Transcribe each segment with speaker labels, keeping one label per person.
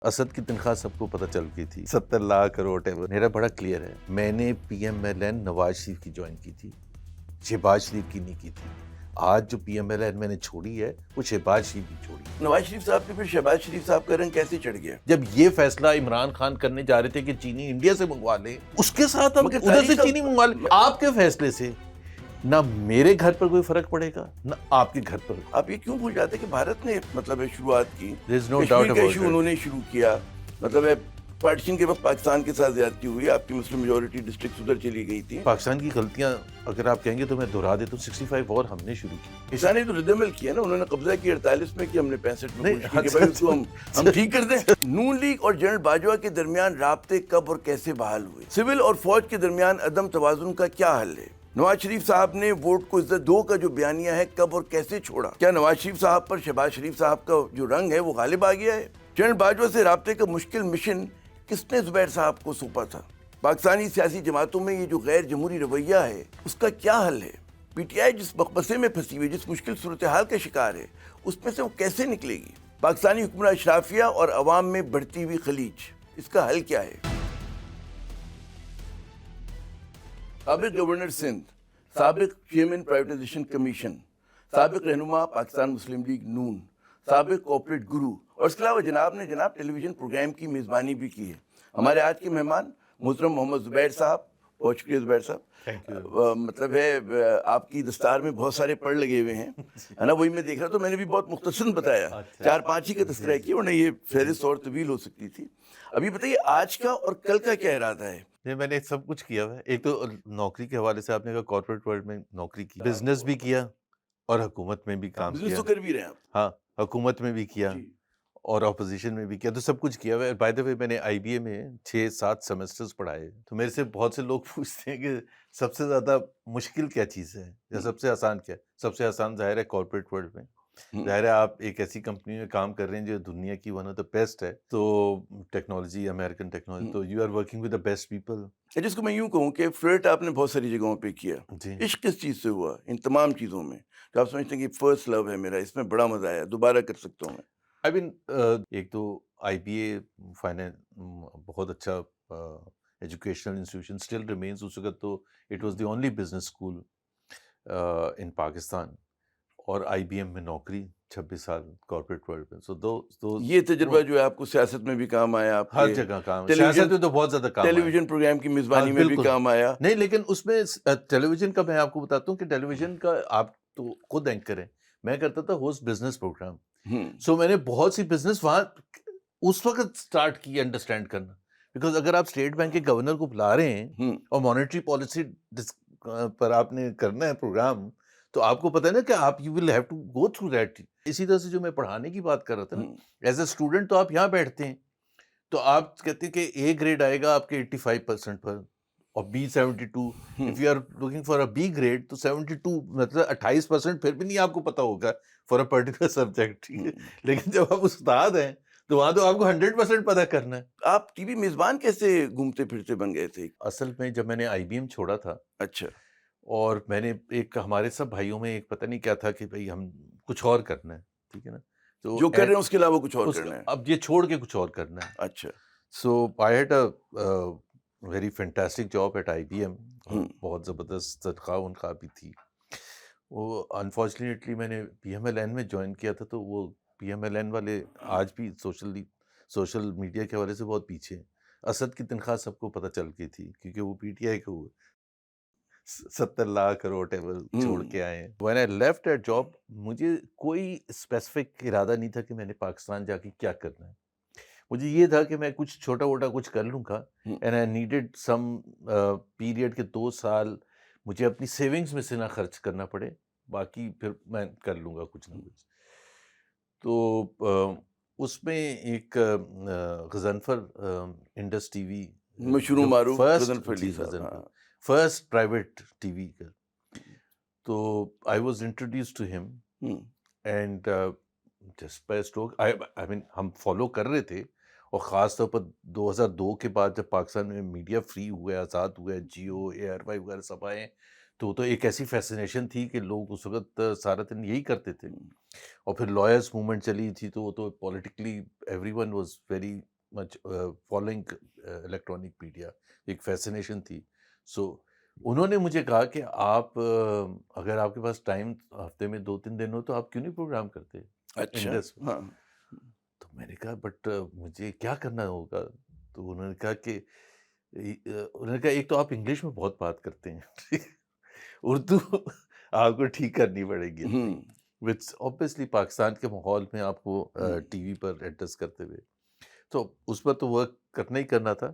Speaker 1: اسد کی تنخواہ سب کو پتہ چل گئی تھی، 70 لاکھ کروڑ ہے۔ میرا بڑا کلیئر ہے، میں نے پی M L N Nawaz Sharif کی جوائن کی تھی، شہباز شریف کی نہیں کی تھی۔ آج جو پی ایم ایل این میں نے چھوڑی ہے وہ شہباز شریف کی چھوڑی۔
Speaker 2: نواز شریف صاحب کے پھر شہباز شریف صاحب کا رنگ کیسے چڑھ گیا؟
Speaker 1: جب یہ فیصلہ عمران خان کرنے جا رہے تھے کہ چینی انڈیا سے منگوا لیں، اس کے ساتھ ہم ادھر سے چینی منگوا لیں، آپ کے فیصلے سے نہ میرے گھر پر کوئی فرق پڑے گا نہ آپ کے گھر پر۔
Speaker 2: آپ یہ کیوں بھول جاتے کہ بھارت نے مطلب شروعات کی،
Speaker 1: There is no doubt
Speaker 2: Kashmir کا
Speaker 1: about
Speaker 2: ایشو
Speaker 1: it.
Speaker 2: انہوں نے شروع کیا، مطلب پارٹیشن کے وقت پاکستان کے ساتھ زیادتی ہوئی، آپ کی مسلم میجورٹی ڈسٹرکٹ ادھر چلی گئی تھی۔
Speaker 1: پاکستان کی غلطیاں اگر آپ کہیں گے تو میں دہرا دیتا ہوں، 65 اور ہم نے شروع کی۔
Speaker 2: کسان نے تو رد عمل کیا نا، انہوں نے قبضہ کیا 48 میں، کہ ہم نے 65 میں
Speaker 1: نہیں،
Speaker 2: کوشش کی کہ بھائی اس کو ہم ٹھیک کر دیں۔ نون لیگ اور جنرل باجوہ کے درمیان رابطے کب اور کیسے بحال ہوئے؟ سول اور فوج کے درمیان عدم توازن کا کیا حل ہے؟ نواز شریف صاحب نے ووٹ کو عزت دو کا جو بیانیہ ہے کب اور کیسے چھوڑا؟ کیا نواز شریف صاحب پر شہباز شریف صاحب کا جو رنگ ہے وہ غالب آ گیا ہے؟ جنرل باجوہ سے رابطے کا مشکل مشن کس نے زبیر صاحب کو سونپا تھا؟ پاکستانی سیاسی جماعتوں میں یہ جو غیر جمہوری رویہ ہے اس کا کیا حل ہے؟ پی ٹی آئی جس مقبضے میں پھنسی ہوئی، جس مشکل صورتحال کا شکار ہے، اس میں سے وہ کیسے نکلے گی؟ پاکستانی حکمراں اشرافیہ اور عوام میں بڑھتی ہوئی خلیج، اس کا حل کیا ہے؟ سابق گورنر سندھ، سابق چیئرمین پرائیویٹائزیشن کمیشن، سابق رہنما پاکستان مسلم لیگ نون، سابق کارپوریٹ گرو، اور اس کے علاوہ جناب نے ٹیلی ویژن پروگرام کی میزبانی بھی کی ہے۔ ہمارے آج کے مہمان محترم محمد زبیر صاحب، بہت شکریہ زبیر صاحب۔ مطلب ہے آپ کی دستار میں بہت سارے پڑ لگے ہوئے ہیں، ہے نا، وہی میں دیکھ رہا تو میں نے بھی بہت مختصر بتایا، 4-5 ہی کا تذکرہ کیا، ورنہ یہ فہرست اور طویل ہو سکتی تھی۔ ابھی بتائیے آج کا اور کل کا کیا ارادہ ہے؟
Speaker 1: نہیں، میں نے سب کچھ کیا ہے۔ ایک تو نوکری کے حوالے سے آپ نے کہا کارپوریٹ ورلڈ میں نوکری کی، بزنس بھی کیا اور حکومت میں بھی کام
Speaker 2: بزنس
Speaker 1: کیا۔
Speaker 2: تو کر بھی رہے ہیں آپ؟
Speaker 1: ہاں، حکومت میں بھی کیا اور اپوزیشن میں بھی کیا، تو سب کچھ کیا ہوا ہے۔ بائی دا وے میں نے آئی بی اے میں 6-7 سیمسٹرز پڑھائے، تو میرے سے بہت سے لوگ پوچھتے ہیں کہ سب سے زیادہ مشکل کیا چیز ہے یا سب سے آسان کیا ہے؟ سب سے آسان ظاہر ہے کارپوریٹ ورلڈ میں، ظاہر ہے آپ ایک ایسی کمپنی میں کام کر رہے ہیں جو دنیا کی ون آف دا بیسٹ ہے، تو ٹیکنالوجی، امریکن ٹیکنالوجی، تو you are working with the best people.
Speaker 2: جس کو میں یوں کہوں کہ فلرٹ آپ نے بہت ساری جگہوں پہ کیا،
Speaker 1: جی،
Speaker 2: عشق کس چیز سے ہوا ان تمام چیزوں میں جو آپ سمجھتے ہیں کہ فرسٹ لو ہے میرا، اس میں بڑا مزہ آیا، دوبارہ کر سکتا ہوں میں؟
Speaker 1: آئی مین ایک تو آئی بی اے بہت اچھا ایجوکیشنل انسٹیٹیوشن اسٹل ریمینز، اس وقت تو it was the only business school ان پاکستان، اور آئی بی ایم میں نوکری 26 سال کارپوریٹ ورلڈ میں، سو دو
Speaker 2: یہ تجربہ جو ہے آپ کو سیاست میں بھی کام آیا، آپ
Speaker 1: ہر
Speaker 2: کے
Speaker 1: جگہ کام ہے،
Speaker 2: ٹیلی ویژن
Speaker 1: سیاست میں تو بہت زیادہ کام
Speaker 2: ٹیلی
Speaker 1: ہے،
Speaker 2: ویژن پروگرام کی میزبانی
Speaker 1: ہاں
Speaker 2: میں بھی
Speaker 1: بالکل
Speaker 2: کام آیا۔
Speaker 1: نہیں، لیکن اس میں ٹیلی ویژن کا میں آپ کو بتاتا ہوں کہ ٹیلی ویژن کا آپ تو خود اینکر ہیں، میں کرتا تھا ہوسٹ بزنس پروگرام، سو میں نے بہت سی بزنس وہاں اس وقت سٹارٹ کی انڈرسٹینڈ کرنا، بیکاز اگر آپ اسٹیٹ بینک کے گورنر کو بلا رہے ہیں اور مانیٹری پالیسی پر آپ نے کرنا ہے پروگرام، تو آپ کو پتہ ہے نا کہ آپ you will have to go through that. اسی طرح سے جو میں پڑھانے کی بات کر رہا تھا نا، ایز اے اسٹوڈنٹ تو آپ یہاں بیٹھتے ہیں تو آپ کہتے ہیں کہ اے گریڈ آئے گا آپ کے 85% پر اور B 72، if you are looking for A B grade تو 72، مطلب 28% پھر بھی نہیں آپ کو پتا ہوگا فار اے پرٹیکولر سبجیکٹ، ٹھیک ہے، لیکن جب آپ استاد ہیں تو وہاں تو آپ کو 100% پتہ کرنا ہے۔
Speaker 2: آپ ٹی وی میزبان کیسے گھومتے پھرتے بن گئے تھے؟
Speaker 1: اصل میں جب میں نے آئی بی ایم چھوڑا تھا،
Speaker 2: اچھا،
Speaker 1: اور میں نے ایک ہمارے سب بھائیوں میں ایک پتہ نہیں کیا تھا کہ بھائی ہم کچھ اور کرنا ہے، ٹھیک ہے نا، تو
Speaker 2: جو کر رہے ہیں اس کے علاوہ کچھ اور
Speaker 1: اس
Speaker 2: کرنا ہے۔
Speaker 1: اب یہ چھوڑ کے کچھ اور کرنا ہے۔
Speaker 2: اچھا،
Speaker 1: so I had a very fantastic job at I B M, بہت زبردست تنخواہ ان کا بھی تھی۔ وہ انفارچونیٹلی میں نے پی ایم ایل این میں جوائن کیا تھا، تو وہ پی ایم ایل این والے آج بھی سوشل میڈیا کے حوالے سے بہت پیچھے ہیں۔ اسد کی تنخواہ سب کو پتہ چل گئی تھی کیونکہ وہ پی ٹی آئی کو 70 لاکھ کروڑ چھوڑ کے آئے ہیں۔ When I left that job مجھے کوئی اسپیسیفک ارادہ نہیں تھا کہ میں نے پاکستان جا کے کیا کرنا ہے، مجھے یہ تھا کہ میں کچھ چھوٹا موٹا کچھ کر لوں گا، and I needed some period کے 2 سال مجھے اپنی سیونگز میں سے نہ خرچ کرنا پڑے، باقی پھر میں کر لوں گا کچھ نہ کچھ۔ تو اس میں ایک غضنفر انڈس ٹی وی،
Speaker 2: مشہور معروف غضنفر علی صاحب،
Speaker 1: فرسٹ پرائیویٹ ٹی وی کا، تو آئی واز انٹروڈیوس ٹو ہم، and just by stroke I mean ہم فالو کر رہے تھے، اور خاص طور پر 2002 کے بعد جب پاکستان میں میڈیا فری ہوا ہے، آزاد ہوا ہے، جیو، اے آر وائی وغیرہ سب آئے ہیں، تو ایک ایسی فیسینیشن تھی کہ لوگ اس وقت سارا دن یہی کرتے تھے، اور پھر لائرس موومنٹ چلی تھی، تو politically every one was very much following electronic media, ایک فیسنیشن تھی. سو انہوں نے مجھے کہا کہ آپ اگر آپ کے پاس ٹائم ہفتے میں 2-3 دن ہو تو آپ کیوں نہیں پروگرام کرتے
Speaker 2: اچھا
Speaker 1: انڈس.
Speaker 2: ہاں
Speaker 1: تو میں نے کہا بٹ مجھے کیا کرنا ہوگا. تو انہوں نے کہا کہ انہوں نے کہا ایک تو آپ انگلش میں بہت بات کرتے ہیں, اردو آپ کو ٹھیک کرنی پڑے گی اپنی, وچ اوبیسلی پاکستان کے ماحول میں آپ کو ٹی وی پر ایڈریس کرتے ہوئے, تو اس پر تو ورک کرنا ہی کرنا تھا.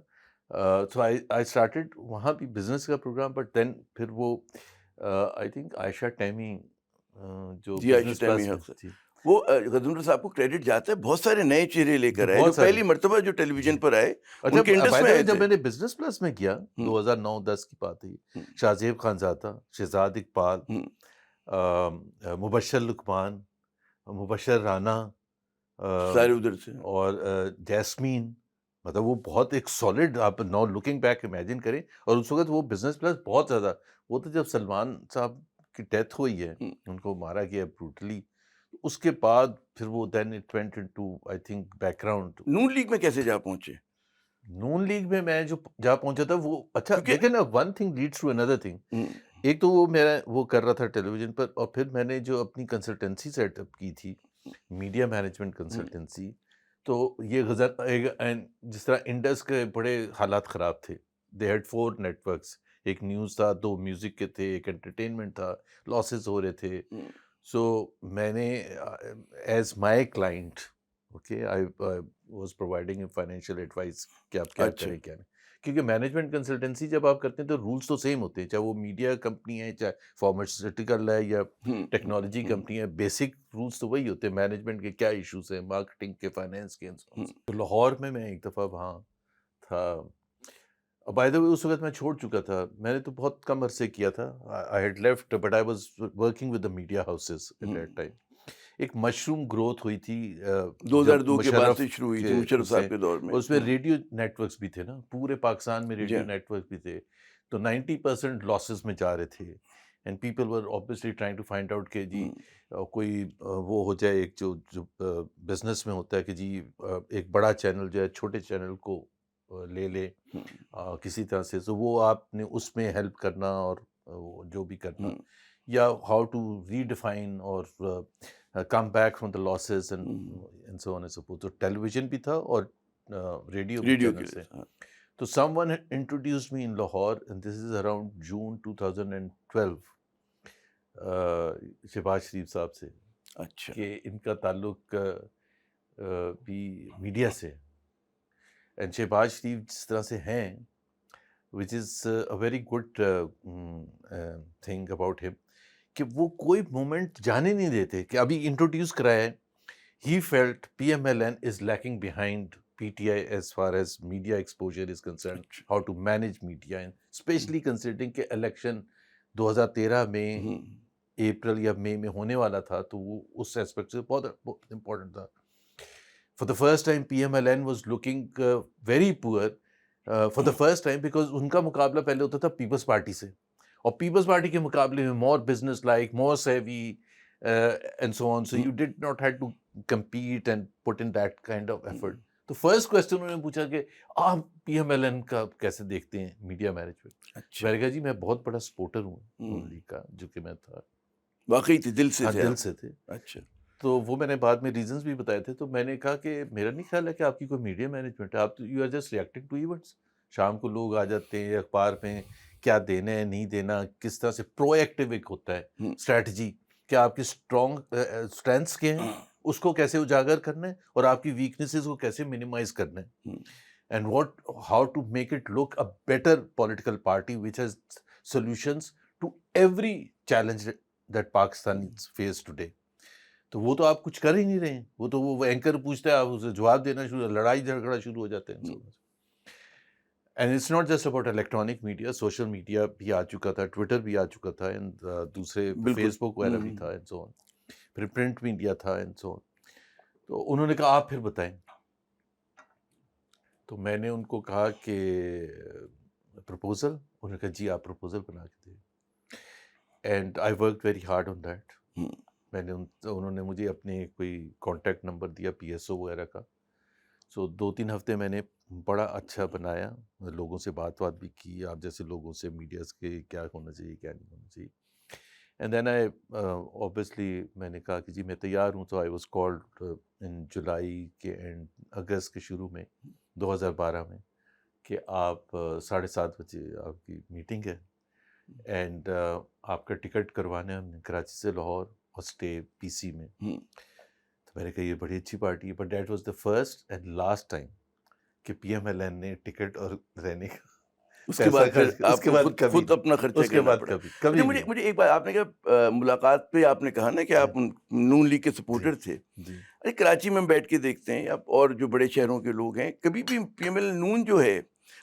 Speaker 1: سو آئی اسٹارٹیڈ وہاں بھی بزنس کا پروگرام, بٹ دین پھر وہ آئی تھنک عائشہ ٹیمی جو
Speaker 2: جی عائشہ
Speaker 1: بزنس
Speaker 2: ٹیمی
Speaker 1: پلس میں
Speaker 2: حق
Speaker 1: تھی,
Speaker 2: وہ غضنفر صاحب کو کریڈٹ جاتا ہے, بہت سارے نئے چہرے لے کر آئے جو
Speaker 1: بہت سارے.
Speaker 2: پہلی مرتبہ جو ٹیلی ویژن پر آئے
Speaker 1: اچھا
Speaker 2: ان کے انڈس
Speaker 1: بائی
Speaker 2: میں
Speaker 1: دا
Speaker 2: آئے
Speaker 1: وے جب
Speaker 2: تھے.
Speaker 1: میں نے بزنس پلس میں کیا 2009-10 کی بات ہے, شاہزیب خانزادہ, شہزاد اقبال, مبشر لقمان, مبشر رانا,
Speaker 2: سارے ادھر سے.
Speaker 1: اور جیسمین, مطلب وہ بہت ایک سالڈ, آپ ناؤ لکنگ بیک امیجن کریں. اور اس وقت وہ بزنس پلس بہت زیادہ, وہ تو جب سلمان صاحب کی ڈیتھ ہوئی ہے, ان کو مارا گیا بروٹلی, اس کے بعد پھر وہ then it went into I think background.
Speaker 2: Noon League میں کیسے جا پہنچے؟
Speaker 1: نون لیگ میں میں جو جا پہنچا تھا وہ, اچھا دیکھیں نا, one thing leads to another thing. ایک تو وہ میرا وہ کر رہا تھا ٹیلی ویژن پر, اور پھر میں نے جو اپنی کنسلٹنسی سیٹ اپ کی تھی, میڈیا مینجمنٹ کنسلٹنسی, تو یہ جس طرح انڈس کے بڑے حالات خراب تھے, دے ہیڈ 4 نیٹ ورکس, ایک نیوز تھا, 2 میوزک کے تھے, ایک انٹرٹینمنٹ تھا, لاسز ہو رہے تھے. سو میں نے as my client, okay, I was providing financial advice کہ آپ کیا کریں کیا نہیں, کیونکہ مینجمنٹ کنسلٹنسی جب آپ کرتے ہیں تو رولس تو سیم ہوتے ہیں, چاہے وہ میڈیا کمپنی ہے, چاہے فارماسیوٹیکل ہے, یا ٹیکنالوجی کمپنی ہے, بیسک رولس تو وہی ہوتے ہیں. مینجمنٹ کے کیا ایشوز ہیں, مارکیٹنگ کے, فائنینس کے. تو لاہور میں ایک دفعہ وہاں تھا, بائی دا وے اس وقت میں چھوڑ چکا تھا, میں نے تو بہت کم عرصے کیا تھا, I had left, but I was working with the media houses at that time. ایک مشروم گروتھ ہوئی تھی
Speaker 2: 2002 کے بعد سے شروع ہوئی تھی مشرف صاحب کے دور میں.
Speaker 1: اس میں ریڈیو نیٹ ورکس بھی تھے نا, پورے پاکستان میں ریڈیو نیٹ ورک بھی تھے, تو 90% لاسز میں جا رہے تھے. And people were obviously trying to find out کہ جی کوئی وہ ہو جائے, ایک جو بزنس میں ہوتا ہے کہ جی ایک بڑا چینل جو ہے چھوٹے چینل کو لے لے کسی طرح سے, تو وہ آپ نے اس میں ہیلپ کرنا اور جو بھی کرنا, یا ہاؤ ٹو ری ڈیفائن اور come back from the losses and so on and so fourth. تو ٹیلی ویژن بھی تھا اور ریڈیو چینل سے. تو someone introduced me in Lahore, and this is around June 2012, Shahbaz Sharif sahib سے,
Speaker 2: اچھا
Speaker 1: کہ ان کا تعلق بھی میڈیا سے. اینڈ شہباز شریف جس طرح سے ہیں, which is a very good thing about ہم, کہ وہ کوئی مومنٹ جانے نہیں دیتے کہ ابھی انٹروڈیوس کرایا ہے. He felt PMLN is lacking behind PTI as far as media exposure is concerned, how to manage media, and especially considering کہ الیکشن 2013 میں اپریل یا مئی میں ہونے والا تھا, تو وہ اس ایسپیکٹ سے بہت امپورٹنٹ تھا. For the first time PMLN was looking very poor for the first time, because ان کا مقابلہ پہلے ہوتا تھا پیپلز پارٹی سے, اور پیپلز پارٹی کے مقابلے میں more business like, more savvy and so on, so you did not have to compete and put in that kind of effort. تو فرسٹ کویسچن انہوں نے پوچھا کہ آپ PMLN کا کیسے دیکھتے ہیں میڈیا مینجمنٹ. میں نے کہا جی میں بہت بڑا سپورٹر ہوں نون لیگ کا, جو کہ میں تھا
Speaker 2: واقعی دل سے
Speaker 1: دل سے تھے.
Speaker 2: اچھا,
Speaker 1: تو وہ میں نے بعد میں ریزنس بھی بتائے تھے. تو میں نے کہا کہ میرا نہیں خیال ہے کہ آپ کی کوئی میڈیا مینجمنٹ ہے, آپ تو you are just reacting to events. شام کو لوگ آ جاتے ہیں اخبار میں, کیا دینا ہے نہیں دینا, کس طرح سے پرو ایکٹیو ایک ہوتا ہے اسٹریٹجی, کہ آپ کی اسٹرینگس کیا ہیں, اس کو کیسے اجاگر کرنا ہے, اور آپ کی ویکنیسز کو کیسے منیمائز کرنا ہے, and how to make it look a better political party which has solutions to every challenge that Pakistan faces today. تو وہ تو آپ کچھ کر ہی نہیں رہے ہیں, وہ تو وہ اینکر پوچھتا ہے, آپ اسے جواب دینا شروع, لڑائی جھگڑا شروع ہو جاتے ہیں. And it's not just about electronic media, social media بھی آ چکا تھا, ٹویٹر بھی آ چکا تھا, اینڈ دوسرے فیس بک وغیرہ بھی تھا, اینڈ سو آن, پھر پرنٹ میڈیا تھا, اینڈ سو آن. تو انہوں نے کہا آپ پھر بتائیں. تو میں نے ان کو کہا کہ پرپوزل, انہوں نے کہا جی آپ پرپوزل بنا کے دیں. And I work very hard on that. میں نے انہوں نے مجھے اپنے کوئی کانٹیکٹ نمبر دیا PSO وغیرہ کا, سو 2-3 ہفتے میں نے بڑا اچھا بنایا, لوگوں سے بات بھی کی, آپ جیسے لوگوں سے, میڈیاز کے کیا ہونا چاہیے کیا نہیں ہونا چاہیے. اینڈ دین آئی اوبیسلی میں نے کہا کہ جی میں تیار ہوں. تو آئی واز کالڈ ان جولائی کے اینڈ, اگست کے شروع میں 2012 میں, کہ آپ 7:30 بجے آپ کی میٹنگ ہے اینڈ آپ کا ٹکٹ کروانا ہے ہم نے کراچی سے لاہور اور اسٹے پی سی میں. تو میں نے کہا یہ بڑی اچھی پارٹی ہے, but that was the first and last time کہ پی ایم ایل این نے ٹکٹ اور رہنے کا
Speaker 2: اس کے بعد پھر آپ کو خود اپنا خرچہ
Speaker 1: اس کے بعد کبھی
Speaker 2: مجھے ایک بات, آپ نے کہا ملاقات پہ آپ نے کہا نا کہ آپ نون لیگ کے سپورٹر تھے. ارے کراچی میں ہم بیٹھ کے دیکھتے ہیں اور جو بڑے شہروں کے لوگ ہیں, کبھی بھی پی ایم ایل نون جو ہے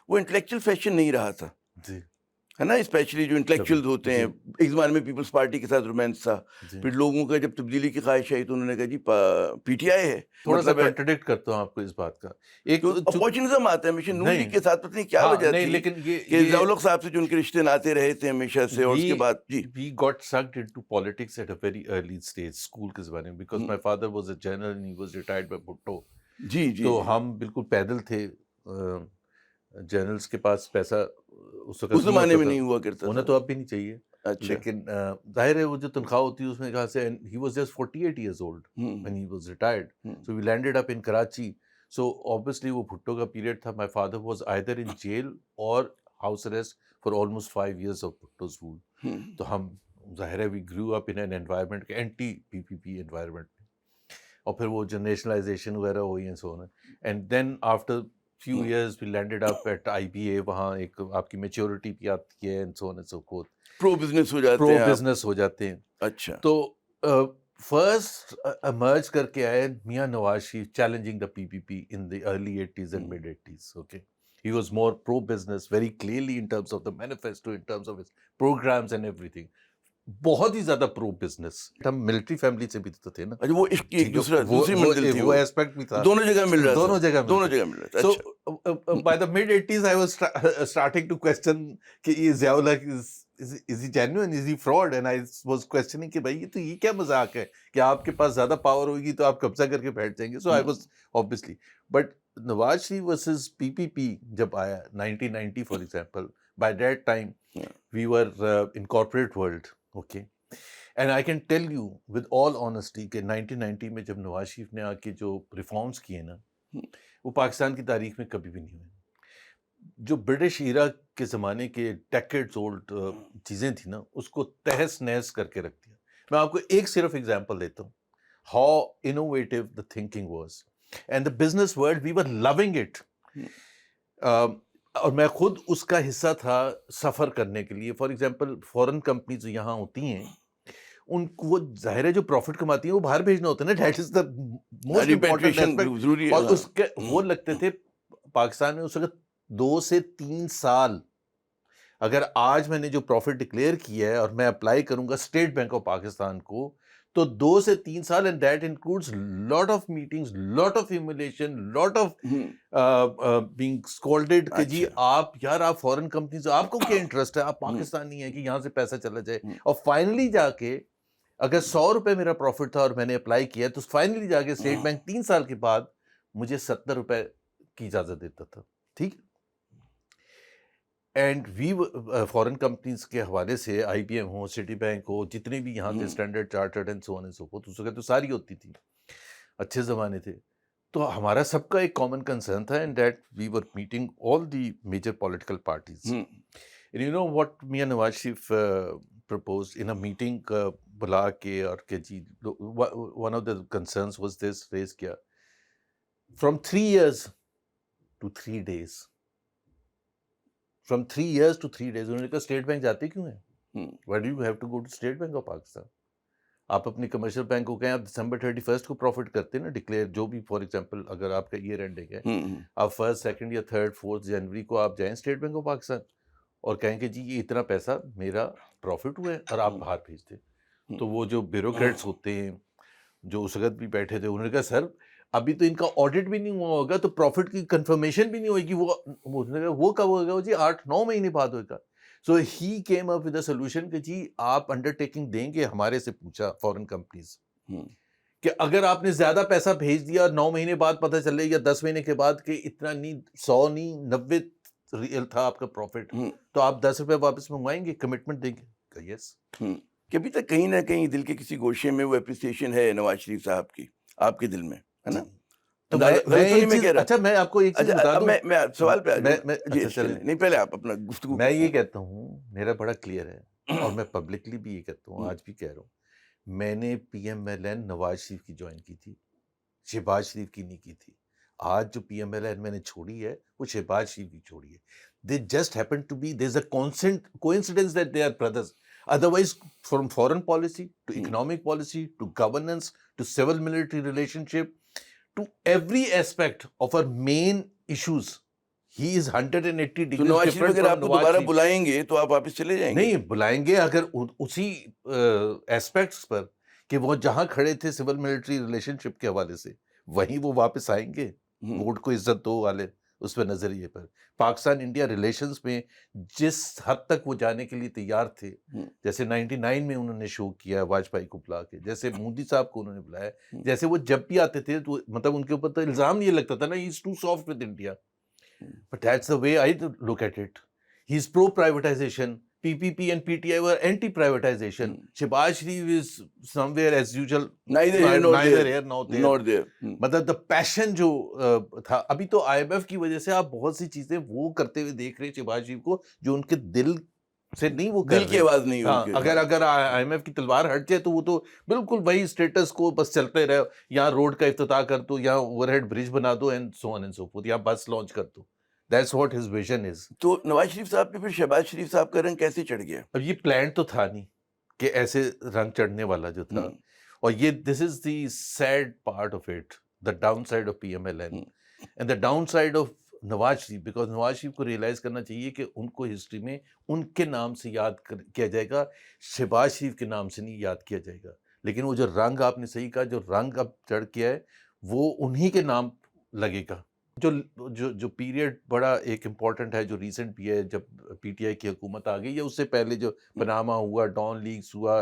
Speaker 2: وہ انٹلیکچوئل فیشن نہیں رہا تھا,
Speaker 1: جی
Speaker 2: ہے نا, اسپیشلی جو انٹلیکچوئل ہوتے ہیں. ایک زمانے میں پیپلز پارٹی کے ساتھ رومانس تھا, پھر لوگوں کا جب تبدیلی کی خواہش آئی تو انہوں نے کہا جی پی ٹی آئی ہے.
Speaker 1: تھوڑا سا کنٹرڈکٹ کرتا ہوں آپ کو اس بات کا, ایک
Speaker 2: اپورچنزم آتا ہے ہمیشہ نون لیگ کے ساتھ, پتہ نہیں کیا وجہ تھی,
Speaker 1: لیکن
Speaker 2: کہ ضیاء صاحب سے جو ان کے رشتے ناتے رہے تھے ہمیشہ سے, اور اس کے بعد جی
Speaker 1: we got sucked into politics at a very early stage school کے زمانے میں, because my father was a general and he was retired by Bhutto.
Speaker 2: جی جی
Speaker 1: تو ہم بالکل پیدل تھے, جنرلز کے پاس پیسہ اس وقت
Speaker 2: اس زمانے میں نہیں ہوا کرتا
Speaker 1: ہونا, تو اب بھی نہیں چاہیے.
Speaker 2: اچھا,
Speaker 1: لیکن ظاہر ہے وہ جو تنخواہ ہوتی ہے اس میں کہاں سے, he was just 48 years old when he was retired. So we landed up in Karachi. So obviously وہ بھٹو کا پیریڈ تھا. My father was either in jail or house arrest for almost 5 years of Bhutto's rule. تو ہم ظاہر ہے we grew up in an environment, anti PPP environment. اور پھر وہ جو نیشنلائزیشن وغیرہ ہوئی ہیں سو, and then after few years we landed up at IBA. وہاں ایک آپ کی میچورٹی بھی آتی ہے and so on and so forth.
Speaker 2: Pro business ہو جاتے ہیں,
Speaker 1: پرو بزنس ہو جاتے ہیں.
Speaker 2: اچھا,
Speaker 1: تو فرسٹ ایمرج کر کے آئے Mian Nawaz Sharif challenging the P P P in the early 80s and mid 80s. Okay, he was more pro business very clearly in terms of the manifesto, in terms of his programs and everything. بہت ہی زیادہ پرو business. ہم military family سے بھی تو تھے نا,
Speaker 2: وہ اس کی ایک دوسری منزل تھی,
Speaker 1: وہ ایسپیکٹ بھی تھا,
Speaker 2: دونوں جگہ مل رہا تھا,
Speaker 1: دونوں جگہ مل رہا تھا. So by the mid 80s I was starting to question کہ یہ ضیاء الحق is he genuine, is he fraud, and I was questioning کہ بھائی یہ کیا مذاق ہے کہ آپ کے پاس زیادہ پاور ہوگی تو آپ قبضہ کر کے بیٹھ جائیں گے. So I was obviously, but Nawaz Sharif versus PPP جب آیا 1990 for example, by that time we were in corporate world. Okay, and I can tell you with all honesty کہ 1990 میں جب نواز شریف نے آ کے جو ریفارمز کیے نا, وہ پاکستان کی تاریخ میں کبھی بھی نہیں ہوئے. جو برٹش ایرا کے زمانے کے ڈیکیڈز اولڈ چیزیں تھیں نا, اس کو تہس نہس کر کے رکھ دیا. میں آپ کو ایک صرف ایگزامپل دیتا ہوں, how innovative the thinking was, and the business world we were loving it. اور میں خود اس کا حصہ تھا سفر کرنے کے لیے. فار ایگزامپل فورن کمپنیز جو یہاں ہوتی ہیں, ان کو وہ ظاہر ہے جو پروفٹ کماتی ہیں وہ باہر بھیجنا ہوتا ہے نا, that is the most important aspect. اور اس کے وہ لگتے تھے پاکستان میں اس وقت 2 سے 3 سال. اگر آج میں نے جو پروفٹ ڈکلیئر کیا ہے اور میں اپلائی کروں گا اسٹیٹ بینک آف پاکستان کو, تو 2 سے 3 سال, and that includes lot of meetings, lot of humiliation, lot of being scolded کہ جی آپ فورن کمپنیز, آپ کو کیا انٹرسٹ ہے, آپ پاکستانی ہیں کہ یہاں سے پیسہ چلا جائے. اور فائنلی جا کے اگر 100 روپے میرا پروفٹ تھا اور میں نے اپلائی کیا, تو فائنلی جا کے اسٹیٹ بینک 3 سال کے بعد مجھے 70 روپے کی اجازت دیتا تھا. ٹھیک, اینڈ وی فورن کمپنیز کے حوالے سے آئی بی ایم ہو, سٹی بینک ہو, جتنے بھی یہاں تھے, Standard Chartered and so on and so forth, اس وقت تو ساری ہوتی تھی, اچھے زمانے تھے. تو ہمارا سب کا ایک کامن کنسرن تھا, and that we were meeting all the major political parties. And you know what Mian Nawaz Sharif proposed in a meeting بلا کے, اور کہ جی one of the concerns was this raise کیا, from 3 years to 3 days. From 3 years to 3 days. انہوں نے کہا state bank جاتے کیوں ہیں, why do you have to go to state Bank of Pakistan. آپ اپنی کمرشل بینک کو کہیں آپ December 31 کو پروفٹ کرتے ہیں نا ڈکلیئر, جو بھی فار ایگزامپل اگر آپ کا ایئر اینڈنگ ہے, آپ 1st 2nd یا 3rd 4th جنوری کو آپ جائیں اسٹیٹ بینک آف پاکستان اور کہیں کہ جی یہ اتنا پیسہ میرا پروفٹ ہوا ہے, اور آپ باہر بھیج دیں. تو وہ جو بیوروکریٹس ہوتے ہیں جو اس وقت بھی بیٹھے تھے, انہوں نے کہا سر ابھی تو ان کا آڈٹ بھی نہیں ہوا ہوگا, تو پروفٹ کی کنفرمیشن بھی نہیں ہوئے گی, وہ کب ہوگا, جی 8-9 مہینے بعد ہوگا. So he came up with a solution کہ جی آپ انڈر ٹیکنگ دیں گے, ہمارے سے پوچھا فورن کمپنیز کہ اگر آپ نے زیادہ پیسہ بھیج دیا 9 مہینے بعد پتہ چلے یا 10 مہینے کے بعد کہ اتنا نہیں 100 نہیں 90 ریئل تھا آپ کا پروفٹ، تو آپ 10 روپے واپس منگوائیں گے، کمٹمنٹ دیں گے؟ یس.
Speaker 2: کہ ابھی تک کہیں نہ کہیں دل کے کسی گوشے میں وہ اپریسیشن ہے نواز شریف صاحب کی آپ کے دل میں، ہے نا؟
Speaker 1: تو اچھا میں آپ کو ایک چیز بتا دوں،
Speaker 2: میں سوال پہ نہیں، پہلے آپ اپنا گفتگو.
Speaker 1: میں یہ کہتا ہوں، میرا بڑا کلیئر ہے اور میں پبلکلی بھی یہ کہتا ہوں، آج بھی کہہ رہا ہوں، میں نے پی M L N Nawaz Sharif کی جوائن کی تھی، شہباز شریف کی نہیں کی تھی. آج جو پی ایم ایل این میں نے چھوڑی ہے وہ شہباز شریف کی چھوڑی ہے. They just happen to be, there's a constant coincidence that they are brothers. Otherwise, from foreign policy to economic policy to governance to civil military relationship to every aspect of our main issues, he is 180 degrees
Speaker 2: Nawaz Sharif
Speaker 1: different
Speaker 2: اگر آپ
Speaker 1: from
Speaker 2: کو
Speaker 1: Nawaz
Speaker 2: دوبارہ
Speaker 1: Sharif.
Speaker 2: بلائیں گے تو آپ واپس چلے جائیں گے؟
Speaker 1: نہیں بلائیں گے، اگر اسی ایسپیکٹس پر کہ وہ جہاں کھڑے تھے سول ملٹری ریلیشن شپ کے حوالے سے، وہیں وہ واپس آئیں گے. ووٹ کو عزت دو والے اس پہ نظریے پر پاکستان انڈیا ریلیشنز میں جس حد تک وہ جانے کے لیے تیار تھے، جیسے 99 میں انہوں نے شو کیا واجپئی کو بلا کے، جیسے مودی صاحب کو انہوں نے بلایا، جیسے وہ جب بھی آتے تھے تو مطلب ان کے اوپر تو الزام یہ لگتا تھا نا، he is too soft with India. But that's the way I look at it. He is pro privatization. PPP and PTI were anti privatization. Shehbaz Sharif is somewhere as usual,
Speaker 2: neither here nor there.
Speaker 1: مطلب the passion جو تھا. ابھی تو IMF کی وجہ سے آپ بہت سی چیزیں وہ کرتے ہوئے دیکھ رہے ہیں شہباز شریف کو جو ان کے دل سے نہیں، وہ
Speaker 2: دل کی آواز نہیں ہوگی.
Speaker 1: اگر IMF کی تلوار ہٹ جائے تو وہ تو بالکل وہی اسٹیٹس کو بس چلتے رہے، یہاں روڈ کا افتتاح کر دو، یہاں اوور ہیڈ برج بنا دو and so on and so forth, یہاں بس لانچ کر دو. That's what his vision is.
Speaker 2: تو نواز شریف صاحب پہ پھر شہباز شریف صاحب کا رنگ کیسے چڑھ گیا؟
Speaker 1: اب یہ پلان تو تھا نہیں کہ ایسے رنگ چڑھنے والا جو تھا، اور یہ this is the sad part of it, the downside of P M L N and the downside of Nawaz Sharif, because Nawaz Sharif کو ریئلائز کرنا چاہیے کہ ان کو ہسٹری میں ان کے نام سے یاد کیا جائے گا، شہباز شریف کے نام سے نہیں یاد کیا جائے گا. لیکن وہ جو رنگ آپ نے صحیح کہا، جو رنگ اب چڑھ کیا ہے وہ انہی کے نام لگے گا. جو پیریڈ بڑا ایک امپورٹنٹ ہے، جو ریسنٹ بھی ہے، جب پی ٹی آئی کی حکومت آ گئی، یا اس سے پہلے جو پناما ہوا، ڈان لیگز ہوا،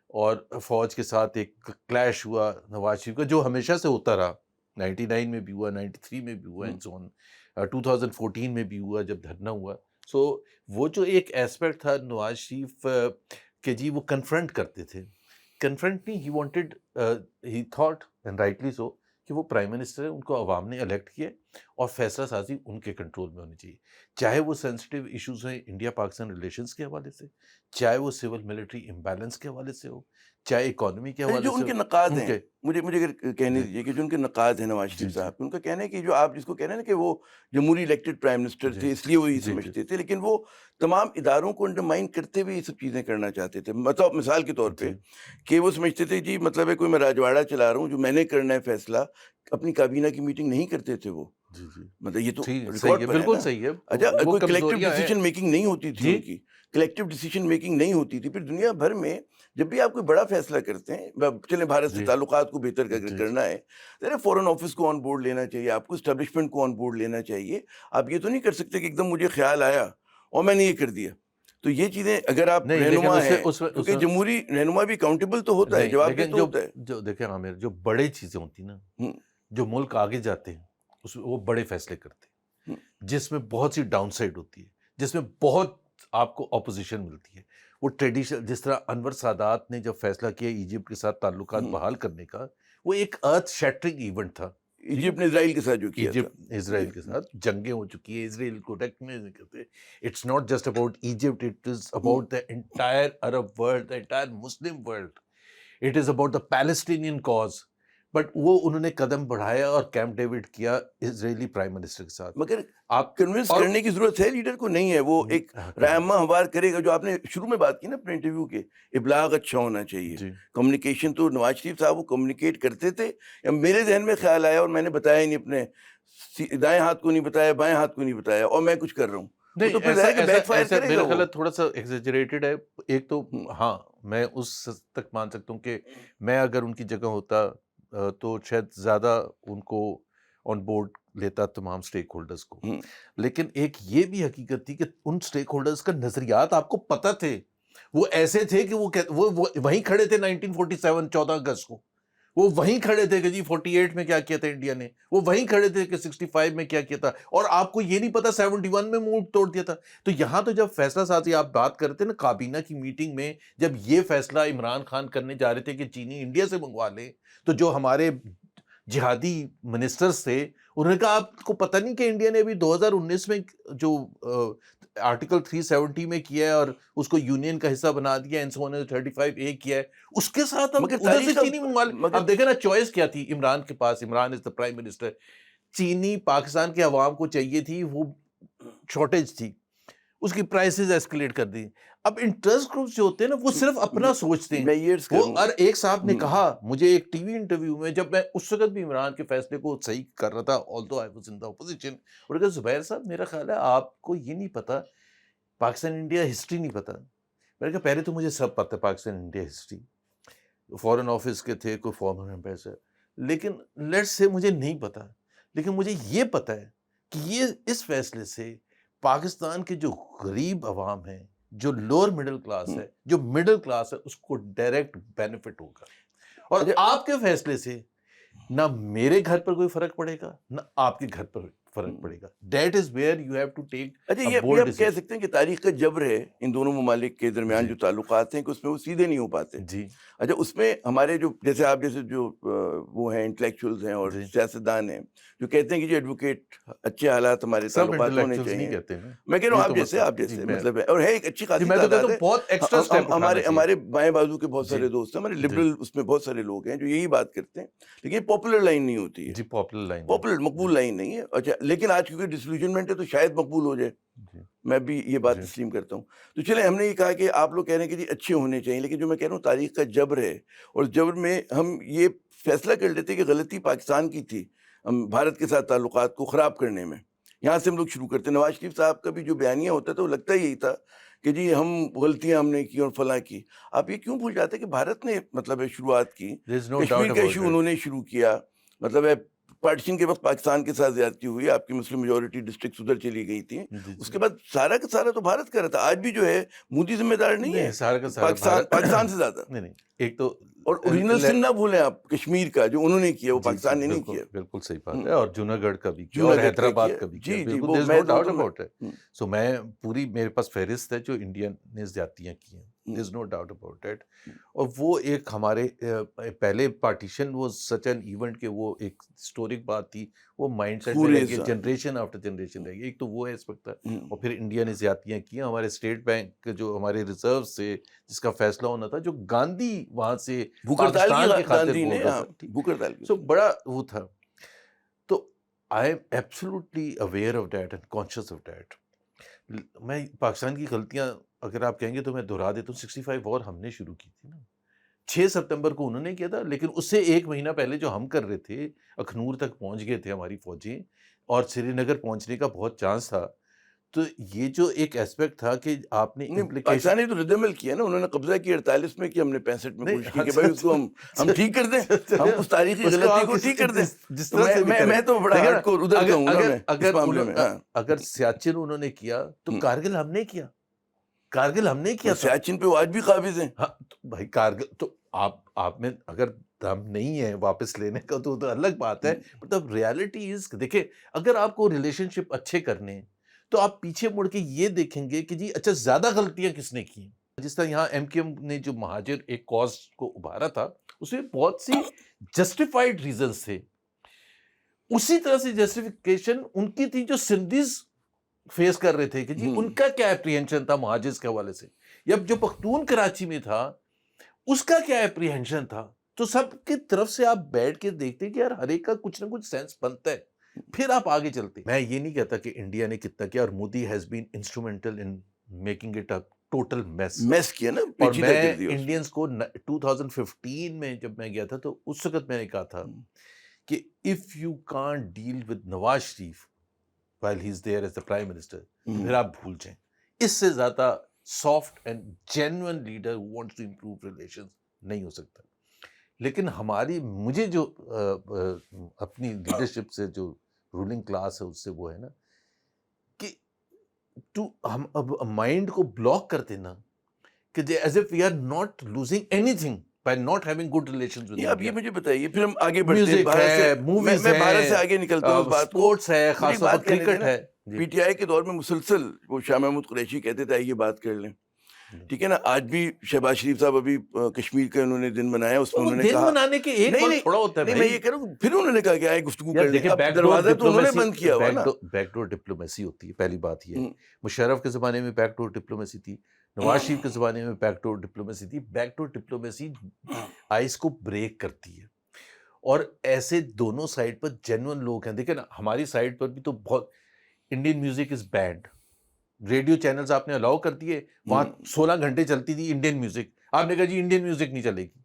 Speaker 1: اور فوج کے ساتھ ایک کلیش ہوا نواز شریف کا، جو ہمیشہ سے ہوتا رہا، 99 میں بھی ہوا، 93 میں بھی ہوا، 2014 میں بھی ہوا جب دھرنا ہوا. سو وہ جو ایک ایسپیکٹ تھا نواز شریف کہ جی وہ کنفرنٹ کرتے تھے، کنفرنٹ نہیں، he wanted, he thought and rightly so کہ وہ پرائم منسٹر ہے، ان کو عوام نے الیکٹ کیا، اور فیصلہ سازی ان کے کنٹرول میں ہونی چاہیے، چاہے وہ سینسٹیو ایشوز ہیں انڈیا پاکستان ریلیشنز کے حوالے سے، چاہے وہ سول ملٹری امبیلنس کے حوالے سے ہو، چاہے اکانومی کے حوالے سے.
Speaker 2: جو ان کے نقاد ہیں، مجھے اگر کہنے دیجیے کہ جو ان کے نقاد ہیں نواز شریف صاحب، ان کا کہنا ہے کہ جو آپ جس کو کہہ رہے ہیں نا کہ وہ جمہوری الیکٹڈ پرائم منسٹر تھے اس لیے وہ یہ سمجھتے تھے، لیکن وہ تمام اداروں کو انڈرمائن کرتے ہوئے یہ سب چیزیں کرنا چاہتے تھے. مطلب مثال کے طور پہ کہ وہ سمجھتے تھے جی مطلب ہے کوئی میں راجواڑہ چلا رہا ہوں، جو میں نے کرنا ہے فیصلہ، اپنی کابینہ کی میٹنگ نہیں کرتے تھے وہ. مطلب یہ تو
Speaker 1: بالکل صحیح ہے.
Speaker 2: اچھا، کوئی کلیکٹیو ڈیسیژن میکنگ نہیں ہوتی تھی ان کی، کلیکٹیو ڈیسیژن میکنگ نہیں ہوتی تھی. پھر دنیا بھر میں جب بھی آپ کوئی بڑا فیصلہ کرتے ہیں، چلیں بھارت سے تعلقات کو بہتر کرنا ہے، فورن آفس کو آن بورڈ لینا چاہیے، آپ کو اسٹیبلشمنٹ کو آن بورڈ لینا چاہیے. آپ یہ تو نہیں کر سکتے کہ ایک دم مجھے خیال آیا اور میں نے یہ کر دیا. تو یہ چیزیں اگر آپ رہنما ہیں، کیونکہ جمہوری رہنما بھی اکاؤنٹیبل تو ہوتا ہے، جواب دہ تو ہوتا ہے.
Speaker 1: جو دیکھیں عامر، جو بڑے چیزیں ہوتی نا، جو ملک آگے جاتے ہیں اس میں وہ بڑے فیصلے کرتے ہیں، جس میں بہت سی ڈاؤن سائڈ ہوتی ہے، جس میں بہت آپ کو اپوزیشن ملتی ہے. وہ ٹریڈیشنل، جس طرح انور سادات نے جب فیصلہ کیا ایجپٹ کے ساتھ تعلقات بحال کرنے کا، وہ ایک ارتھ شیٹرنگ ایونٹ تھا.
Speaker 2: ایجپٹ نے اسرائیل کے ساتھ جو کیا،
Speaker 1: ایجپٹ اسرائیل کے ساتھ جنگیں ہو چکی ہیں، اسرائیل کو نہیں کرتے. It's not just about Egypt, it is about the entire Arab world, the entire Muslim world. It is about the Palestinian cause. But وہ انہوں نے قدم بڑھایا اور کیمپ ڈیوڈ کیا اسرائیلی پرائم منسٹر کے ساتھ.
Speaker 2: مگر آپ کنونس کرنے کی ضرورت ہے لیڈر کو، نہیں ہے، وہ ایک رہنما ہموار کرے گا. جو آپ نے شروع میں بات کی نا اپنے انٹرویو کے، ابلاغ اچھا ہونا چاہیے، کمیونیکیشن. تو نواز شریف صاحب وہ کمیونیکیٹ کرتے تھے، یا میرے ذہن میں خیال آیا اور میں نے بتایا ہی نہیں، اپنے دائیں ہاتھ کو نہیں بتایا، بائیں ہاتھ کو نہیں بتایا، اور میں کچھ کر رہا ہوں.
Speaker 1: میرا خیال تھوڑا سا ایگزیجریٹڈ ہے. ایک تو ہاں میں اس تک مان سکتا ہوں کہ میں اگر ان کی جگہ ہوتا تو شاید زیادہ ان کو آن بورڈ لیتا تمام سٹیک ہولڈرز کو. لیکن ایک یہ بھی حقیقت تھی کہ ان سٹیک ہولڈرز کا نظریات آپ کو پتہ تھے، وہ ایسے تھے کہ وہ وہیں کھڑے تھے 1947 14 اگست کو، وہ وہیں کھڑے تھے کہ جی 48 میں کیا کیا تھا انڈیا نے, وہ وہیں کھڑے تھے کہ 65 میں کیا کیا تھا, اور آپ کو یہ نہیں پتا 71 میں منہ توڑ دیا تھا. تو یہاں تو جب فیصلہ سازی آپ بات کرتے نا, کابینہ کی میٹنگ میں جب یہ فیصلہ عمران خان کرنے جا رہے تھے کہ چینی انڈیا سے منگوا لیں, تو جو ہمارے جہادی منسٹرز تھے انہوں نے کہا آپ کو پتہ نہیں کہ انڈیا نے ابھی 2019 میں جو آرٹیکل 370 میں کیا ہے اور اس کو یونین کا حصہ بنا دیا, 35A کیا ہے, اس کے ساتھ ہم ادھر سے چینی منگوا لیں. اب دیکھیں نا چوائس کیا تھی عمران کے پاس, عمران از دا پرائم منسٹر. چینی پاکستان کے عوام کو چاہیے تھی, وہ شارٹیج تھی, اس کی پرائسز ایسکلیٹ کر دی. اب انٹرسٹ گروپس جو ہوتے ہیں نا وہ صرف اپنا سوچتے ہیں. وہ اور ایک صاحب نے کہا مجھے ایک ٹی وی انٹرویو میں, جب میں اس وقت بھی عمران کے فیصلے کو صحیح کر رہا تھا, although I was in the opposition, اور کہا زبیر صاحب میرا خیال ہے آپ کو یہ نہیں پتا پاکستان انڈیا ہسٹری نہیں پتا. میں نے کہا پہلے تو مجھے سب پتہ Pakistan India history, foreign office کے تھے, کوئی فارمر ایمبیسڈر, لیکن لیٹس سے مجھے نہیں پتا. لیکن مجھے یہ پتا ہے کہ یہ اس فیصلے سے پاکستان کے جو غریب عوام ہیں, جو لوور مڈل کلاس ہے, جو مڈل کلاس ہے, اس کو ڈائریکٹ بینیفٹ ہوگا. اور آپ کے فیصلے سے نہ میرے گھر پر کوئی فرق پڑے گا نہ آپ کے گھر پر فرق پڑے گا. That is where you have to take.
Speaker 2: اچھا یہ بھی آپ کہہ سکتے ہیں کہ تاریخ کا جبر ہے ان دونوں ممالک کے درمیان جو تعلقات ہیں کہ اس میں وہ سیدھے نہیں ہو پاتے.
Speaker 1: جی
Speaker 2: اچھا اس میں ہمارے جو جیسے آپ جیسے جو وہ ہیں انٹلیکچوئلز ہیں اور سیاستدان ہیں جو کہتے ہیں کہ جو ایڈوکیٹ اچھے حالات ہمارے تعلقات ہونے چاہیے. میں کہہ رہا ہوں آپ جیسے مطلب ہے, اور ہے ایک اچھی خاصی تعداد ہے. ہمارے بائیں بازو کے بہت سارے دوست ہیں, ہمارے لبرل اس میں بہت سارے لوگ ہیں جو یہی بات کرتے ہیں, لیکن یہ پاپولر لائن نہیں ہوتی ہے.
Speaker 1: جی پاپولر لائن,
Speaker 2: پاپولر مقبول لائن نہیں ہے. اچھا لیکن آج کیونکہ ڈسلوجنمنٹ ہے تو شاید مقبول ہو جائے, میں بھی یہ بات تسلیم کرتا ہوں. تو چلیں ہم نے یہ کہا کہ آپ لوگ کہہ رہے ہیں کہ جی اچھے ہونے چاہیے, لیکن جو میں کہہ رہا ہوں تاریخ کا جبر ہے, اور جبر میں ہم یہ فیصلہ کر لیتے کہ غلطی پاکستان کی تھی بھارت کے ساتھ تعلقات کو خراب کرنے میں. یہاں سے ہم لوگ شروع کرتے ہیں. نواز شریف صاحب کا بھی جو بیانیہ ہوتا تھا وہ لگتا یہی تھا کہ جی ہم غلطیاں ہم نے کی اور فلاں کی. آپ یہ کیوں بھول جاتے کہ بھارت نے مطلب شروعات کی, کشمیر کا ایشو انہوں نے شروع کیا, مطلب ہے پارٹیشن کے وقت پاکستان کے ساتھ زیادتی ہوئی, آپ کی مسلم میجورٹی ڈسٹرکٹس ادھر چلی گئی تھی, اس کے بعد سارا کا سارا تو بھارت کا رہا تھا. آج بھی جو ہے مودی ذمہ دار نہیں ہے, پاکستان سے زیادہ. نہیں ایک تو اور اوریجنل سن نہ بھولیں آپ, کشمیر کا جو انہوں نے کیا وہ پاکستان نے نہیں کیا.
Speaker 1: بالکل صحیح بات ہے, اور جوناگڑھ گڑھ کا بھی کیا, اور حیدرآباد کا بھی کیا. سو میں پوری میرے پاس فہرست ہے جو انڈیا نے زیادتیاں کی ہیں, there's no doubt about it. اور وہ ایک ہمارے پہلے پارٹیشن وہ سچ این ایونٹ کہ وہ ایک ہسٹورک بات تھی, وہ مائنڈ سیٹ میں رہ گئی, جنریشن آفٹر جنریشن رہ گئی. ایک تو وہ ایسپیکٹ تھا, اور پھر انڈیا نے زیادتیاں کی. ہمارے اسٹیٹ بینک جو ہمارے ریزرو سے جس کا فیصلہ ہونا تھا, جو گاندھی وہاں سے پاکستان کی خاطر بول رہا تھا, سو بڑا وہ تھا. تو I am absolutely aware of that and conscious of that. میں پاکستان کی غلطیاں اگر آپ کہیں گے تو میں دہرا دیتا ہوں. 65 وار ہم نے شروع کی تھی نا, 6 ستمبر کو انہوں نے کیا تھا, لیکن اس سے ایک مہینہ پہلے جو ہم کر رہے تھے, اخنور تک پہنچ گئے تھے ہماری فوجیں, اور سری نگر پہنچنے کا بہت چانس تھا. تو یہ جو ایک ایسپیکٹ تھا کہ آپ نے
Speaker 2: پاکستان نے تو رد عمل کیا نا, انہوں نے قبضہ کیا 48 میں کہ ہم نے 65 میں کوشش کی کہ بھائی اس کو ہم ٹھیک کر دیں, ہم اس تاریخی غلطی کو ٹھیک کر دیں. جس طرح سے میں تو بڑا ہارڈ کور ادھر کا ہوں نا.
Speaker 1: اگر سیاچن انہوں نے کیا تو کارگل ہم نے کیا, کارگل ہم نے کیا.
Speaker 2: سیاچن پہ وہ آج بھی قابض ہیں.
Speaker 1: ہاں بھائی کارگل تو آپ میں اگر دم نہیں ہے واپس لینے کا تو الگ بات ہے, مطلب ریالٹی از دیکھیں اگر آپ کو ریلیشن شپ اچھے کرنے ہیں تو آپ پیچھے مڑ کے یہ دیکھیں گے کہ جی اچھا زیادہ غلطیاں کس نے کی. جس طرح یہاں ایم کیو ایم نے جو مہاجر ایک کاز کو ابھارا تھا, اس میں بہت سی جسٹیفائڈ ریزنز تھے. اسی طرح سے جسٹیفیکیشن ان کی تھی جو سندھیز فیس کر رہے تھے کہ جی ان کا کیا اپریہنشن تھا مہاجرز کے حوالے سے, یا جو پختون کراچی میں تھا اس کا کیا اپریہنشن تھا. تو سب کی طرف سے آپ بیٹھ کے دیکھتے ہیں کہ یار ہر ایک کا کچھ نہ کچھ سینس بنتا ہے, پھر آپ آگے چلتے. میں یہ نہیں کہتا کہ انڈیا نے کتنا کیا, اور Modi has been instrumental in making it a total mass کیا نا. اور میں انڈینز کو 2015 میں جب میں گیا تھا تو اس وقت میں نے کہا تھا کہ if you can't deal with Nawaz Sharif while he is there as the prime minister, پھر آپ بھول جائیں. اس سے زیادہ soft and genuine leader who wants to improve relations نہیں ہو سکتا. لیکن مجھے جو اپنی لیڈرشپ سے جو رولنگ کلاس ہے اس سے وہ ہے نا کہ ہم اب مائنڈ کو بلاک کرتے نا کہ as if we are not losing anything by not having good relations with
Speaker 2: یہ اب یہ
Speaker 1: India.
Speaker 2: مجھے بتائیے پھر ہم آگے بڑھتے ہیں
Speaker 1: میوزک ہے, موویز
Speaker 2: میں بھارت سے
Speaker 1: ہے,
Speaker 2: آگے نکلتا ہوں اس بات کو.
Speaker 1: اسپورٹس ہے,
Speaker 2: مجھے
Speaker 1: خاص
Speaker 2: ایک
Speaker 1: طور پر
Speaker 2: بات کہنے
Speaker 1: کرکٹ
Speaker 2: دینا.
Speaker 1: ہے.
Speaker 2: پی ٹی آئی کے دور میں مسلسل وہ شاہ محمود قریشی کہتے تھے یہ بات کر لیں, ٹھیک ہے نا. آج بھی شہباز شریف صاحب ابھی کشمیر کا انہوں نے دن منایا, اس میں انہوں نے
Speaker 1: دن
Speaker 2: کہا
Speaker 1: منانے کے ایک وقت تھوڑا ہوتا ہے
Speaker 2: نہیں,
Speaker 1: بھائی.
Speaker 2: میں یہ کہہ رہا ہوں پھر انہوں نے کہا کہ آئے گفتگو کر لیں.
Speaker 1: دیکھیں,
Speaker 2: اب
Speaker 1: بیک ڈور
Speaker 2: دروازہ تو انہوں نے
Speaker 1: ڈپلومیسی,
Speaker 2: بند کیا ہوا نا.
Speaker 1: بیک ڈور ڈپلومیسی ہوتی ہے, پہلی بات یہ ہے. مشرف کے زمانے میں بیک ڈور ڈپلومیسی تھی, نواز شریف کے زمانے میں بیک ڈور ڈپلومیسی تھی. بیک ڈور ڈپلومیسی آئس کو بریک کرتی ہے, اور ایسے دونوں سائڈ پر جینوئن لوگ ہیں. دیکھیں نا, ہماری سائڈ پر بھی تو بہت Indian music is banned. Radio channels آپ نے الاؤ کر دیے, وہاں 16 گھنٹے چلتی تھی انڈین میوزک. آپ نے کہا جی انڈین میوزک نہیں چلے گی.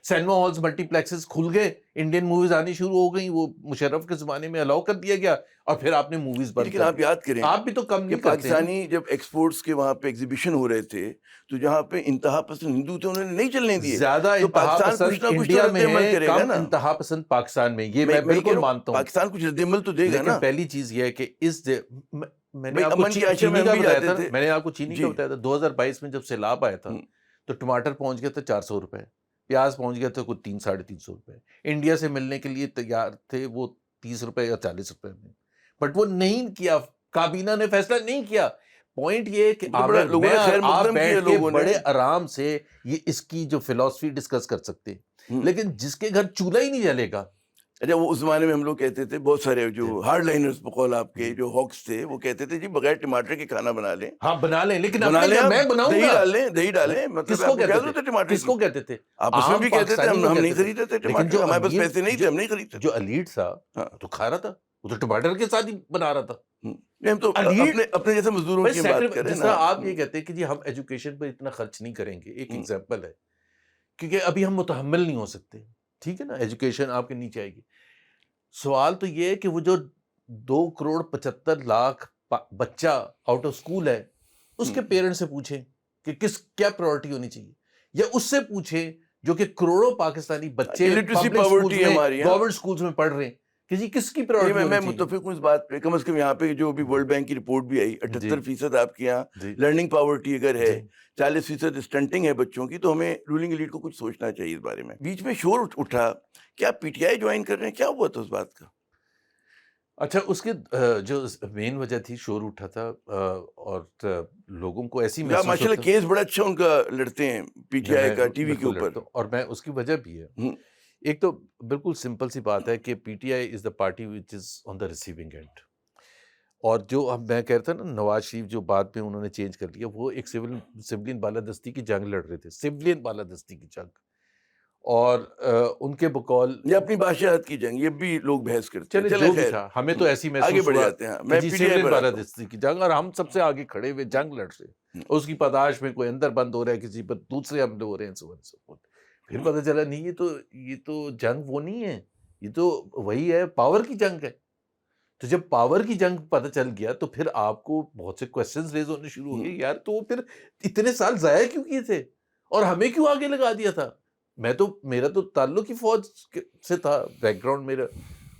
Speaker 1: سینما ہالز, ملٹی پلیکسز کھل گئے, انڈین موویز آنی شروع ہو گئیں. وہ مشرف کے زمانے میں الاؤ کر دیا گیا, اور پھر آپ نے موویز بند
Speaker 2: لیکن
Speaker 1: کر
Speaker 2: آپ
Speaker 1: دی.
Speaker 2: یاد کریں
Speaker 1: آپ بھی تو کم
Speaker 2: کہ
Speaker 1: نہیں کرتے ہیں.
Speaker 2: پاکستانی جب ایکسپورٹس کے وہاں پہ ایگزیبیشن ہو رہے تھے تو جہاں پہ انتہا پسند ہندو تھے انہوں نے نہیں چلنے دیے.
Speaker 1: زیادہ
Speaker 2: تو
Speaker 1: انتہا
Speaker 2: پاکستان
Speaker 1: پسند
Speaker 2: کچھ نہ کچھ
Speaker 1: انڈیا
Speaker 2: تو رد
Speaker 1: میں
Speaker 2: عمل
Speaker 1: ہے,
Speaker 2: کرے گا
Speaker 1: کم
Speaker 2: نا.
Speaker 1: انتہا پسند پاکستان میں, یہ میں بالکل مانتا ہوں.
Speaker 2: پاکستان کچھ رد عمل تو دے گا
Speaker 1: لیکن
Speaker 2: نا.
Speaker 1: پہلی چیز یہ ہے کہ اس میں نے
Speaker 2: بھائی
Speaker 1: آپ کو
Speaker 2: امن کے عاشر میں
Speaker 1: چینی
Speaker 2: ہم
Speaker 1: کا
Speaker 2: بھی
Speaker 1: بتایا
Speaker 2: جاتے
Speaker 1: تھا,
Speaker 2: تھے.
Speaker 1: میں نے آپ کو چینی کا
Speaker 2: جی.
Speaker 1: بتایا تھا. 2022 میں جب سیلاب آیا تھا تو ٹماٹر پہنچ گیا تھا 400 روپے, پیاز پہنچ گیا تھا کوئی 300-350 روپے. انڈیا سے ملنے کے لیے تیار تھے وہ 30 روپے یا 40 روپے میں, بٹ وہ نہیں کیا, کابینہ نے فیصلہ نہیں کیا. پوائنٹ یہ ہے کہ
Speaker 2: لوگوں نے خیر
Speaker 1: آپ
Speaker 2: مقدم کیا,
Speaker 1: بیٹھ کے
Speaker 2: لوگوں نے
Speaker 1: بڑے آرام سے یہ اس کی جو فلسفی ڈسکس کر سکتے ہیں, لیکن جس کے گھر چولہا ہی نہیں جلے گا.
Speaker 2: اچھا, وہ اس زمانے میں ہم لوگ کہتے تھے, بہت سارے جو ہارڈ لائنرز بقول آپ کے جو ہاکس تھے وہ کہتے تھے جی بغیر ٹماٹر کے کھانا بنا لیں.
Speaker 1: ہاں بنا لیں, لیکن
Speaker 2: بنا لیں,
Speaker 1: میں بناؤں
Speaker 2: دہی
Speaker 1: گا.
Speaker 2: ڈال لیں, دہی ڈالیں, مطلب آپ کو کیا ضرورت ہے ٹماٹر کی.
Speaker 1: کس کو کہتے تھے؟
Speaker 2: آپ اس میں بھی کہتے تھے ہم نہیں خریدتے تھے ٹماٹر, ہمارے پاس پیسے نہیں تھے, ہم نہیں خریدتے.
Speaker 1: جو ایلیٹ تھا وہ تو کھا رہا تھا, وہ تو ٹماٹر کے ساتھ ہی بنا رہا تھا.
Speaker 2: ہم تو اپنے جیسے مزدوروں کی بات کریں.
Speaker 1: جس طرح آپ یہ کہتے ہیں کہ جی ہم ایجوکیشن پہ اتنا خرچ نہیں کریں گے, ایک ایگزامپل ہے, کیونکہ ابھی ہم متحمل نہیں ہو سکتے, ٹھیک ہے نا, ایجوکیشن آپ کے نیچے آئے گی. سوال تو یہ ہے کہ وہ جو 2.75 کروڑ بچہ آؤٹ آف اسکول ہے, اس کے پیرنٹس سے پوچھیں کہ کیا پرائورٹی ہونی چاہیے, یا اس سے پوچھیں جو کہ کروڑوں پاکستانی بچے گورنمنٹ اسکولز میں پڑھ رہے ہیں کہ جی کس کی پرائورٹی ہونی
Speaker 2: میں
Speaker 1: چاہیے.
Speaker 2: متفق ہوں اس بات پہ. کم از کم یہاں پہ جو بھی ورلڈ بینک کی رپورٹ بھی آئی, 78% آپ کے یہاں لرننگ پاورٹی اگر ہے, 40% اسٹنٹنگ ہے بچوں کی, تو ہمیں رولنگ ایلیٹ کو کچھ سوچنا چاہیے اس بارے میں. بیچ میں شور اٹھا کہ آپ پی ٹی آئی جوائن کر رہے ہیں, کیا ہوا تھا اس بات کا؟
Speaker 1: اچھا, اس کے جو مین وجہ تھی شور اٹھا تھا, اور لوگوں کو ایسی محسوس
Speaker 2: ماشاء اللہ کیس بڑا اچھا ان کا لڑتے ہیں پی ٹی آئی کا ٹی وی کے اوپر,
Speaker 1: اور میں اس کی وجہ بھی ہے. ایک تو بالکل سمپل سی بات ہے کہ پی T I is the party which is on the receiving end. اور جو میں کہہ رہا تھا نا, نواز شریف جو بعد میں انہوں نے چینج کر لیا, وہ ایک سولین بالادستی کی جنگ لڑ رہے تھے, سولین بالادستی کی جنگ, اور ان کے بقول
Speaker 2: یہ اپنی بادشاہت کی جنگ, یہ بھی لوگ بحث کرتے ہیں.
Speaker 1: جو بھی تھا, ہمیں تو ایسی
Speaker 2: آگے
Speaker 1: محسوس
Speaker 2: بڑھ
Speaker 1: ہوا
Speaker 2: جاتے ہیں. میں
Speaker 1: کہ
Speaker 2: پی ٹی آئی
Speaker 1: سولین بالادستی کی جنگ, اور ہم سب سے آگے کھڑے ہوئے جنگ لڑ رہے, اس کی پاداش میں کوئی اندر بند ہو رہا ہے, کسی پر دوسرے حملے ہو رہے ہیں. پھر پتہ چلا نہیں, یہ تو جنگ وہ نہیں ہے, یہ تو وہی ہے, پاور کی جنگ ہے. تو جب پاور کی جنگ پتہ چل گیا تو پھر آپ کو بہت سے کوسچنز ریز ہونے شروع ہو گئے, یار تو پھر اتنے سال ضائع کیوں کیے تھے, اور ہمیں کیوں آگے لگا دیا تھا. میرا تو تعلق ہی فوج سے تھا, بیک گراؤنڈ میرا,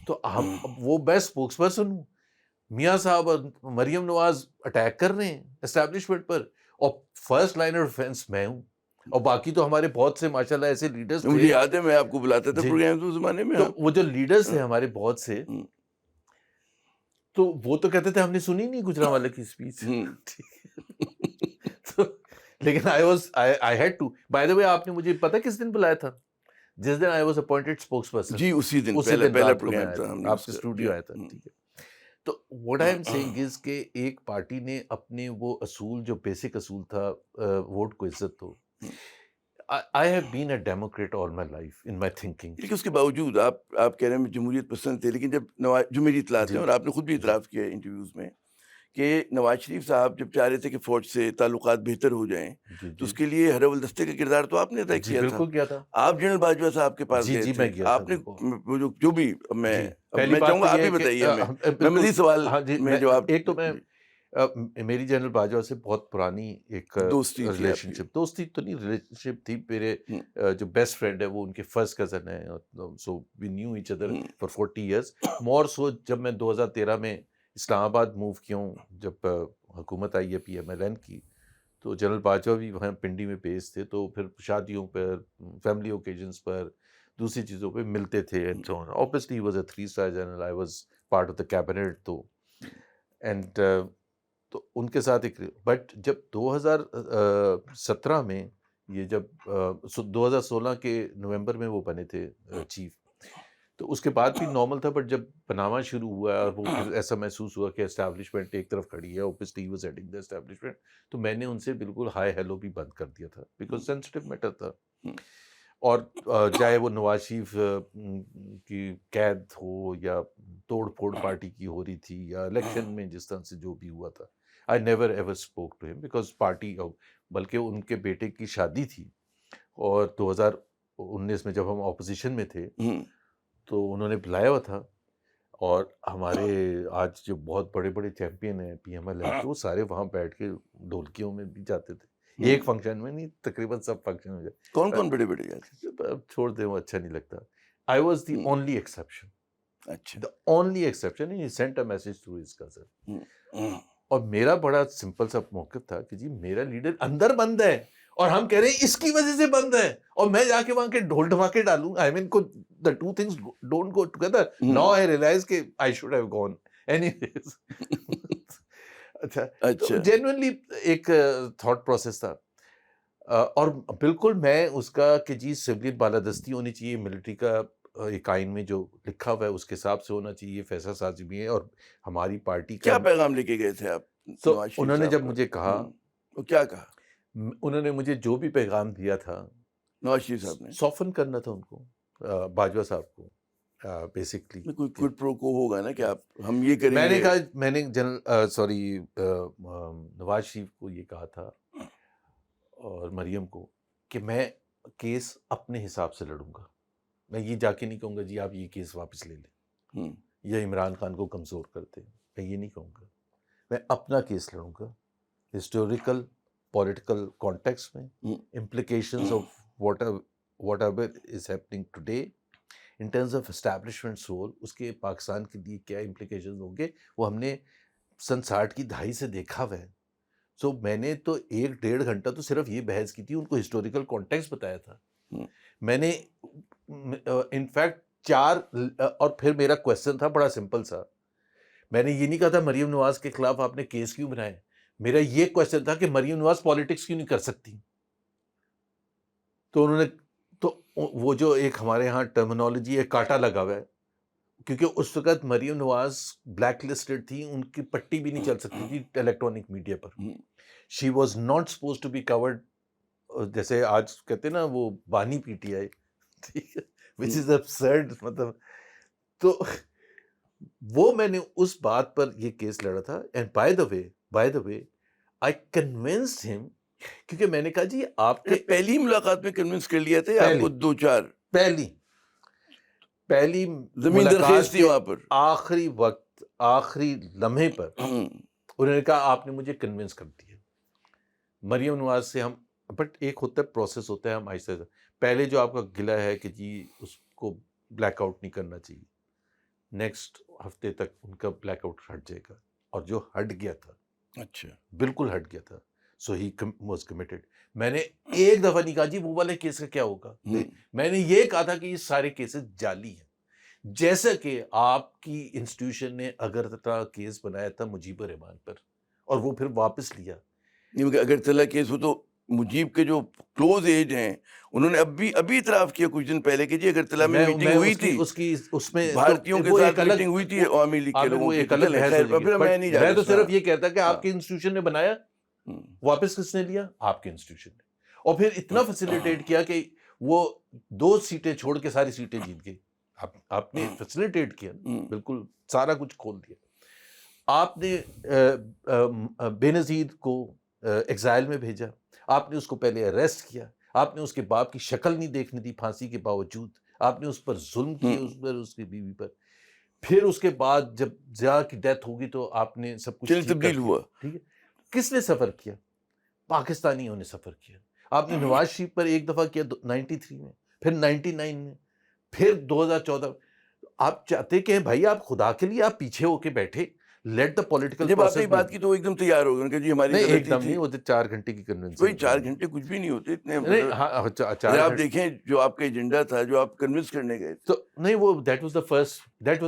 Speaker 1: تو ہم وہ میں اسپوکس پرسن ہوں. میاں صاحب اور مریم نواز اٹیک کر رہے ہیں اسٹیبلشمنٹ پر, اور فرسٹ لائن آف ڈیفینس میں ہوں, اور باقی تو ہمارے بہت سے ماشاءاللہ ایسے لیڈرز تھے.
Speaker 2: مجھے یاد ہے میں آپ کو بلاتا تھا پروگرام اس زمانے میں,
Speaker 1: تو وہ جو لیڈرز تھے ہمارے بہت سے, تو وہ تو کہتے تھے ہم نے سنی نہیں گجرانوالے کی اسپیچ. لیکن I had to. By the way, آپ نے مجھے پتا کس دن بلایا تھا؟ جس دن I was appointed spokesperson.
Speaker 2: جی اسی دن پہلا پروگرام تھا,
Speaker 1: آپ کے اسٹوڈیو آیا تھا, ٹھیک ہے. تو what I am saying is کہ ایک پارٹی نے اپنے وہ اصول, جو بیسک اصول تھا ووٹ کو عزت ہو. I have been a Democrat all my life in my thinking.
Speaker 2: لیکن اس کے باوجود آپ کہہ رہے ہیں جمہوریت پسند تھے, لیکن جب جو میری اطلاعات ہیں, اور آپ نے خود بھی اعتراف کیا انٹرویوز میں, کہ نواز شریف صاحب جب چاہ رہے تھے کہ فوج سے تعلقات بہتر ہو جائیں, تو اس کے لیے ہرول دستے کا کردار تو آپ نے ادا کیا تھا. آپ جنرل باجوہ صاحب کے پاس گئے تھے, آپ نے جو بھی, میں چاہوں گا آپ ہی بتائیے ہمیں, میں مزید سوال میں جواب.
Speaker 1: ایک تو میری جنرل باجوہ سے بہت پرانی ایک ریلیشن شپ, دوستی تو نہیں, ریلیشن شپ تھی. میرے جو بیسٹ فرینڈ ہے وہ ان کے فرسٹ کزن ہے, so we knew each other for 40 years. More so جب میں 2013 میں اسلام آباد موو کیا ہوں, جب حکومت آئی ہے PMLN کی, تو جنرل باجوہ بھی وہاں پنڈی میں بیس تھے, تو پھر شادیوں پر, فیملی اوکیجنس پر, دوسری چیزوں پہ ملتے تھے. And so obviously he was a 3-star general, I was part of the cabinet تو اینڈ تو ان کے ساتھ ایک, بٹ جب 2017 میں یہ جب 2016 کے نومبر میں وہ بنے تھے چیف, تو اس کے بعد بھی نارمل تھا, بٹ جب پناما شروع ہوا اور وہ پھر ایسا محسوس ہوا کہ اسٹیبلشمنٹ ایک طرف کھڑی ہے, obviously he was heading the establishment, تو میں نے ان سے بالکل ہائی ہیلو بھی بند کر دیا تھا, بیکاز سینسٹیو میٹر تھا. اور چاہے وہ نواز شریف کی قید ہو یا توڑ پھوڑ پارٹی کی ہو رہی تھی, یا الیکشن میں جس طرح سے جو بھی ہوا تھا, I never ever spoke to him because party, بلکہ ان کے بیٹے کی شادی تھی, اور 2019 میں جب ہم اپوزیشن میں تھے تو انہوں نے بلایا ہوا تھا, اور ہمارے آج جو بہت بڑے بڑے چیمپئن ہیں پی ایم ایل ہیں, تو وہ سارے وہاں بیٹھ کے ڈھولکیوں میں بھی جاتے تھے, ایک فنکشن میں نہیں, تقریباً سب فنکشن میں جاتے.
Speaker 2: کون کون بڑے بڑے جاتے؟
Speaker 1: اب چھوڑ دیں, وہ اچھا نہیں لگتا. I was the only exception.
Speaker 2: اچھا,
Speaker 1: The only exception, and he sent a message to his cousin. اور میرا بڑا سمپل سا موقف تھا کہ جی میرا لیڈر اندر بند ہے, اور ہم کہہ رہے ہیں اس کی وجہ سے بند ہے, اور میں جا کے وہاں کے ڈھول ڈھماکے ڈالوں. I mean, the two things don't go together. Now I realize کہ I should have gone. Anyways. اچھا, جینوئنلی ایک تھاٹ پروسیس تھا, اور بالکل میں اس کا کہ جی سویلین بالادستی ہونی چاہیے, ملٹری کا ایک آئین میں جو لکھا ہوا ہے اس کے حساب سے ہونا چاہیے, فیصلہ سازی بھی ہے, اور ہماری پارٹی کا.
Speaker 2: کیا پیغام لے کے گئے تھے آپ؟
Speaker 1: تو انہوں نے جب مجھے کہا,
Speaker 2: وہ کیا کہا
Speaker 1: انہوں نے مجھے جو بھی پیغام دیا تھا,
Speaker 2: نواز شریف صاحب نے
Speaker 1: سوفن کرنا تھا ان کو, باجوہ صاحب کو بیسکلی.
Speaker 2: کوئی کوئڈ پرو کو ہوگا نا کہ آپ ہم یہ کریں گے.
Speaker 1: میں نے کہا, میں نے جنرل نواز شریف کو یہ کہا تھا اور مریم کو کہ میں کیس اپنے حساب سے لڑوں گا, میں یہ جا کے نہیں کہوں گا جی آپ یہ کیس واپس لے لیں یا عمران خان کو کمزور کرتے, میں یہ نہیں کہوں گا. میں اپنا کیس لڑوں گا ہسٹوریکل پولیٹیکل کانٹیکسٹ میں, implications of whatever is happening today in terms of establishment's role, اس کے پاکستان کے لیے کیا implications ہوں گے, وہ ہم نے سن 60 کی دہائی سے دیکھا ہوا ہے. سو میں نے تو 1-1.5 گھنٹہ تو صرف یہ بحث کی تھی, ان کو ہسٹوریکل کانٹیکسٹ بتایا تھا. میں نے انفیکٹ 4, اور پھر میرا کویسچن تھا بڑا سمپل سا, میں نے یہ نہیں کہا تھا مریم نواز کے خلاف آپ نے کیس کیوں بنائے, میرا یہ کویسچن تھا کہ مریم نواز پالیٹکس کیوں نہیں کر سکتی. تو انہوں نے, تو وہ جو ایک ہمارے ہاں ٹرمینالوجی ہے کاٹا لگا ہوا ہے, کیونکہ اس وقت مریم نواز بلیک لسٹڈ تھی, ان کی پٹی بھی نہیں چل سکتی تھی الیکٹرانک میڈیا پر. She was not supposed to be covered, جیسے آج کہتے ہیں نا وہ بانی پی ٹی آئی, ٹھیک ہے, وچ از ابسرڈ, مطلب. تو وہ میں نے اس بات پر یہ کیس لڑا تھا. And by the way I convinced ہم, کیونکہ میں نے کہا جی آپ کے
Speaker 2: پہلی ملاقات میں کنونس کر لیا تھا, آپ کو 2-4
Speaker 1: پہلی
Speaker 2: زمین درخیز تھی وہاں پر,
Speaker 1: آخری وقت آخری لمحے پر انہوں نے کہا آپ نے مجھے کنونس کر دیا. مریم نواز سے ہم, بٹ ایک ہوتا ہے پروسیس ہوتا ہے, ہم آہستہ پہلے جو آپ کا گلہ ہے کہ جی اس کو بلیک آؤٹ نہیں کرنا چاہیے, نیکسٹ ہفتے تک ان کا بلیک آؤٹ ہٹ جائے گا, اور جو ہٹ گیا تھا,
Speaker 2: اچھا
Speaker 1: بالکل ہٹ گیا تھا, سو ہی واز کمیٹڈ. میں نے ایک دفعہ نہیں کہا جی وہ والے کیس کا کیا ہوگا, میں نے یہ کہا تھا کہ یہ سارے کیسز جعلی ہیں, جیسا کہ آپ کی انسٹیٹیوشن نے اگرتلہ کیس بنایا تھا مجیب الرحمان پر, اور وہ پھر واپس لیا.
Speaker 2: اگرتلہ کیس ہو تو مجیب کے جو کلوز ایج ہیں انہوں نے ابھی اعتراف کیا کچھ دن پہلے کہ جی اگرتلہ میں میٹنگ ہوئی تھی,
Speaker 1: اس میں
Speaker 2: بھارتیوں کے ساتھ میٹنگ ہوئی تھی عوامی لیگ کے لوگوں کی.
Speaker 1: میں تو صرف یہ کہتا کہ آپ کی انسٹیٹیوشن نے بنایا, واپس کس نے لیا, آپ کی انسٹیٹیوشن نے, اور پھر اتنا فیسیلیٹیٹ کیا کہ وہ 2 سیٹیں چھوڑ کے ساری سیٹیں جیت گئی. آپ نے فیسیلیٹیٹ کیا, بالکل سارا کچھ کھول دیا. آپ نے بے نظیر کو ایگزائل میں بھیجا, آپ نے اس کو پہلے اریسٹ کیا, آپ نے اس کے باپ کی شکل نہیں دیکھنے دی پھانسی کے باوجود, آپ نے اس پر ظلم کیا, اس پر, اس کی بیوی پر. پھر اس کے بعد جب ضیاء کی ڈیتھ ہوگی تو آپ نے سب کچھ
Speaker 2: تبدیل ہوا.
Speaker 1: ٹھیک ہے, کس نے سفر کیا, پاکستانیوں نے سفر کیا. آپ نے نواز شریف پر ایک دفعہ کیا 93 میں, پھر 99 میں, پھر 2014. آپ چاہتے کہ بھائی آپ خدا کے لیے آپ پیچھے ہو کے بیٹھے, لیٹ دا پولیٹیکل
Speaker 2: جب آپ نے بات کی تو وہ ایک دم تیار ہو گئے کہ جی ہماری
Speaker 1: نہیں، ایک
Speaker 2: غلطی
Speaker 1: دم
Speaker 2: تھی.
Speaker 1: نہیں، وہ 4 گھنٹے کی کنونس.
Speaker 2: وہی 4 گھنٹے کچھ بھی نہیں ہوتے اتنے.
Speaker 1: نہیں، ہاں،
Speaker 2: اگر
Speaker 1: 4
Speaker 2: آپ
Speaker 1: گھنٹے
Speaker 2: دیکھیں جو آپ کا ایجنڈا تھا, جو آپ کنونس کرنے گئے تھے.
Speaker 1: تو نہیں، وہ that was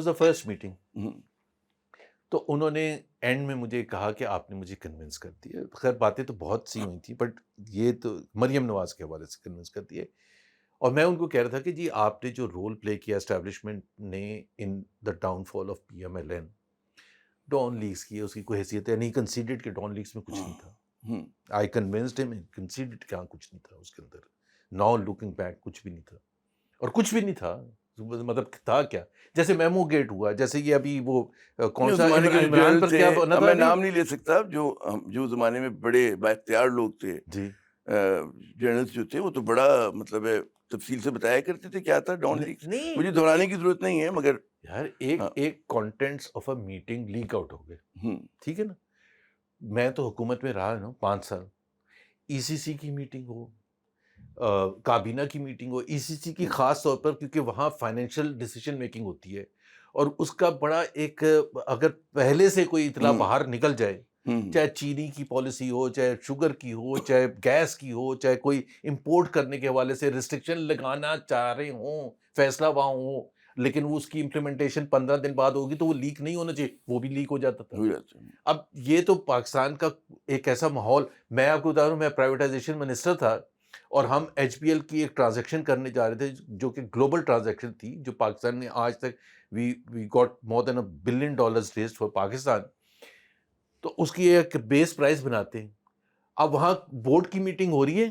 Speaker 1: the first meeting. تو انہوں نے اینڈ میں مجھے کہا کہ آپ نے مجھے کنونس کر دیا. خیر باتیں تو بہت سی ہوئی تھیں بٹ یہ تو مریم نواز کے حوالے سے کنونس کر دیے. اور میں ان کو کہہ رہا تھا کہ جی آپ نے جو رول پلے کیا اسٹیبلشمنٹ نے in the downfall of PMLN, Dawn leaks کی اس کی کوئی حیثیت ہے نہیں, کنسیڈڈ کہ ڈان لیگس میں کچھ نہیں تھا. آئی کنونسڈ ہم, کنسیڈڈ کہ کچھ نہیں تھا اس کے اندر. ناؤ لوکنگ بیک کچھ بھی نہیں تھا, اور کچھ بھی نہیں تھا. مطلب تھا کیا, جیسے میمو گیٹ ہوا, جیسے یہ ابھی وہ کون سا عمران پر کیا
Speaker 2: میں نام نہیں لے سکتا, جو زمانے میں بڑے بااختیار لوگ تھے
Speaker 1: جی,
Speaker 2: جرنلس جو تھے, وہ تو بڑا مطلب ہے تفصیل سے بتایا کرتے تھے کیا تھا ڈان لیگس.
Speaker 1: نہیں
Speaker 2: مجھے دہرانے کی ضرورت نہیں ہے, مگر
Speaker 1: یار ایک contents of a meeting leak out ہو گئے, ٹھیک ہے نا. میں تو حکومت میں رہا نا 5 سال. ECC کی میٹنگ ہو, کابینہ کی میٹنگ ہو, ECC کی خاص طور پر کیونکہ وہاں فائنینشیل ڈیسیجن میکنگ ہوتی ہے, اور اس کا بڑا ایک, اگر پہلے سے کوئی اطلاع باہر نکل جائے, چاہے چینی کی پالیسی ہو, چاہے شوگر کی ہو, چاہے گیس کی ہو, چاہے کوئی امپورٹ کرنے کے حوالے سے ریسٹرکشن لگانا چاہ رہے ہوں, فیصلہ وہاں ہو, لیکن وہ اس کی امپلیمنٹیشن 15 دن بعد ہوگی تو وہ لیک نہیں ہونا چاہیے, وہ بھی لیک ہو جاتا تھا. اب یہ تو پاکستان کا ایک ایسا ماحول, میں آپ کو بتا رہا ہوں, میں پرائیویٹائزیشن منسٹر تھا اور ہم HPL کی ایک ٹرانزیکشن کرنے جا رہے تھے جو کہ گلوبل ٹرانزیکشن تھی, جو پاکستان نے آج تک we got more than $1 billion raised for Pakistan. تو اس کی ایک بیس پرائز بناتے ہیں. اب وہاں بورڈ کی میٹنگ ہو رہی ہے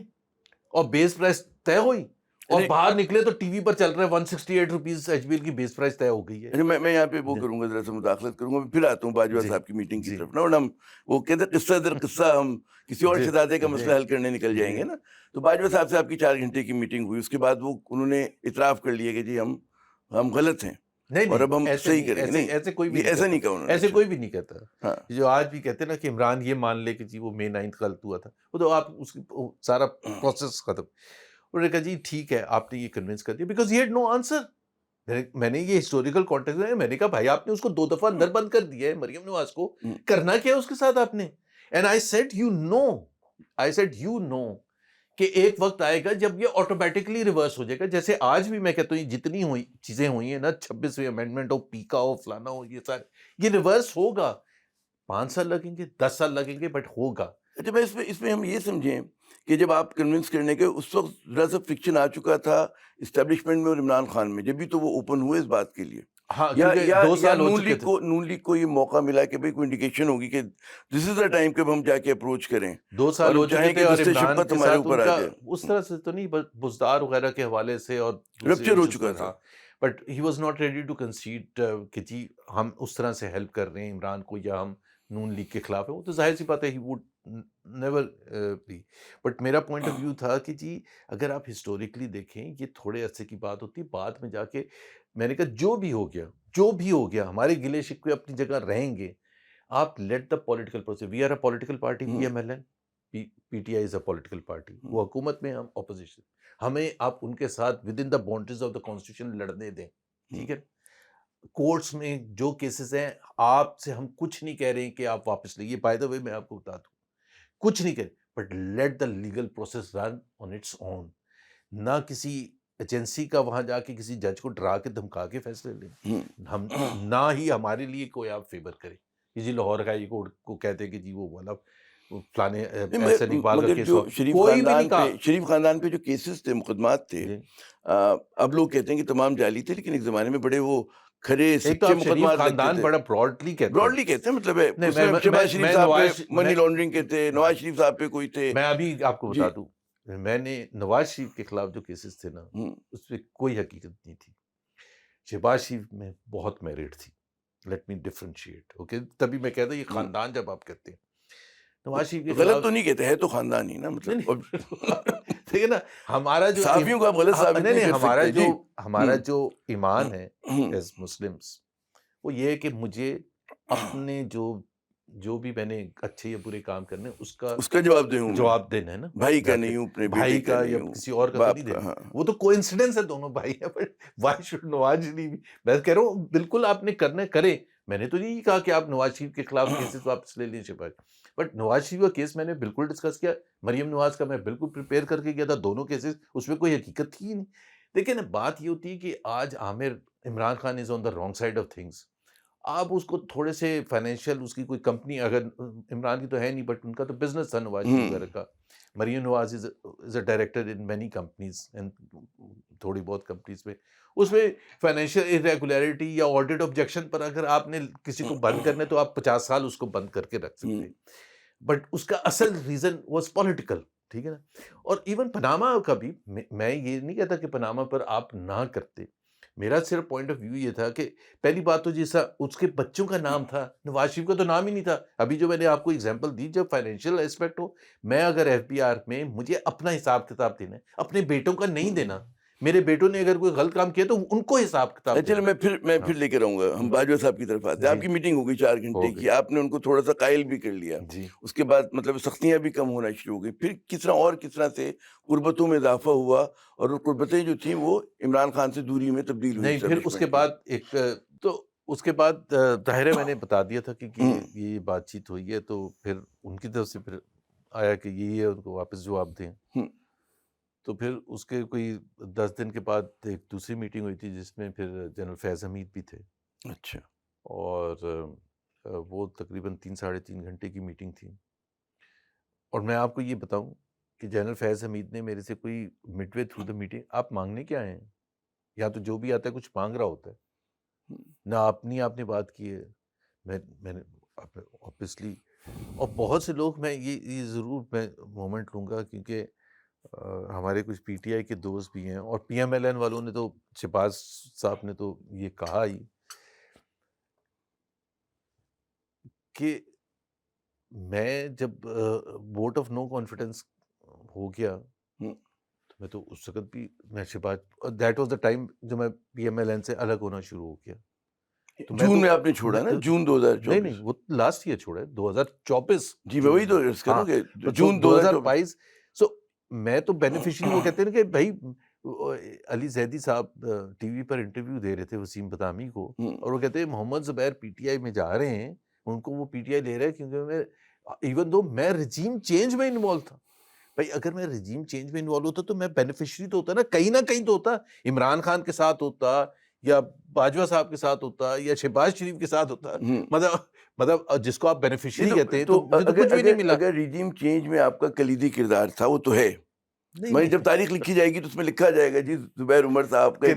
Speaker 1: اور بیس پرائز طے ہوئی, اور باہر نکلے تو ٹی وی پر چل رہا ہے 168 روپیز HPL کی بیس پرائز طے ہو گئی ہے.
Speaker 2: میں یہاں پہ وہ کروں گا, ذرا سا مداخلت کروں گا, پھر آتا ہوں باجوہ صاحب کی میٹنگ کی طرف نا. اور ہم وہ کہتے ہیں قصہ در قصہ ہم کسی اور شہزادے کا مسئلہ حل کرنے نکل جائیں گے نا. تو باجوہ صاحب سے آپ کی 4 گھنٹے کی میٹنگ ہوئی, اس کے بعد وہ انہوں نے اعتراف کر لیا کہ جی ہم غلط ہیں اور اب ہم صحیح کریں گے. نہیں,
Speaker 1: ایسے کوئی بھی
Speaker 2: ایسا نہیں کہا انہوں نے.
Speaker 1: ایسے کوئی بھی نہیں کہتا. جو آج بھی کہتے ہیں نا کہ عمران یہ مان لے کہ جی وہ May 9 غلط ہوا تھا, وہ تو آپ اس کی سارا پروسیس ختم. انہوں نے کہا جی ٹھیک ہے آپ نے یہ کنونس کر دیا, because he had no answer. میں نے یہ ہسٹوریکل کانٹیکسٹ میں, میں نے کہا بھائی آپ نے اس کو 2 دفعہ اندر بند کر دیا ہے مریم نواز کو, کرنا کیا اس کے ساتھ آپ نے. And I said you know کہ ایک وقت آئے گا جب یہ آٹومیٹکلی ریورس ہو جائے گا. جیسے آج بھی میں کہتا ہوں جتنی چیزیں ہوئی ہیں نا, 26ویں امینڈمنٹ ہو, پیکا ہو, فلانا ہو, یہ سارے یہ ریورس ہوگا. 5 سال لگیں گے, 10 سال لگیں گے, بٹ ہوگا.
Speaker 2: اچھا, اس میں ہم یہ سمجھیں کہ جب آپ کنونس کرنے کے اس وقت ذرا سا فکشن آ چکا تھا اسٹیبلشمنٹ میں اور عمران خان میں, جب بھی تو وہ اوپن ہوئے اس بات کے لیے,
Speaker 1: ہاں,
Speaker 2: یا
Speaker 1: 2 سال ہو چکے تھے.
Speaker 2: نون لیگ کو یہ موقع ملا کہ بھئی کوئی انڈیکیشن ہوگی کہ دس از دا ٹائم کہ ہم جا کے اپروچ کریں.
Speaker 1: 2 سال ہو چکے تھے اور عمران کے ساتھ ان کا اس طرح سے تو نہیں, بزدار وغیرہ کے حوالے سے اور
Speaker 2: رپچر ہو چکا تھا,
Speaker 1: but he was not ready to concede کہ جی ہم اس طرح سے ہیلپ کر رہے ہیں عمران کو یا ہم نون لیگ کے خلاف ہیں. وہ تو ظاہر سی بات ہے, he would never be. But میرا پوائنٹ آف ویو تھا کہ جی اگر آپ ہسٹوریکلی دیکھیں یہ تھوڑے عرصے کی بات ہوتی ہے, بعد میں جا کے میں نے کہا جو بھی ہو گیا ہمارے گلے شکوے اپنی جگہ رہیں گے. آپ let the political process, we are a political party, PMLN, PTI is a political party. وہ حکومت میں, ہم اپوزیشن, ہمیں آپ ان کے ساتھ with in the boundaries of the constitution لڑنے دیں, ٹھیک ہے. کورٹس میں جو کیسز ہیں آپ سے ہم کچھ نہیں کہہ رہے ہیں کہ آپ واپس لیں, یہ بائی دا وے میں آپ کو بتا دوں کچھ نہیں کہہ, but let the legal process run on its own. نہ کسی ایجنسی کا وہاں جا کے کسی جج کو ڈرا کے دھمکا کے فیصلے لیں, ہم نہ ہی ہمارے لیے کوئی آپ فیور کرے کہ جی لاہور ہائی کورٹ کو کہتے کہ جی وہ والا فلانے احسن اقبال کا کیس ہو. کوئی بھی نہیں کہا.
Speaker 2: شریف خاندان پہ جو کیسز تھے, مقدمات تھے, اب لوگ کہتے ہیں کہ تمام جعلی تھے, لیکن ایک زمانے میں بڑے وہ کھرے سچے مقدمات
Speaker 1: خاندان بڑا براڈلی
Speaker 2: کہتے ہیں, مطلب ہے شہباز شریف صاحب پہ منی لانڈرنگ کے تھے, نواز شریف صاحب پہ کوئی تھے.
Speaker 1: میں ابھی آپ کو بتا دوں, میں نے نواز شریف کے خلاف جو کیسز تھے نا اس پہ کوئی حقیقت نہیں تھی. شہباز شریف میں بہت میرٹ تھی, لیٹ می ڈفرینشیٹ, اوکے. تبھی میں کہتا ہوں یہ خاندان جب آپ کہتے ہیں, نواز شریف کے
Speaker 2: غلط تو نہیں کہتے, ہے تو خاندان ہی نا, مطلب
Speaker 1: ٹھیک ہے نا. ہمارا جو
Speaker 2: صحافیوں کو آپ غلط ثابت نہیں کر سکتے.
Speaker 1: ہمارا جو ایمان ہے ایز مسلمس, وہ یہ ہے کہ مجھے اپنے جو جو بھی میں نے اچھے یا برے کام کرنے
Speaker 2: اس کا جواب دیں ہوں،
Speaker 1: جواب دینا ہے نا،
Speaker 2: بھائی کا نہیں ہوں، اپنے
Speaker 1: بھائی
Speaker 2: بیٹے
Speaker 1: کا
Speaker 2: نہیں
Speaker 1: یا
Speaker 2: ہوں،
Speaker 1: کسی اور کا تو
Speaker 2: باپ
Speaker 1: نہیں
Speaker 2: کا.
Speaker 1: دینا.
Speaker 2: ہاں
Speaker 1: وہ تو کوئنسیڈنس ہے، دونوں بھائی ہیں، but why should Nawaz Sharif. میں کہہ رہا ہوں بالکل آپ نے کرنا کریں. میں نے تو نہیں کہا کہ آپ نواز شریف کے خلاف کیسز واپس لے لیں شفا، بٹ نواز شریف کا کیس میں نے بالکل ڈسکس کیا. مریم نواز کا میں بالکل پریپیئر کر کے گیا تھا. دونوں کیسز اس میں کوئی حقیقت تھی ہی نہیں. دیکھیں نا، بات یہ ہوتی ہے کہ آج Aamir Imran Khan is on the wrong side of things. آپ اس کو تھوڑے سے فائنینشیل، اس کی کوئی کمپنی، اگر عمران کی تو ہے نہیں بٹ ان کا تو بزنس تھا نواز شریف وغیرہ کا. Maryam Nawaz is a director in many companies and تھوڑی بہت کمپنیز میں. اس میں فائنینشیل irregularity یا آڈٹ آبجیکشن پر اگر آپ نے کسی کو بند کرنا ہے تو آپ 50 سال اس کو بند کر کے رکھ سکتے ہیں. بٹ اس کا اصل ریزن واز پولیٹیکل. ٹھیک ہے نا. اور ایون پناما کا بھی میں یہ نہیں کہتا کہ پناما پر آپ نہ کرتے. میرا صرف پوائنٹ آف ویو یہ تھا کہ پہلی بات تو جیسا اس کے بچوں کا نام تھا، نواز شریف کا تو نام ہی نہیں تھا. ابھی جو میں نے آپ کو اگزامپل دی، جب فائنینشیل اسپیکٹ ہو، میں اگر ایف بی آر میں مجھے اپنا حساب کتاب دینا ہے، اپنے بیٹوں کا نہیں دینا. میرے بیٹوں نے اگر کوئی غلط کام کیا تو ان کو حساب کتاب
Speaker 2: چلے
Speaker 1: دینا.
Speaker 2: میں پھر لے کے رہوں گا. ہم باجوہ صاحب کی طرف آتے ہیں. آپ کی میٹنگ ہو گئی 4 گھنٹے کی، آپ نے ان کو تھوڑا سا قائل بھی کر لیا.
Speaker 1: جی
Speaker 2: اس کے بعد مطلب سختیاں بھی کم ہونا شروع ہو گئی. پھر کس طرح سے قربتوں میں اضافہ ہوا، اور وہ قربتیں جو تھیں وہ عمران خان سے دوری میں تبدیل ہوئی.
Speaker 1: نہیں، پھر اس کے بعد اس کے بعد ظاہر ہے میں نے بتا دیا تھا کہ یہ بات چیت ہوئی ہے، تو پھر ان کی طرف سے پھر آیا کہ یہی ہے، ان کو واپس جواب دیں. تو پھر اس کے کوئی 10 دن کے بعد ایک دوسری میٹنگ ہوئی تھی جس میں پھر جنرل فیض حمید بھی تھے.
Speaker 2: اچھا.
Speaker 1: اور وہ تقریباً 3-3.5 گھنٹے کی میٹنگ تھی. اور میں آپ کو یہ بتاؤں کہ جنرل فیض حمید نے میرے سے کوئی mid way through the meeting, آپ مانگنے کیا آئے ہیں؟ یا تو جو بھی آتا ہے کچھ مانگ رہا ہوتا ہے نہ. آپ نے بات کی ہے. میں نے آبویسلی، اور بہت سے لوگ، میں یہ ضرور میں مومنٹ لوں گا کیونکہ ہمارے کچھ پی ٹی آئی کے دوست بھی ہیں، اور پی ایم ایل این والوں نے تو، شہباز صاحب نے تو یہ کہا ہی کہ میں جب ووٹ آف نو کانفیڈنس ہو گیا تو میں تو اس وقت بھی، میں Shehbaz, that was the time جو میں پی ایم ایل این سے الگ ہونا شروع ہو گیا.
Speaker 2: جون میں آپ نے چھوڑا نا، جون 2024.
Speaker 1: نہیں، وہ لاسٹ ایئر چھوڑا ہے 2024.
Speaker 2: جی میں وہی تو عرض کر رہا ہوں کہ جون
Speaker 1: 2022. سو میں تو بینیفیشری، وہ کہتے ہیں کہ بھائی علی زیدی صاحب ٹی وی پر انٹرویو دے رہے تھے وسیم بطامی کو، اور وہ کہتے ہیں محمد زبیر پی ٹی آئی میں جا رہے ہیں، ان کو وہ پی ٹی آئی لے رہے ہیں کیونکہ میں ایون دو میں رجیم چینج میں انوالو تھا. بھائی اگر میں رجیم چینج میں انوالو ہوتا تو میں بینیفیشری تو ہوتا نا، کہیں نہ کہیں تو ہوتا. عمران خان کے ساتھ ہوتا، یا باجوہ صاحب کے ساتھ ہوتا، یا شہباز شریف کے ساتھ ہوتا. مطلب جس کو آپ بینیفیشری کہتے ہیں، تو مجھے تو کچھ بھی نہیں ملا.
Speaker 2: اگر رجیم چینج میں آپ کا کلیدی کردار تھا، وہ تو ہے. میں جب تاریخ لکھی جائے گی تو اس میں لکھا جائے گا جی زبیر عمر صاحب کا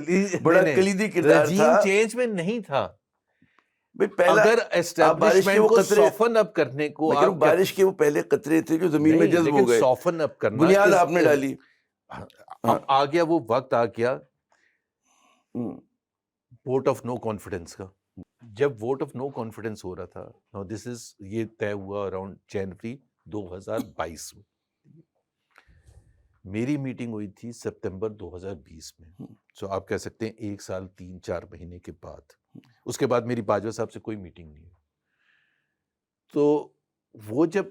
Speaker 2: بڑا کلیدی کردار تھا.
Speaker 1: رجیم چینج میں نہیں تھا.
Speaker 2: پہلا
Speaker 1: اگر اسٹیبلشمنٹ کو سافن اپ کرنے کو،
Speaker 2: بارش کے وہ پہلے قطرے تھے جو زمین میں جذب ہو گئے،
Speaker 1: سافن اپ کرنا،
Speaker 2: بنیاد آپ نے ڈالی.
Speaker 1: اب آ گیا وہ وقت، آ گیا ووٹ آف نو کانفیڈنس کا. جب ووٹ آف نو کانفیڈنس ہو رہا تھا، یہ طے ہوا اراؤنڈ جنوری 2022 میں. میری میٹنگ ہوئی تھی سپتمبر 2020 میں. سو آپ کہہ سکتے ہیں 1 سال 3-4 مہینے کے بعد. اس کے بعد میری باجوہ صاحب سے کوئی میٹنگ نہیں ہوئی. تو وہ جب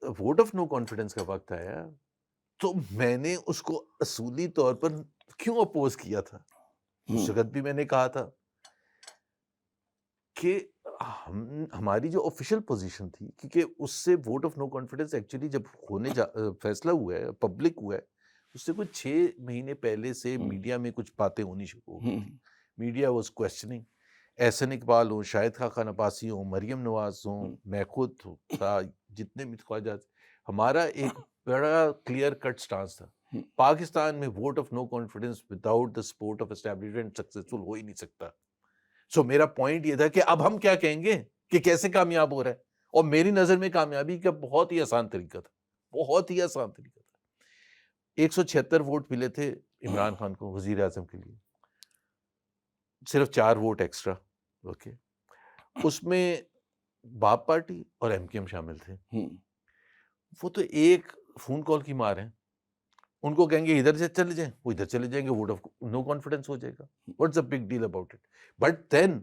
Speaker 1: ووٹ آف نو کانفیڈنس کا وقت آیا تو میں نے اس کو اصولی طور پر کیوں اپوز کیا تھا. اس وقت بھی میں نے کہا تھا کہ ہماری جو آفیشیل پوزیشن تھی، کیونکہ اس سے vote of no confidence actually جب فیصلہ ہوا ہے، پبلک ہوا ہے، اس سے کچھ 6 مہینے پہلے سے میڈیا میں کچھ باتیں ہونی شروع ہو گئی تھی. Media was questioning. Ahsan Iqbal ہوں، شاہد خاقان عباسی ہوں، مریم نواز ہوں، میں خود تھا، جتنے بھی خواجہ، ہمارا ایک بڑا کلیئر کٹ سٹانس تھا. پاکستان میں vote of no confidence without the support of establishment successful ہو ہی نہیں سکتا. سو میرا پوائنٹ یہ تھا کہ اب ہم کیا کہیں گے کہ کیسے کامیاب ہو رہا ہے. اور میری نظر میں کامیابی کا بہت ہی آسان طریقہ تھا، بہت ہی آسان طریقہ تھا. 176 ووٹ ملے تھے عمران خان کو وزیر اعظم کے لیے، صرف 4 ووٹ ایکسٹرا. اوکے، اس میں باپ پارٹی اور ایم کیو ایم شامل تھے. وہ تو ایک فون کال کی مار ہیں. ان کو کہیں گے ادھر سے چلے جائیں، وہ ادھر چلے جائیں گے، ووٹ آف نو کانفیڈنس ہو جائے گا. What's a big deal about it. But then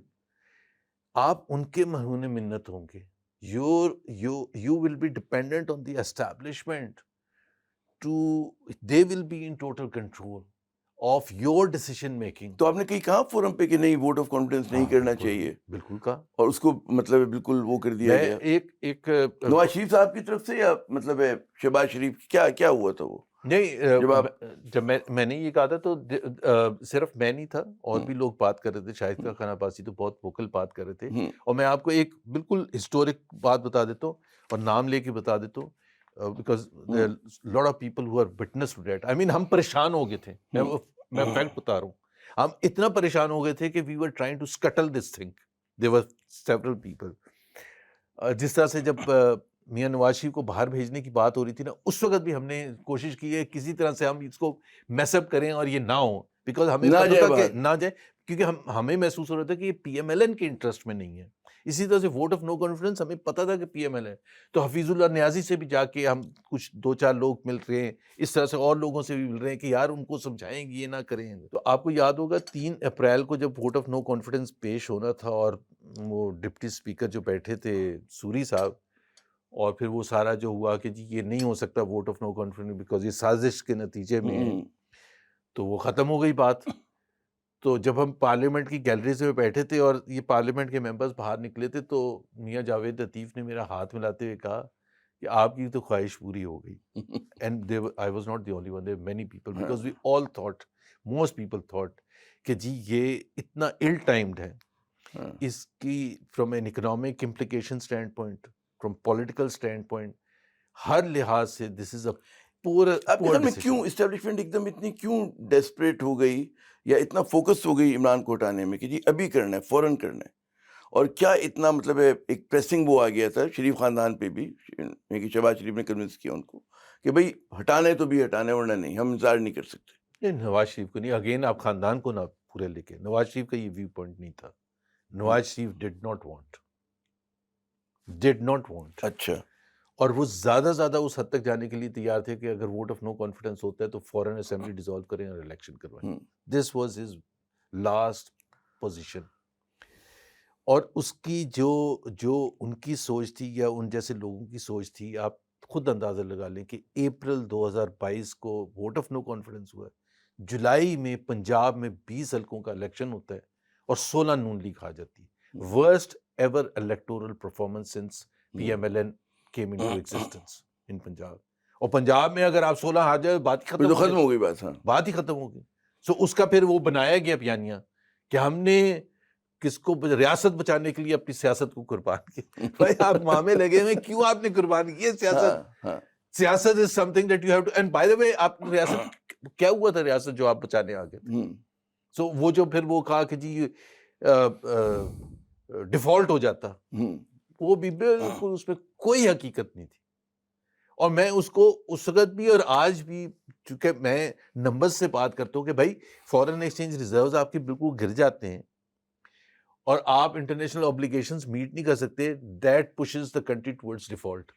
Speaker 1: آپ ان کے مرہون منت ہوں گے you will be dependent on the establishment they will be in total control of your decision making.
Speaker 2: تو آپ نے کہیں کہا فورم پہ کہ نہیں ووٹ آف کانفیڈنس نہیں کرنا چاہیے؟
Speaker 1: بالکل کہا.
Speaker 2: اور اس کو مطلب بالکل وہ کر دیا گیا
Speaker 1: ایک
Speaker 2: نواز شریف صاحب کی طرف سے یا مطلب شہباز شریف کیا ہوا تھا وہ؟
Speaker 1: نہیں, جب میں نے یہ کہا تھا تو صرف میں نہیں تھا, اور بھی لوگ بات کر رہے تھے. شائستہ خان عباسی تو بہت ووکل بات کر رہے تھے. اور میں آپ کو ایک بالکل ہسٹورک بات بتا دیتا ہوں, اور نام لے کے بتا دیتا ہوں, because lot of people who are witness to that. I mean ہم پریشان ہو گئے تھے. میں فیکٹ بتا رہا ہوں, ہم اتنا پریشان ہو گئے تھے کہ we were trying to scuttle this thing. There were several people. جس طرح سے جب میاں نواز شریف کو باہر بھیجنے کی بات ہو رہی تھی نا, اس وقت بھی ہم نے کوشش کی ہے کسی طرح سے ہم اس کو میس اپ کریں اور یہ نہ ہو, بیکاز ہمیں پتہ تھا کہ نہ جائے, کیونکہ ہمیں محسوس ہو رہا تھا کہ یہ پی ایم ایل این کے انٹرسٹ میں نہیں ہے. اسی طرح سے ووٹ آف نو کانفیڈنس ہمیں پتہ تھا کہ پی ایم ایل ہے, تو حفیظ اللہ نیازی سے بھی جا کے ہم کچھ 2-4 لوگ مل رہے ہیں, اس طرح سے اور لوگوں سے بھی مل رہے ہیں کہ یار ان کو سمجھائیں گے, یہ نہ کریں. تو آپ کو یاد ہوگا 3 اپریل کو جب ووٹ آف نو کانفیڈنس پیش ہونا تھا, اور وہ ڈپٹی اسپیکر جو بیٹھے تھے سوری صاحب, اور پھر وہ سارا جو ہوا کہ جی یہ نہیں ہو سکتا vote of no confidence because یہ سازش کے نتیجے میں ہے, تو وہ ختم ہو گئی بات. تو جب ہم پارلیمنٹ کی گیلری سے بیٹھے تھے اور یہ پارلیمنٹ کے ممبرز باہر نکلے تھے, تو میاں جاوید لطیف نے میرا ہاتھ ملاتے ہوئے کہا کہ آپ کی تو خواہش پوری ہو گئی. And I was not the only one, there were many people, because we all thought, most people thought کہ جی یہ اتنا ill timed ہے, اس کی from an economic implication standpoint, from political standpoint, ہر لحاظ سے دس از اے پور.
Speaker 2: کیوں اسٹیبلشمنٹ ایک دم اتنی کیوں ڈیسپریٹ ہو گئی یا اتنا فوکس ہو گئی عمران کو ہٹانے میں کہ جی ابھی کرنا ہے, فوراً کرنا ہے؟ اور کیا اتنا مطلب ہے ایک پریسنگ وہ آ گیا تھا شریف خاندان پہ بھی, کہ شہباز شریف نے کنونس کیا ان کو کہ بھائی ہٹانا ہے تو بھی ہٹانا ہے, ورنہ نہیں, ہم انتظار نہیں کر سکتے.
Speaker 1: نواز شریف کو نہیں, اگین آپ خاندان کو نہ پورے لے کے, نواز شریف کا یہ ویو پوائنٹ نہیں تھا. Nawaz Sharif did not want.
Speaker 2: اچھا.
Speaker 1: اور وہ زیادہ اس حد تک جانے کے لیے تیار تھے کہ اگر ووٹ آف نو کانفیڈنس ہوتا ہے تو فوراً اسمبلی ڈیزالو کریں اور الیکشن کروائیں. This was his last position. اور اس کی جو ان کی سوچ تھی یا ان جیسے لوگوں کی سوچ تھی, آپ خود اندازہ لگا لیں کہ اپریل 2022 کو ووٹ آف نو کانفیڈنس ہوا ہے, جولائی میں پنجاب میں 20 حلقوں کا الیکشن ہوتا ہے اور 16 نون لیگ آ جاتی ہے. Worst ever electoral performance since P M L N came into existence in Punjab. اور پنجاب میں اگر آپ 16 آ جائے بات ہی ختم
Speaker 2: ہو گئی,
Speaker 1: بات ہی ختم ہو گئی. سو اس کا پھر وہ بنایا گیا بیانیہ کہ ہم نے کس کو ریاست بچانے کے لیے اپنی سیاست کو قربان کیا. بھائی آپ مامے لگے ہوئے, کیوں آپ نے قربان کی سیاست؟ سیاست is something that you have to, and by the way آپ ریاست کیا ہوا تھا, ریاست جو آپ بچانے آ گئے تھے. سو وہ جو پھر وہ کہا کہ جی ڈیفالٹ ہو جاتا, وہ بھی بالکل اس میں کوئی حقیقت نہیں تھی. اور میں اس کو اس وقت بھی اور آج بھی, چونکہ میں نمبر سے بات کرتا ہوں کہ بھائی فورن ایکسچینج ریزروز آپ کے بالکل گر جاتے ہیں اور آپ انٹرنیشنل اوبلیگیشنز میٹ نہیں کر سکتے, that pushes the country towards default.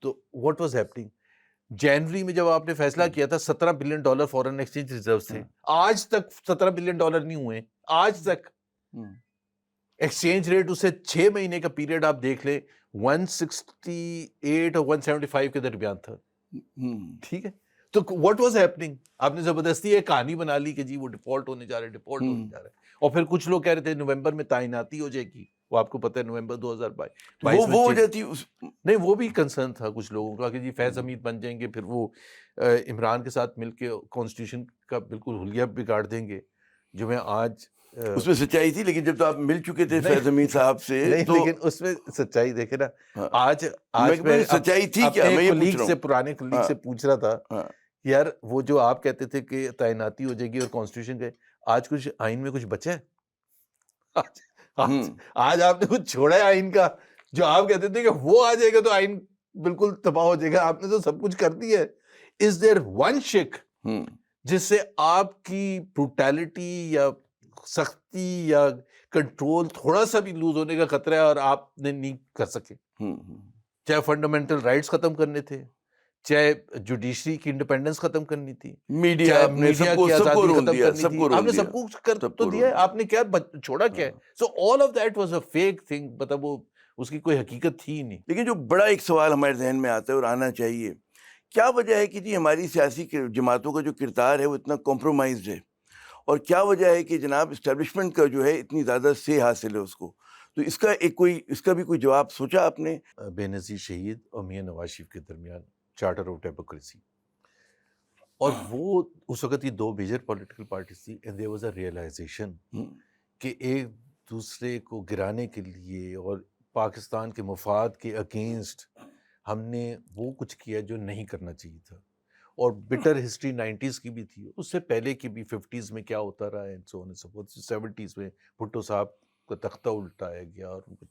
Speaker 1: تو واٹ واز ہیپننگ جنوری میں جب آپ نے فیصلہ کیا تھا $17 بلین فورن ایکسچینج ریزروز تھے, آج تک $17 بلین نہیں ہوئے, آج تک. ایکسچینج ریٹ اسے 6 مہینے کا پیریڈ آپ دیکھ لیں 168 اور 175 کے درمیان تھا. ٹھیک ہے, تو واٹ واز ہیپننگ, آپ نے زبردستی ایک کہانی بنا لی کہ جی وہ ڈیفالٹ ہونے جا رہا ہے. اور پھر کچھ لوگ کہہ رہے تھے نومبر میں تعیناتی ہو جائے گی, وہ آپ کو پتہ ہے نومبر 2022
Speaker 2: وہ ہو جاتی.
Speaker 1: نہیں, وہ بھی کنسرن تھا کچھ لوگوں کا کہ جی فیض حمید بن جائیں گے, پھر وہ عمران کے ساتھ مل کے کانسٹیٹیوشن کا بالکل حلیہ بگاڑ دیں گے, جو میں آج
Speaker 2: اس میں سچائی تھی. لیکن جب تو آپ مل چکے تھے فیض حمید صاحب سے,
Speaker 1: لیکن اس میں سچائی دیکھے نا, آج
Speaker 2: میں سچائی تھی کیا, میں یہ
Speaker 1: کلیگ سے, پرانے کلیگ سے پوچھ رہا تھا یار وہ جو آپ کہتے تھے کہ تعیناتی ہو جائے گی اور کانسٹیٹیوشن کے, آج کچھ آئین میں کچھ بچا ہے؟ آج آپ نے کچھ چھوڑا ہے آئین کا, جو آپ کہتے تھے کہ وہ آ جائے گا تو آئین بالکل تباہ ہو جائے گا, آپ نے تو سب کچھ کر دیا ہے. از دیر ون شک جس سے آپ کی بروٹیلٹی یا سختی یا کنٹرول تھوڑا سا بھی لوز ہونے کا خطرہ ہے اور آپ نے نہیں کر سکے؟ چاہے فنڈامنٹل رائٹس ختم کرنے تھے, چاہے جوڈیشری کی انڈیپینڈنس ختم کرنی تھی,
Speaker 2: میڈیا
Speaker 1: کی آزادی ختم کرنی تھی, آپ نے سب کچھ کر تو دیا, آپ نے کیا چھوڑا کیا ہے؟ So all of that was a fake thing. مطلب اس کی کوئی حقیقت تھی ہی نہیں.
Speaker 2: لیکن جو بڑا ایک سوال ہمارے ذہن میں آتا ہے اور آنا چاہیے, کیا وجہ ہے کہ جی ہماری سیاسی جماعتوں کا جو کردار ہے وہ اتنا کمپرومائزڈ ہے, اور کیا وجہ ہے کہ جناب اسٹیبلشمنٹ کا جو ہے اتنی زیادہ سے حاصل ہے اس کو؟ تو اس کا بھی کوئی جواب سوچا آپ نے؟
Speaker 1: بے نظیر شہید اور میاں نواز شریف کے درمیان چارٹر آف ڈیموکریسی, اور وہ اس وقت یہ دو میجر پولیٹیکل پارٹیز تھی, and there was a realisation کہ ایک دوسرے کو گرانے کے لیے اور پاکستان کے مفاد کے اگینسٹ ہم نے وہ کچھ کیا جو نہیں کرنا چاہیے تھا. اور بٹر ہسٹری 90s کی بھی تھی, اس سے پہلے کی بھی 50s میں کیا ہوتا رہا ہے, 70s میں بھٹو صاحب کا تختہ الٹایا گیا اور ان کو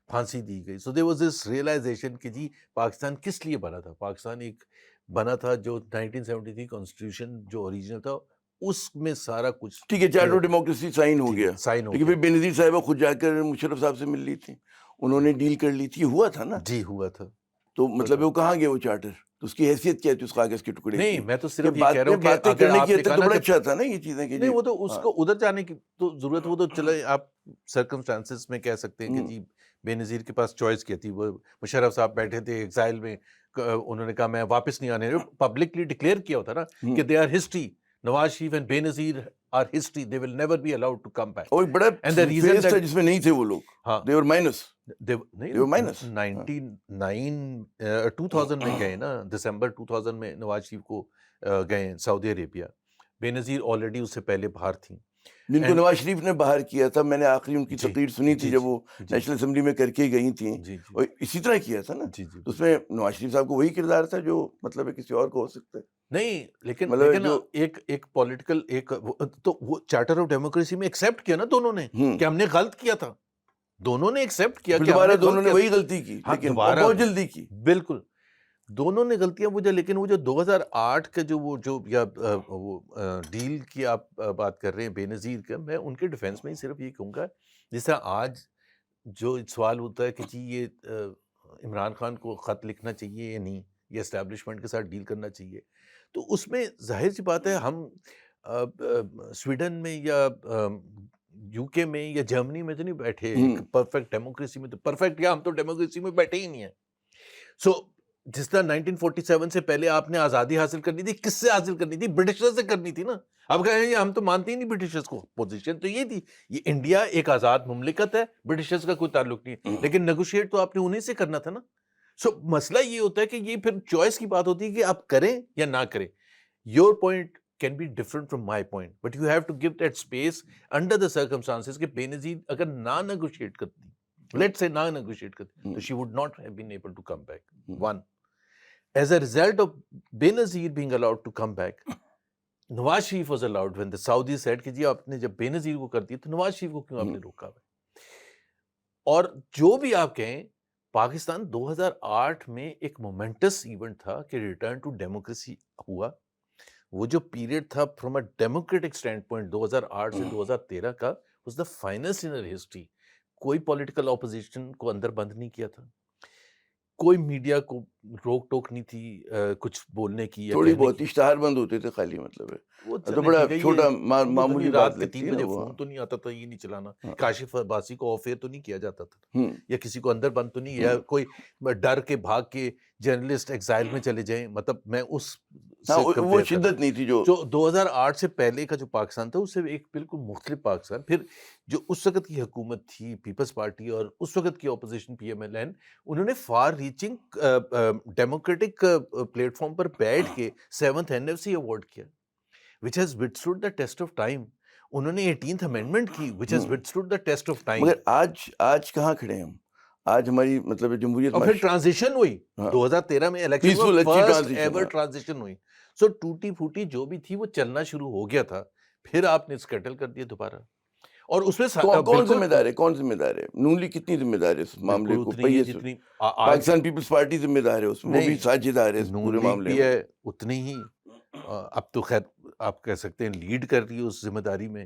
Speaker 1: پھانسی دی گئی. سو دیر واز دس ریئلائزیشن کہ جی پاکستان کس لیے بنا تھا. پاکستان ایک بنا تھا جو 1973 کانسٹیٹیوشن جو اوریجنل تھا اس میں سارا کچھ
Speaker 2: ٹھیک ہے, چارٹر ڈیموکریسی سائن ہو گیا,
Speaker 1: سائن ہو
Speaker 2: لیکن
Speaker 1: گیا.
Speaker 2: پھر بے نظیر صاحبہ خود جا کر مشرف صاحب سے مل لی تھی, انہوں نے ڈیل کر لی تھی, ہوا تھا نا؟
Speaker 1: جی ہوا تھا.
Speaker 2: تو مطلب وہ کہاں گیا وہ چارٹر؟ تو اس کی حیثیت کیا تھی اس کاغذ کے ٹکڑے کی؟
Speaker 1: نہیں میں تو صرف یہ کہہ رہا ہوں کہ
Speaker 2: باتیں
Speaker 1: اگر
Speaker 2: کرنے
Speaker 1: آپ
Speaker 2: کی
Speaker 1: نے
Speaker 2: حد تک
Speaker 1: کہا
Speaker 2: تو
Speaker 1: نا
Speaker 2: بڑا
Speaker 1: کہ
Speaker 2: اچھا تھا نا یہ چیزیں کہ
Speaker 1: نہیں, وہ تو اس کو ادھر جانے کی تو ضرورت, وہ تو چلے آپ سرکمسٹانسز میں کہہ سکتے ہیں کہ جی بے نظیر کے پاس چوائس کیا تھی. وہ مشرف صاحب بیٹھے تھے ایگزائل میں, انہوں نے کہا میں واپس نہیں آنے, پبلکلی ڈکلیئر کیا ہوتا نا کہ they are history, Nawaz Sharif and Benazir are history, they will never be allowed to come back.
Speaker 2: اور بڑا فیس تھا جس میں نہیں تھے وہ لوگ, دے ور مائنس,
Speaker 1: نہیں 2000 میں گئے نا, دسمبر 2000 میں نواز شریف کو گئے سعودی عربیہ. بے نظیر آلریڈی اس سے پہلے باہر تھیں,
Speaker 2: جن کو نواز شریف نے باہر کیا تھا. میں نے آخری ان کی تقریر سنی تھی جب وہ نیشنل اسمبلی میں کر کے گئی تھیں, اور اسی طرح کیا تھا نا. تو اس میں نواز شریف صاحب کو وہی کردار تھا جو مطلب ہے کسی اور کو ہو سکتا ہے
Speaker 1: نہیں, لیکن ایک پولیٹیکل ایک تو وہ چارٹر آف ڈیموکریسی میں ایکسیپٹ کیا نا دونوں نے کہ ہم نے غلط کیا تھا. دونوں نے ایکسیپٹ کیا کہ
Speaker 2: دوبارہ دونوں نے وہی غلطی کی, لیکن بہت جلدی کی.
Speaker 1: بالکل دونوں نے غلطیاں مجھے, لیکن وہ جو 2008 کا جو یا وہ ڈیل کی آپ بات کر رہے ہیں بے نظیر کا, میں ان کے ڈیفینس میں ہی صرف یہ کہوں گا, جس طرح آج جو سوال ہوتا ہے کہ جی یہ عمران خان کو خط لکھنا چاہیے یا نہیں, یا اسٹیبلشمنٹ کے ساتھ ڈیل کرنا چاہیے, تو اس میں ظاہر سی بات ہے ہم سویڈن میں یا یو کے میں یا جرمنی میں تو نہیں بیٹھے پرفیکٹ ڈیموکریسی میں, تو پرفیکٹ کیا, ہم تو ڈیموکریسی میں بیٹھے ہی نہیں ہیں. سو جس طرح 1947 سے پہلے آپ نے آزادی حاصل کرنی تھی, کس سے حاصل کرنی تھی؟ برٹشر سے کرنی تھی نا. اب کہیں ہم تو مانتے ہی نہیں برٹشرز کو. پوزیشن تو یہ تھی, یہ انڈیا ایک آزاد مملکت ہے, برٹشرز کا کوئی تعلق نہیں, لیکن نیگوشیٹ تو آپ نے انہیں سے کرنا تھا نا. سو مسئلہ یہ ہوتا ہے کہ یہ پھر چوائس کی بات ہوتی ہے کہ آپ کریں یا نہ کریں. Your point can be different from my point, but you have to give that space under the circumstances کہ بے نظیر اگر نہ نیگوشیٹ کرتی, let's say نہ نیگوشیٹ کرتی, تو she would not have been able to come back. One, as a result of بے نظیر being allowed to come back, Nawaz Sharif was allowed when the Saudis said کہ جی آپ نے جب بے نظیر کو کر دیا تو نواز شریف کو کیوں آپ نے روکا ہے. اور جو بھی آپ کہیں, پاکستان 2008 میں ایک مومنٹس ایونٹ تھا کہ ریٹرن ٹو ڈیموکریسی ہوا. وہ جو پیریڈ تھا from a democratic stand point 2008 سے 2013 کا was the finest in history. کوئی پولیٹیکل اپوزیشن کو اندر بند نہیں کیا تھا, کوئی میڈیا کو روک ٹوک نہیں تھی کچھ بولنے کی.
Speaker 2: تھوڑی بہت اشتہار بند ہوتے تھے خالی, مطلب ہے
Speaker 1: وہ
Speaker 2: تو بڑا چھوٹا معمولی
Speaker 1: رات کے 3 بجے فون تو نہیں آتا تھا, یہ نہیں چلانا. کاشف عباسی کو آف ایئر تو نہیں کیا جاتا تھا, یا کسی کو اندر بند تو نہیں, یا کوئی ڈر کے بھاگ کے جرنلسٹ ایگزائل میں چلے جائیں. مطلب میں اس
Speaker 2: وہ شدت نہیں تھی جو
Speaker 1: 2008 سے پہلے کا جو پاکستان تھا, اس سے ایک بالکل مختلف پاکستان. پھر جو اس وقت کی حکومت تھی پیپلز پارٹی اور اس وقت کی opposition P M L N, انہوں نے far reaching democratic platform پر بیٹھ کے 7th NFC ایوارڈ کیا, which has withstood the test of time. انہوں نے 18th amendment کی which has withstood the test of time.
Speaker 2: مگر آج کہاں کھڑے ہیں ہم؟ آج ہماری مطلب جمہوریت,
Speaker 1: اور پھر ٹرانزیشن ہوئی 2013 میں الیکشن, فرسٹ ایور ٹرانزیشن ہوئی. سو ٹوٹی پھوٹی جو بھی تھی وہ چلنا شروع ہو گیا تھا, پھر آپ نے اسکیٹل کر دیا دوبارہ. اور اس میں
Speaker 2: کون ذمہ دار ہے, کون ذمہ دار ہے؟ نون لیگ کتنی ذمہ دار ہے اس معاملے کو؟ پاکستان پیپلز پارٹی ذمہ دار ہے اس میں, وہ بھی ساجھیدار ہے اس پورے معاملے میں.
Speaker 1: اتنی ہی اب تو خیر آپ کہہ سکتے ہیں لیڈ کر رہی ہے اس ذمہ داری میں,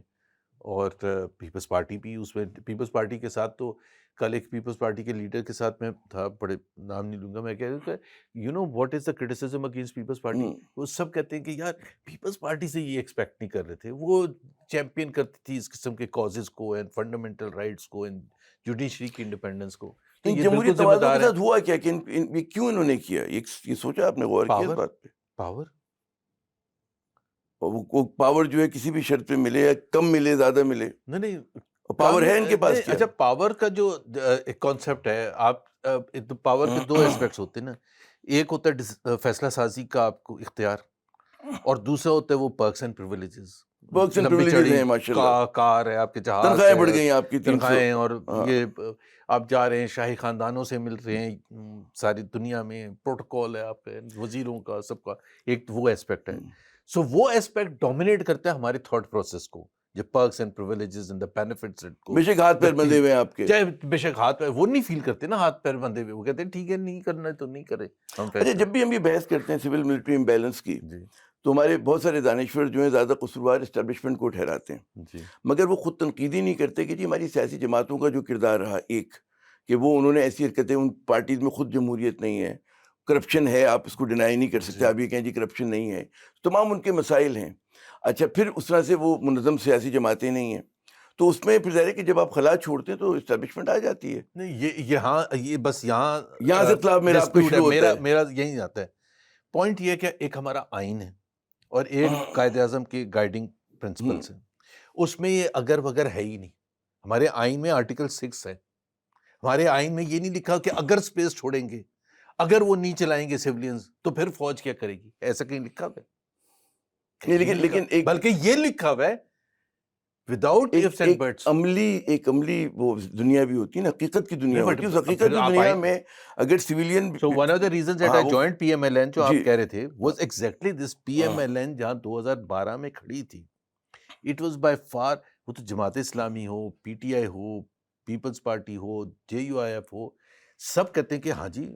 Speaker 1: اور پیپلز پارٹی بھی اس میں. پیپلز پارٹی کے ساتھ تو کل ایک پیپلز پارٹی کے لیڈر کے ساتھ میں تھا, بڑے نام نہیں لوں گا, میں کہہ رہا ہوں you know what is the criticism against People's Party. وہ سب کہتے ہیں کہ یار پیپلز پارٹی سے یہ ایکسپیکٹ نہیں کر رہے تھے, وہ چیمپئن کرتی تھی اس قسم کے کازز کو اینڈ فنڈامنٹل رائٹس کو اینڈ جوڈیشری کی انڈیپینڈنس کو. تو یہ
Speaker 2: جمہوری
Speaker 1: بالکل ذمہ
Speaker 2: توازن
Speaker 1: دار
Speaker 2: کے
Speaker 1: ہے.
Speaker 2: ساتھ ہوا کیا کہ یہ کیوں انہوں نے کیا؟ یہ سوچا آپ نے، غور کیا اس
Speaker 1: پاور
Speaker 2: بات پہ؟
Speaker 1: پاور
Speaker 2: وہ پاور جو ہے کسی بھی شرط پہ ملے یا کم ملے زیادہ ملے،
Speaker 1: نہیں
Speaker 2: پاور ہے ان کے پاس کیا؟
Speaker 1: اچھا پاور کا جو ایک کانسیپٹ ہے، آپ پاور کے دو ایسپیکٹس ہوتے ہیں نا. ایک ہوتا ہے فیصلہ سازی کا آپ کو اختیار، اور دوسرا ہوتا ہے وہ پرکس اینڈ پریویلیجز.
Speaker 2: ورکس اینڈ
Speaker 1: لمبی
Speaker 2: پریویلیجز
Speaker 1: چڑی
Speaker 2: ہیں ماشاءاللہ،
Speaker 1: کار ہے آپ کے، جہاز
Speaker 2: تنخواہیں
Speaker 1: ہے،
Speaker 2: بڑھ گئی ہیں آپ کی 300.
Speaker 1: تنخواہیں، اور
Speaker 2: ہاں.
Speaker 1: یہ آپ جا رہے ہیں شاہی خاندانوں سے مل رہے ہیں ساری دنیا میں، پروٹوکول ہے آپ کے وزیروں کا سب کا. ایک وہ ایسپیکٹ ہے. سو وہ ایسپیکٹ ڈومینیٹ کرتا ہے ہمارے تھاٹ پروسیس کو، جو perks and privileges and the benefits کو.
Speaker 2: بے شک ہاتھ پیر بندھے ہوئے ہیں آپ کے.
Speaker 1: چاہے بے شک ہاتھ پیر، وہ نہیں فیل کرتے نا ہاتھ پیر بندھے ہوئے، وہ کہتے ہیں ٹھیک ہے نہیں کرنا ہے تو نہیں کرے.
Speaker 2: اچھا، جب بھی ہم یہ بحث کرتے ہیں سول ملٹری امبیلنس کی،
Speaker 1: جی
Speaker 2: تو ہمارے بہت سارے دانشور جو ہیں زیادہ قصوروار اسٹیبلشمنٹ کو ٹھہراتے ہیں،
Speaker 1: جی
Speaker 2: مگر وہ خود تنقیدی نہیں کرتے کہ جی ہماری سیاسی جماعتوں کا جو کردار رہا، ایک کہ وہ انہوں نے ایسی حرکتیں، ان پارٹیز میں خود جمہوریت نہیں ہے، کرپشن ہے، آپ اس کو ڈینائی نہیں کر سکتے. آپ یہ کہیں جی کرپشن نہیں ہے، تمام ان کے مسائل ہیں. اچھا، پھر اس طرح سے وہ منظم سیاسی جماعتیں نہیں ہیں، تو اس میں پھر ظاہر ہے کہ جب آپ خلا چھوڑتے ہیں تو اسٹیبلشمنٹ آ جاتی ہے.
Speaker 1: نہیں، یہ ہاں، یہ بس یہاں
Speaker 2: سے اختلاف میرا آپ کو
Speaker 1: dispute ہے.
Speaker 2: شروع ہوتا ہے.
Speaker 1: میرا یہی آتا ہے پوائنٹ، یہ کہ ایک ہمارا آئین ہے اور ایک قائد اعظم کی گائیڈنگ پرنسپلس ہیں. اس میں یہ اگر وگر ہے ہی نہیں. ہمارے آئین میں آرٹیکل 6 ہے. ہمارے آئین میں یہ نہیں لکھا کہ اگر اسپیس چھوڑیں گے، اگر وہ نہیں چلائیں گے سیولینز، تو پھر فوج کیا کرے گی. ایسا کہیں لکھا ہوا ہے؟
Speaker 2: لیکن ایک
Speaker 1: بلکہ یہ لکھا ہوا ہے وداؤٹ ifs and buts.
Speaker 2: ایک عملی وہ دنیا بھی ہوتی ہے نا، حقیقت کی دنیا ہوتی ہے. اس حقیقت
Speaker 1: پھر
Speaker 2: کی
Speaker 1: آپ
Speaker 2: دنیا میں اگر civilian,
Speaker 1: So one of the reasons that I joined PMLN جو آپ
Speaker 2: جی.
Speaker 1: کہہ رہے تھے was exactly this. PMLN جہاں 2012 میں کھڑی تھی، it was by far، وہ تو جماعت اسلامی ہو، پی ٹی آئی ہو، پیپلز پارٹی ہو، JUIF ہو، سب کہتے ہیں کہ ہاں جی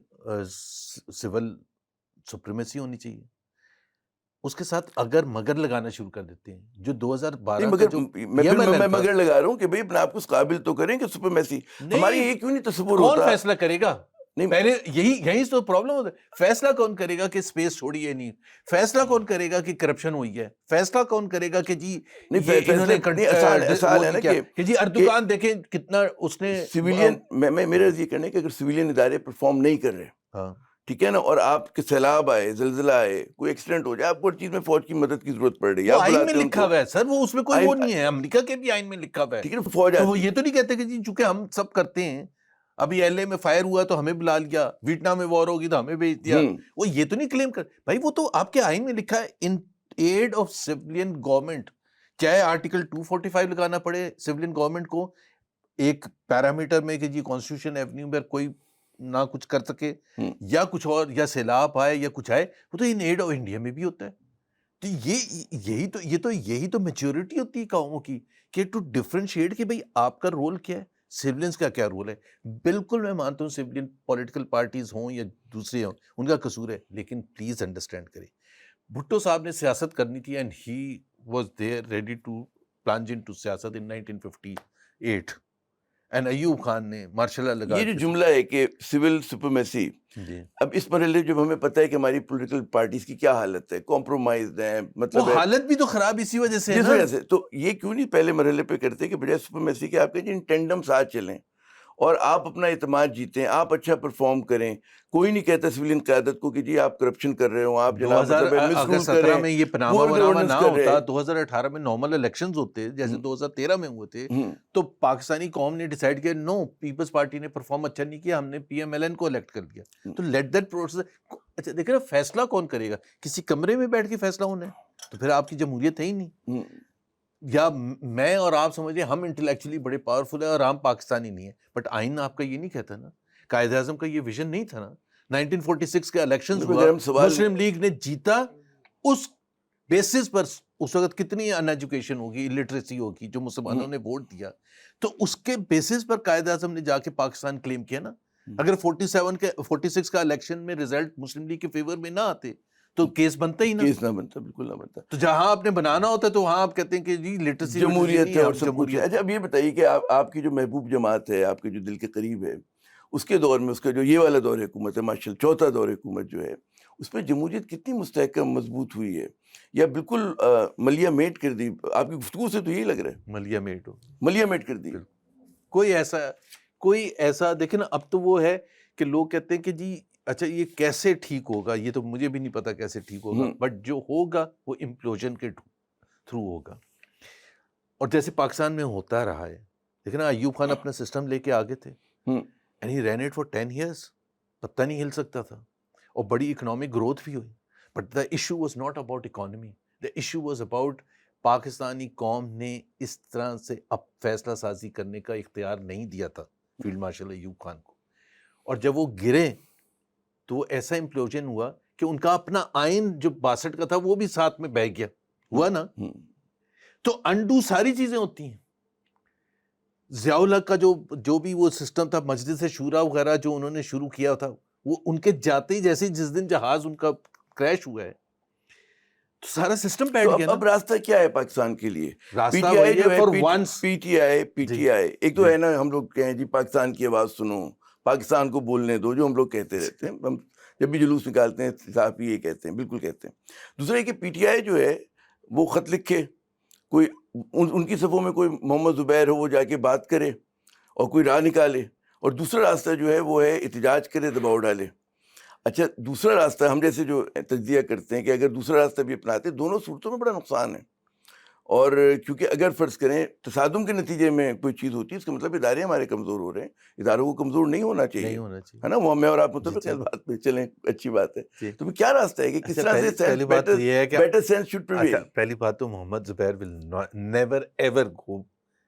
Speaker 1: سول سپریمیسی ہونی چاہیے. اس کے ساتھ اگر مگر لگانا شروع کر دیتے ہیں. جو 2012 کا جو
Speaker 2: میں مگر لگا رہا ہوں کہ بھئی اپنے آپ کو اس قابل تو کریں کہ سپریمیسی ہماری یہ کیوں نہیں تصور ہوتا؟
Speaker 1: کون فیصلہ کرے گا؟ پہلے یہی تو پرابلم ہوتا ہے. فیصلہ کون کرے گا کہ سپیس چھوڑی ہے نہیں؟ فیصلہ کون کرے گا کہ کرپشن ہوئی ہے؟ فیصلہ کون کرے گا کہ جی انہوں نے کہ جی اردوغان دیکھیں کتنا اس نے
Speaker 2: سویلین، میں میرا یہ کہنا ہے کہ اگر سویلین ادارے پرفارم نہیں کر رہے،
Speaker 1: ہاں
Speaker 2: ٹھیک ہے نا، اور آپ کے سیلاب آئے، زلزلہ آئے، کوئی ایکسیڈنٹ ہو جائے، آپ کو ہر چیز میں فوج کی مدد کی ضرورت پڑ رہی ہے،
Speaker 1: وہ
Speaker 2: آپ
Speaker 1: آئین میں
Speaker 2: بلاتے ہیں ان
Speaker 1: لکھا
Speaker 2: کو.
Speaker 1: ہوا ہے سر، وہ اس میں کوئی وہ نہیں ہے. امریکہ کے بھی آئین میں لکھا ہوا ہے.
Speaker 2: ٹھیک ہے، فوج
Speaker 1: تو وہ یہ تو نہیں کہتے کہ جی چونکہ ہم سب کرتے ہیں، ابھی LA میں فائر ہوا تو ہمیں بلا لیا، ویٹنام میں وار ہوگی تو ہمیں بھیج دیا. وہ یہ تو نہیں کلیم کر بھائی، وہ تو آپ کے آئین میں لکھا ہے ان ایڈ آف سیولین گورنمنٹ. چاہے آرٹیکل 245 لگانا پڑے سیولین گورنمنٹ کو ایک پیرامیٹر میں کہ جی کانسٹیٹیوشن ایونیو میں کوئی نہ کچھ کر سکے یا کچھ اور، یا سیلاب آئے یا کچھ آئے، وہ تو ان ایڈ آف انڈیا میں بھی ہوتا ہے. تو یہی تو میچورٹی ہوتی ہے قوموں کی، کہ ٹو ڈفرینشیٹ کہ بھئی آپ کا رول کیا ہے، سیولینز کا کیا رول ہے. بالکل میں مانتا ہوں سیولین پولیٹیکل پارٹیز ہوں یا دوسرے ہوں ان کا قصور ہے، لیکن پلیز انڈرسٹینڈ کریں بھٹو صاحب نے سیاست کرنی تھی and he was there ready to plunge into سیاست ان 1958. اینڈ ایوب خان نے مارشل لا لگا.
Speaker 2: یہ جو جملہ ہے کہ سول سپریمیسی، اب اس مرحلے جب ہمیں پتہ ہے کہ ہماری پولیٹیکل پارٹیز کی کیا حالت ہے، کمپرومائزڈ ہیں، مطلب
Speaker 1: وہ حالت بھی تو خراب اسی وجہ سے ہے
Speaker 2: جس
Speaker 1: نا.
Speaker 2: وجہ سے، تو یہ کیوں نہیں پہلے مرحلے پہ کرتے کہ بجائے سپریمیسی کے آپ کہیں ان ٹینڈم ساتھ چلیں اور آپ اپنا اعتماد جیتیں، آپ اچھا پرفارم کریں. کوئی نہیں کہتا سویلین قیادت کو کہ جی آپ کرپشن کر رہے ہو، آپ جناب مطلب
Speaker 1: اگر
Speaker 2: مسرول
Speaker 1: 17
Speaker 2: کریں،
Speaker 1: میں یہ پناما وناما نہ ہوتا، 2018 میں نارمل الیکشنز ہوتے جیسے 2013 میں ہوئے تھے، تو پاکستانی قوم نے ڈیسائیڈ کیا نو، پیپلز پارٹی نے پرفارم اچھا نہیں کیا، ہم نے PMLN کو الیکٹ کر دیا. تو لیٹ دیٹ پروسیس. اچھا دیکھیں نا، فیصلہ کون کرے گا؟ کسی کمرے میں بیٹھ کے فیصلہ ہونا ہے تو پھر آپ کی جمہوریت ہے ہی نہیں. یا میں اور آپ سمجھیں ہم انٹلیکچولی بڑے پاورفل ہیں اور ہم پاکستانی نہیں ہیں، بٹ آئین آپ کا یہ نہیں کہتا نا. قائد اعظم کا یہ ویژن نہیں تھا نا. 1946 کے الیکشنز ہوا، مسلم لیگ نے جیتا، اس بیسس پر اس وقت کتنی ان ایجوکیشن ہوگی، الٹریسی ہوگی جو مسلمانوں نے ووٹ دیا، تو اس کے بیسس پر قائد اعظم نے جا کے پاکستان کلیم کیا نا. اگر 46 کا الیکشن میں ریزلٹ مسلم لیگ کے فیور میں نہ آتے تو کیس بنتا ہی نا.
Speaker 2: کیس نہ بنتا، بالکل نہ بنتا.
Speaker 1: تو جہاں آپ نے بنانا ہوتا ہے تو وہاں آپ کہتے ہیں کہ جی لٹریسی
Speaker 2: جمہوریت ہے اور سب کچھ ہے. اچھا اب یہ بتائیے کہ آپ کی جو محبوب جماعت ہے، آپ کے جو دل کے قریب ہے، اس کے دور میں، اس کا جو یہ والا دور حکومت ہے ماشاء اللہ، چوتھا دور حکومت جو ہے، اس میں جمہوریت کتنی مستحکم مضبوط ہوئی ہے یا بالکل ملیہ میٹ کر دی؟ آپ کی گفتگو سے تو یہی لگ رہا ہے
Speaker 1: ملیہ میٹ ہو،
Speaker 2: ملیہ میٹ کر دی.
Speaker 1: کوئی ایسا کوئی ایسا دیکھیں نا، اب تو وہ ہے کہ لوگ کہتے ہیں کہ جی اچھا یہ کیسے ٹھیک ہوگا، یہ تو مجھے بھی نہیں پتا کیسے ٹھیک ہوگا، بٹ جو ہوگا وہ امپلوژن کے تھرو ہوگا. اور جیسے پاکستان میں ہوتا رہا ہے، دیکھیں نا ایوب خان اپنا سسٹم لے کے آگے تھے، and he ran it for 10 years، پتہ نہیں ہل سکتا تھا، اور بڑی اکنامک گروتھ بھی ہوئی. But the issue was not about economy, the issue was about Pakistani قوم نے اس طرح سے اب فیصلہ سازی کرنے کا اختیار نہیں دیا تھا فیلڈ مارشل ایوب خان کو. اور جب وہ گرے تو وہ ایسا امپلوژن ہوا کہ ان کا اپنا آئین جو 62 کا تھا وہ بھی ساتھ میں بہہ گیا، ہوا نا. تو انڈو ساری چیزیں ہوتی ہیں. ضیاء الحق کا جو بھی وہ سسٹم تھا، مجلس شورا وغیرہ جو انہوں نے شروع کیا تھا، وہ ان کے جاتے ہی جیسے جس دن جہاز ان کا کریش ہوا ہے تو سارا سسٹم بیٹھ گیا.
Speaker 2: اب راستہ کیا ہے پاکستان کے لیے؟
Speaker 1: راستہ
Speaker 2: پی ٹی آئی ایک تو ہے نا، ہم لوگ کہیں جی پاکستان کی آواز سنو، پاکستان کو بولنے دو، جو ہم لوگ کہتے رہتے ہیں، ہم جب بھی جلوس نکالتے ہیں صحافی یہ کہتے ہیں، بالکل کہتے ہیں. دوسرا یہ کہ پی ٹی آئی جو ہے وہ خط لکھے، کوئی ان کی صفوں میں کوئی محمد زبیر ہو، وہ جا کے بات کرے اور کوئی راہ نکالے. اور دوسرا راستہ جو ہے وہ ہے احتجاج کرے، دباؤ ڈالے. اچھا دوسرا راستہ ہم جیسے جو تجزیہ کرتے ہیں کہ اگر دوسرا راستہ بھی اپناتے، دونوں صورتوں میں بڑا نقصان ہے. اور کیونکہ اگر فرض کریں تصادم کے نتیجے میں کوئی چیز ہوتی ہے، اس کا مطلب ادارے ہمارے کمزور ہو رہے ہیں. اداروں کو کمزور نہیں ہونا چاہیے، ہے نا. وہ میں اور آپ متفق ہیں اس بات پہ، چلیں اچھی بات ہے. تو کیا راستہ ہے کہ کس طرح سے بیٹر سینس شوڈ پریویل؟
Speaker 1: پہلی بات تو محمد زبیر will never ever go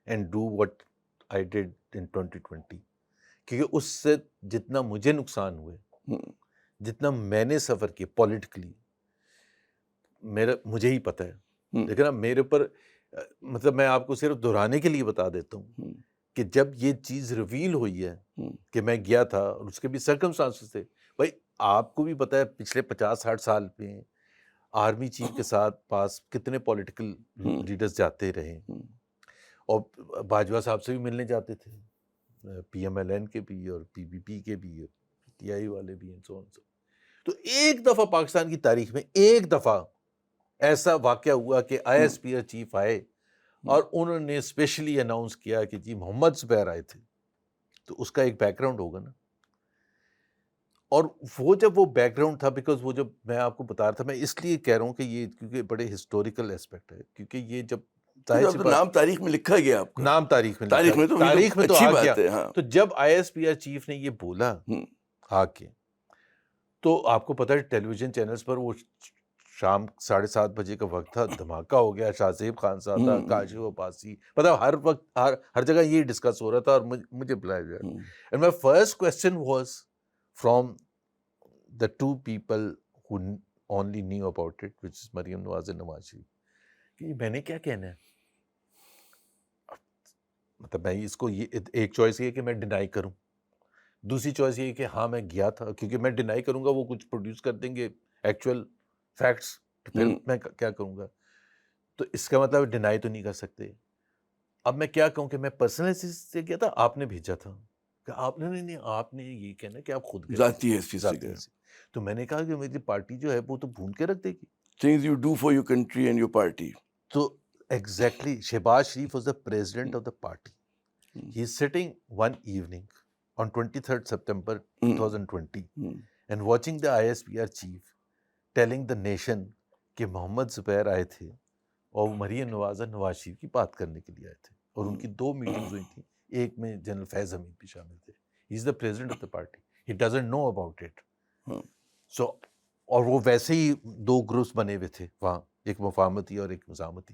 Speaker 1: and do what I did in 2020، کیونکہ اس سے جتنا مجھے نقصان ہوئے، جتنا میں نے سفر کیا پولیٹیکلی، مجھے ہی پتہ ہے. لیکن اب میرے اوپر، مطلب میں آپ کو صرف دہرانے کے لیے بتا دیتا ہوں کہ جب یہ چیز ریویل ہوئی ہے کہ میں گیا تھا، اور اس کے بھی سرکمسٹانسز تھے. بھائی آپ کو بھی پتہ ہے پچھلے 50-60 سال میں آرمی چیف کے ساتھ پاس کتنے پولیٹیکل لیڈرز جاتے رہے، اور باجوہ صاحب سے بھی ملنے جاتے تھے، پی ایم ایل این کے بھی اور پی بی پی کے بھی، پی ٹی آئی والے بھی. تو ایک دفعہ پاکستان کی تاریخ میں ایک دفعہ ایسا واقعہ ہوا کہ آئی ایس پی آر چیف آئے اور انہوں نے اسپیشلی اناؤنس کیا کہ جی محمد زبیر آئے تھے. تو اس کا ایک بیک گراؤنڈ ہوگا نا. اور وہ جب وہ بیک گراؤنڈ تھا، بیکاز وہ جب میں آپ کو بتا رہا تھا، میں اس لیے کہہ رہا ہوں کہ یہ کیونکہ بڑے ہسٹوریکل اسپیکٹ ہے، کیونکہ یہ جب
Speaker 2: نام تاریخ میں لکھا گیا، آپ کا
Speaker 1: نام تاریخ میں تو آ گیا. تو جب آئی ایس پی آر چیف نے یہ بولا آ کے، تو آپ کو پتہ ہے ٹیلی ویژن چینلز پر وہ شام 7:30 بجے کا وقت تھا، دھماکہ ہو گیا، شاہ زیب خان صاحب تھا، کاشف عباسی، پتہ ہر وقت ہر جگہ یہ ڈسکس ہو رہا تھا، اور مجھے بلایا گیا. And my first question was from the two people who only knew about it, which is Maryam Nawaz and Nawaz Sharif, کہ میں نے کیا کہنا ہے. مطلب میں اس کو یہ ایک چوائس یہ ہے کہ میں ڈینائی کروں، دوسری چوائس یہ ہے کہ ہاں میں گیا تھا، کیونکہ میں ڈینائی کروں گا وہ کچھ پروڈیوس کر دیں گے ایکچوئل فیکٹس، تو پھر میں کیا کروں گا. تو اس کا مطلب ڈینائی تو نہیں کر سکتے. اب میں کیا کہوں کہ میں پرسنل سے گیا تھا، آپ نے بھیجا تھا، کہ آپ نے نہیں، آپ نے یہ کہنا کہ آپ خود
Speaker 2: ذاتی حیثیت سے.
Speaker 1: تو میں نے کہا کہ میری پارٹی جو ہے وہ تو بھون کے رکھ دے گی.
Speaker 2: Things you do for your country and your party.
Speaker 1: تو exactly Shehbaz Sharif was the president of the party. He is sitting one evening on 23rd September 2020 and watching the I S P R chief telling the nation کہ محمد زبیر آئے تھے اور مریم نواز اور نواز شریف کی بات کرنے کے لیے آئے تھے، اور ان کی 2 میٹنگز ہوئی تھیں، ایک میں جنرل فیض حمید بھی شامل تھے. He is the president of the party, he doesn't know about it. So اور وہ ویسے ہی 2 گروپس بنے ہوئے تھے وہاں، ایک مفاہمتی اور ایک مزاحمتی.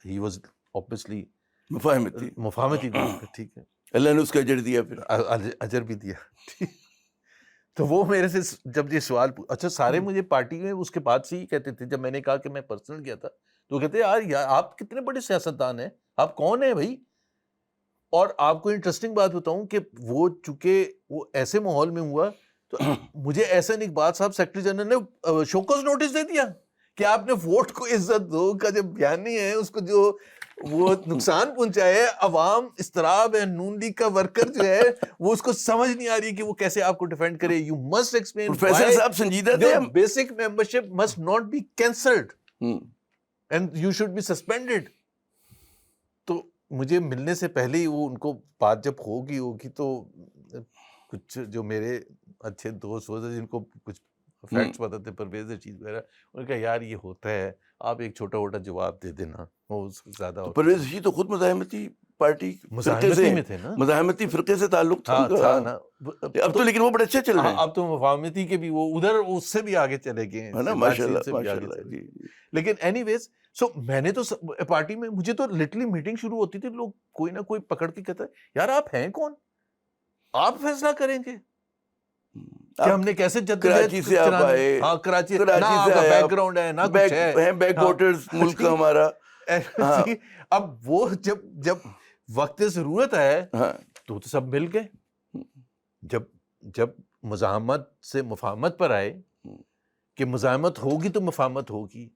Speaker 1: ہی واز اوبویسلی مفاہمتی گروپ. ٹھیک ہے،
Speaker 2: اللہ نے اس کا اجر دیا، پھر
Speaker 1: اجر بھی دیا. تو وہ میرے سے جب یہ سوال اچھا سارے مجھے پارٹی میں اس کے بعد سے ہی کہتے تھے، جب میں نے کہا کہ میں پرسنل گیا تھا تو کہتے یار آپ کتنے بڑے سیاستدان ہیں، آپ کون ہیں بھائی. اور آپ کو انٹرسٹنگ بات بتاؤں کہ وہ چونکہ وہ ایسے ماحول میں ہوا، تو مجھے احسن اقبال صاحب سیکرٹری جنرل نے شوکوز نوٹس دے دیا کہ آپ نے ووٹ کو عزت دو کا جو بیانی ہے، اس کو جو وہ نقصان پہنچائے، عوام اضطراب ہے، نون لیگ کا ورکر جو ہے وہ اس کو سمجھ نہیں آ رہی کہ وہ کیسے آپ کو ڈیفینڈ کرے. یو مسٹ ایکسپلین
Speaker 2: پروفیسر صاحب سنجیدہ تھے.
Speaker 1: Basic membership must not be cancelled and you should be suspended. تو مجھے ملنے سے پہلے ہی وہ ان کو بات جب ہوگی تو کچھ جو میرے اچھے دوست ہوتے جن کو کچھ فیکٹس پتہ تھے پرویز رشید وغیرہ، انہوں نے کہا یار یہ ہوتا ہے، آپ ایک چھوٹا موٹا جواب دے دینا، وہ اس سے زیادہ
Speaker 2: پرویز رشید تو خود مزاحمتی پارٹی فرقے
Speaker 1: مزاحمتی
Speaker 2: سے
Speaker 1: میں تھے نا،
Speaker 2: مزاحمتی فرقے سے تعلق تھا
Speaker 1: ہاں
Speaker 2: ان کا،
Speaker 1: تھا نا،
Speaker 2: اب تو لیکن وہ بڑے اچھے چل رہے ہیں،
Speaker 1: اب تو مفاہمتی کے بھی وہ ادھر اس سے بھی آگے چلے گئے ہیں،
Speaker 2: ہے نا،
Speaker 1: بات
Speaker 2: ماشاء
Speaker 1: چیت سے
Speaker 2: اللہ
Speaker 1: بھی
Speaker 2: ماشاء
Speaker 1: آگے
Speaker 2: اللہ،
Speaker 1: چلے
Speaker 2: جی
Speaker 1: گئے۔
Speaker 2: جی۔
Speaker 1: لیکن اینی ویز سو میں نے تو پارٹی میں مجھے تو لٹرلی میٹنگ شروع ہوتی تھی، لوگ کوئی نہ کوئی پکڑ کے کہتا ہے یار آپ ہیں کون، آپ فیصلہ کریں گے کہ ہم نے کیسے
Speaker 2: کراچی سے آپ آئے،
Speaker 1: ہاں کراچی نہ
Speaker 2: کراچی
Speaker 1: آپ
Speaker 2: سے
Speaker 1: کا
Speaker 2: آئے،
Speaker 1: بیک گراؤنڈ ہے نہ کچھ ہے،
Speaker 2: بیک واٹرز ملک کا ہمارا، ہاں
Speaker 1: اب وہ جب وقت ضرورت ہے
Speaker 2: ہاں
Speaker 1: تو سب مل گئے، جب مزاحمت سے مفاہمت پر آئے کہ مزاحمت ہوگی تو مفاہمت ہوگی،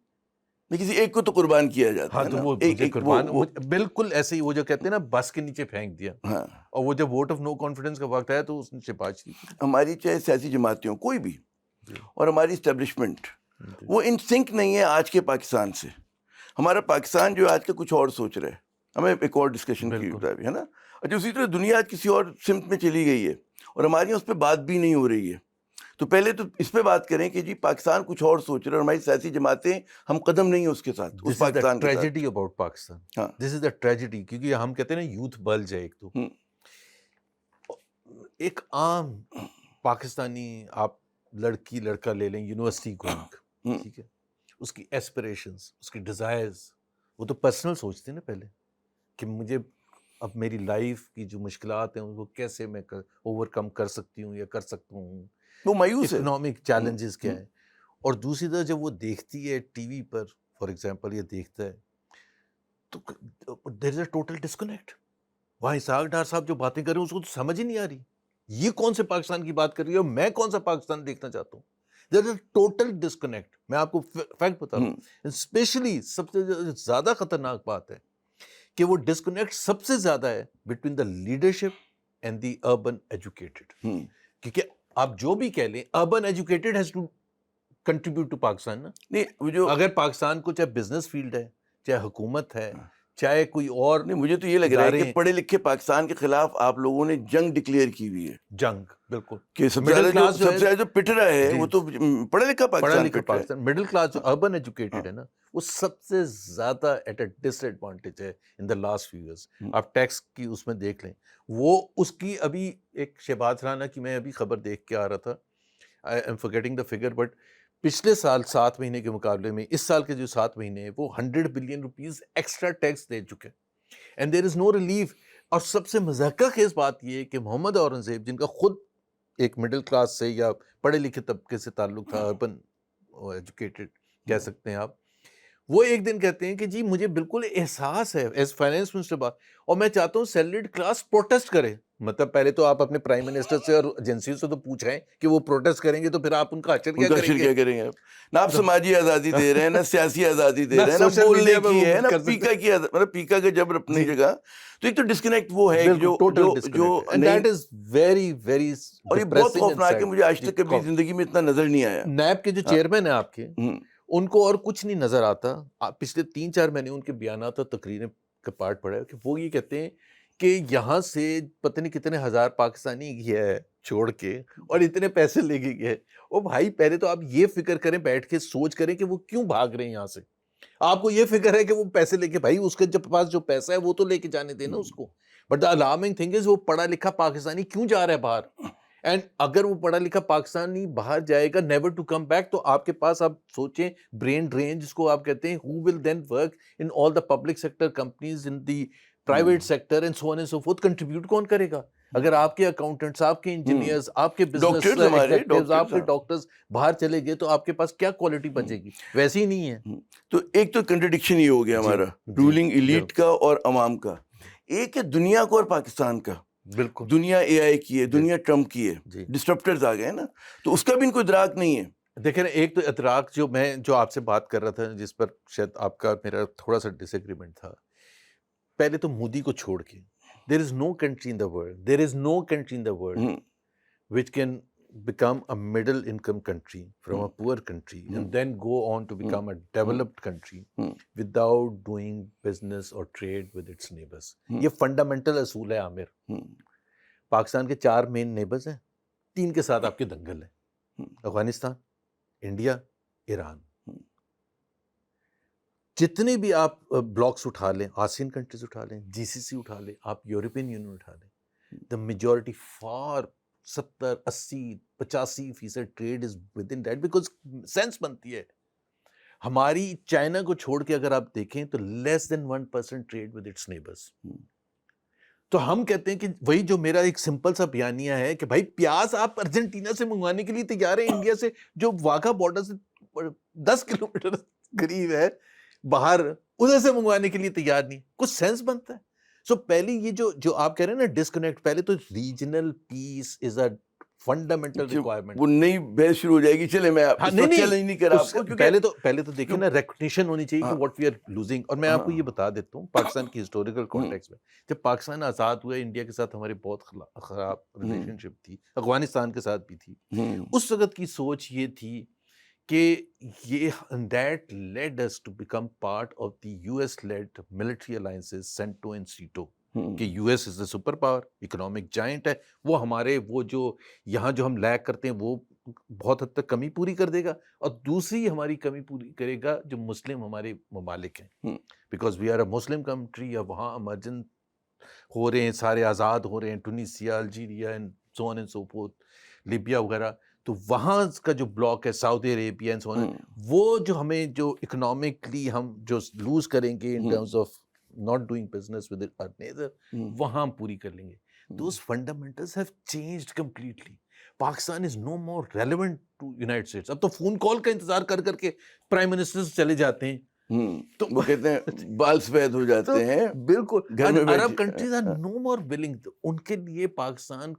Speaker 2: کسی ایک کو تو قربان کیا جاتا
Speaker 1: ہاں
Speaker 2: ہے
Speaker 1: تو
Speaker 2: نا،
Speaker 1: وہ
Speaker 2: ایک
Speaker 1: مجھے قربان بالکل ایسے ہی وہ جو کہتے ہیں نا بس کے نیچے پھینک دیا،
Speaker 2: ہاں۔
Speaker 1: اور وہ جب ووٹ آف نو کانفیڈنس کا وقت آیا تو اس نے شہباز شریف
Speaker 2: ہماری چاہے سیاسی جماعتیں ہوں کوئی بھی، اور ہماری اسٹیبلشمنٹ وہ ان سنک نہیں ہے آج کے پاکستان سے۔ ہمارا پاکستان جو آج کا کچھ اور سوچ رہا ہے، ہمیں ایک اور ڈسکشن کی ہے نا، اور دوسری طرف دنیا آج کسی اور سمت میں چلی گئی ہے اور ہمارے یہاں اس پہ بات بھی نہیں ہو رہی ہے۔ تو پہلے تو اس پہ بات کریں کہ جی پاکستان کچھ اور سوچ رہا ہے اور ہماری سیاسی جماعتیں ہم قدم نہیں ہیں اس کے ساتھ، اس پاکستان کے ساتھ۔
Speaker 1: ٹریجڈی اباؤٹ پاکستان،
Speaker 2: ہاں
Speaker 1: دس از دا ٹریجڈی، کیونکہ ہم کہتے ہیں نا یوتھ بلج ہے، ایک تو ایک عام پاکستانی آپ لڑکی لڑکا لے لیں یونیورسٹی گوئنگ، ٹھیک ہے، اس کی ایسپریشنز، اس کی ڈیزائرز، وہ تو پرسنل سوچتے ہیں نا پہلے کہ مجھے اب میری لائف کی جو مشکلات ہیں ان کو کیسے میں اوور کم کر سکتی ہوں یا کر سکتا ہوں،
Speaker 2: وہ مایوس ہے،
Speaker 1: اکنامک چیلنجز کیا ہیں۔ اور دوسری طرف جب وہ دیکھتی ہے T V per for example یہ دیکھتا ہے تو دیر از اے ٹوٹل ڈسکنیکٹ، وہاں اسحاق ڈار صاحب جو باتیں کر رہے ہیں اس کو تو سمجھ ہی نہیں آ رہی، یہ کون سے پاکستان کی بات کر رہی ہے اور میں کون سا پاکستان دیکھنا چاہتا ہوں، دیر از ٹوٹل ڈسکنیکٹ۔ میں آپ کو فیکٹ بتا رہا ہوں، اسپیشلی سب سے زیادہ خطرناک بات ہے کہ وہ ڈسکنیکٹ سب سے زیادہ ہے between the leadership and the urban educated, کیونکہ آپ جو بھی کہہ لیں urban educated has to contribute to Pakistan نا،
Speaker 2: نہیں جو
Speaker 1: اگر پاکستان کو چاہے بزنس فیلڈ ہے، چاہے حکومت ہے، چاہے کوئی اور،
Speaker 2: نہیں مجھے تو یہ لگ رہا ہے کہ پڑھے لکھے پاکستان کے خلاف آپ لوگوں نے جنگ ڈکلیئر کی ہوئی ہے،
Speaker 1: جنگ بالکل،
Speaker 2: کہ سب سے زیادہ جو پٹ رہا ہے وہ تو پڑھا لکھا پاکستان پٹ رہا ہے۔
Speaker 1: مڈل کلاس جو اربن ایجوکیٹڈ ہے نا وہ سب سے زیادہ ایٹ اے ڈس ایڈوانٹیج ہے ان دا لاسٹ فیو ایئرس۔ آپ ٹیکس کی اس میں دیکھ لیں، وہ اس کی ابھی ایک شہباز رانا کی میں ابھی خبر دیکھ کے آ رہا تھا، I am forgetting the figure, but پچھلے سال 7 مہینے کے مقابلے میں اس سال کے جو 7 مہینے ہیں وہ 100 بلین روپیز ایکسٹرا ٹیکس دے چکے، and there is know relief. اور سب سے مضحکہ خیز بات یہ ہے کہ محمد اورنگزیب جن کا خود ایک مڈل کلاس سے یا پڑھے لکھے طبقے سے تعلق تھا، اربن ایجوکیٹڈ کہہ سکتے ہیں آپ، وہ ایک دن کہتے ہیں کہ جی مجھے بالکل احساس ہے ایز فائنینس منسٹر بات، اور میں چاہتا ہوں سیلریڈ کلاس پروٹیسٹ کرے۔ مطلب پہلے تو آپ اپنے پرائم منسٹر سے اور ایجنسیوں سے تو پوچھ رہے ہیں کہ وہ پروٹیسٹ کریں گے تو پھر آپ ان کا حشر کیا کریں گے؟
Speaker 2: نہ آپ سماجی آزادی دے رہے ہیں، نہ سیاسی آزادی دے رہے ہیں، نہ بولنے کی ہے، نہ پیکا کی، مطلب پیکا کے جب اپنی جگہ، تو ایک تو ڈسکنیکٹ وہ ہے جو
Speaker 1: ویری ویری،
Speaker 2: اور یہ بہت خوفناک ہے، مجھے آج تک کبھی زندگی میں اتنا نظر نہیں آیا۔
Speaker 1: نیب کے جو چیئرمین ہیں آپ کے، ان کو اور کچھ نہیں نظر آتا، پچھلے 3-4 مہینے ان کے بیانات اور تقریریں کا پارٹ پڑھا ہے کہ وہ یہ کہتے ہیں کہ یہاں سے پتہ نہیں کتنے ہزار پاکستانی گیا ہے چھوڑ کے اور اتنے پیسے لے کے گئے۔ او بھائی پہلے تو آپ یہ فکر کریں، بیٹھ کے سوچ کریں کہ وہ کیوں بھاگ رہے ہیں یہاں سے۔ آپ کو یہ فکر ہے کہ وہ پیسے لے کے، بھائی اس کے پاس جو پیسہ ہے وہ تو لے کے جانے دینا اس کو، but the alarming thing is وہ پڑھا لکھا پاکستانی کیوں جا رہا ہے باہر؟ اینڈ اگر وہ پڑھا لکھا پاکستانی باہر جائے گا نیور ٹو کم بیک، تو آپ کے پاس آپ سوچیں برین ڈرین جس کو آپ کہتے ہیں، who will then work in all the public sector companies, in the private sector and so on and so forth، contribute کون کرے گا؟ اگر آپ کے اکاؤنٹنٹس، آپ کے انجینئرز، آپ کے بزنس ایگزیکٹوز، آپ کے ڈاکٹرز باہر چلے گئے تو آپ کے پاس کیا کوالٹی بچے گی؟ ویسے ہی نہیں ہے۔
Speaker 2: تو ایک تو کنٹرڈکشن ہی ہو گیا ہمارا رولنگ ایلیٹ کا اور عوام کا، ایک ہے دنیا کو اور پاکستان کا۔
Speaker 1: بالکل،
Speaker 2: دنیا اے آئی کی ہے، دنیا ٹرمپ کی ہے، ڈسٹرپٹرز آ گئے نا، تو اس کا بھی ان کو ادراک نہیں ہے۔
Speaker 1: دیکھیں نا، ایک تو ادراک جو آپ سے بات کر رہا تھا، جس پر شاید آپ کا میرا تھوڑا سا ڈس ایگریمنٹ تھا، پہلے تو مودی کو چھوڑ کے there is no country in the world which can become a middle income country from a poor country and then go on to become a developed country without doing business or trade with its neighbors. یہ fundamental اصول ہے عامر. پاکستان کے 4 مین neighbours ہیں, 3 کے ساتھ آپ کے دنگل ہیں, افغانستان, انڈیا, ایران. جتنے بھی آپ بلاکس اٹھا لیں, آسین کنٹریز اٹھا لیں, جی سی سی اٹھا لیں, آپ یورپین یونین اٹھا لیں, the majority far 70-80-85% trait is with in that because sense بنتی ہے. ہماری چائنا کو چھوڑ کے اگر آپ دیکھیں تو لیس دین 1% ٹریڈ ود اٹس نیبرز. تو ہم کہتے ہیں کہ وہی جو میرا ایک سمپل سا بیانیہ ہے کہ بھائی پیاز آپ ارجنٹینا سے منگوانے کے لیے تیار ہیں, انڈیا سے جو واگھا بارڈر سے 10 کلومیٹر قریب ہے باہر, ادھر سے منگوانے کے لیے تیار نہیں. کچھ سینس بنتا ہے. سو پہلے یہ جو آپ کہہ رہے ہیں نا ڈسکنیکٹ, پہلے تو regional peace is a fundamental requirement.
Speaker 2: وہ نئی بحث شروع ہو جائے گی. چلے میں چیلنج نہیں کر رہا آپ کو,
Speaker 1: پہلے تو دیکھیں نا ریکگنیشن ہونی چاہیے کہ واٹ وی آر لوزنگ. اور میں آپ کو یہ بتا دیتا ہوں پاکستان کی ہسٹوریکل کانٹیکسٹ میں, جب پاکستان آزاد ہوا انڈیا کے ساتھ ہماری بہت خراب ریلیشن شپ تھی, افغانستان کے ساتھ بھی تھی. اس وقت کی سوچ یہ تھی کہ یہ that led us to become part of the U S led military alliances CENTO and SEATO, کہ U S is a super power, economic giant ہے, وہ ہمارے وہ جو یہاں جو ہم لیک کرتے ہیں وہ بہت حد تک کمی پوری کر دے گا, اور دوسری ہماری کمی پوری کرے گا جو مسلم ہمارے ممالک ہیں, because we are a Muslim country. اب وہاں ایمرجن ہو رہے ہیں, سارے آزاد ہو رہے ہیں, Tunisia, Algeria and so on and so forth, Libya وغیرہ. تو وہاں کا جو بلاک ہے سعودی عربیہ اینڈ سو آن, وہ جو ہمیں جو اکنامکلی ہم جو لوز کریں گے ان terms of not doing business with our neighbor, وہاں ہم پوری کر لیں گے. Those fundamentals have changed completely. Pakistan is no more relevant to United States. اب تو فون کال کا انتظار کر کر کے پرائم منسٹر چلے جاتے ہیں,
Speaker 2: تو وہ کہتے ہیں بال سفید ہو جاتے ہیں.
Speaker 1: بالکل. عرب کنٹریز آر نو مور ولنگ. ان کے لیے پاکستان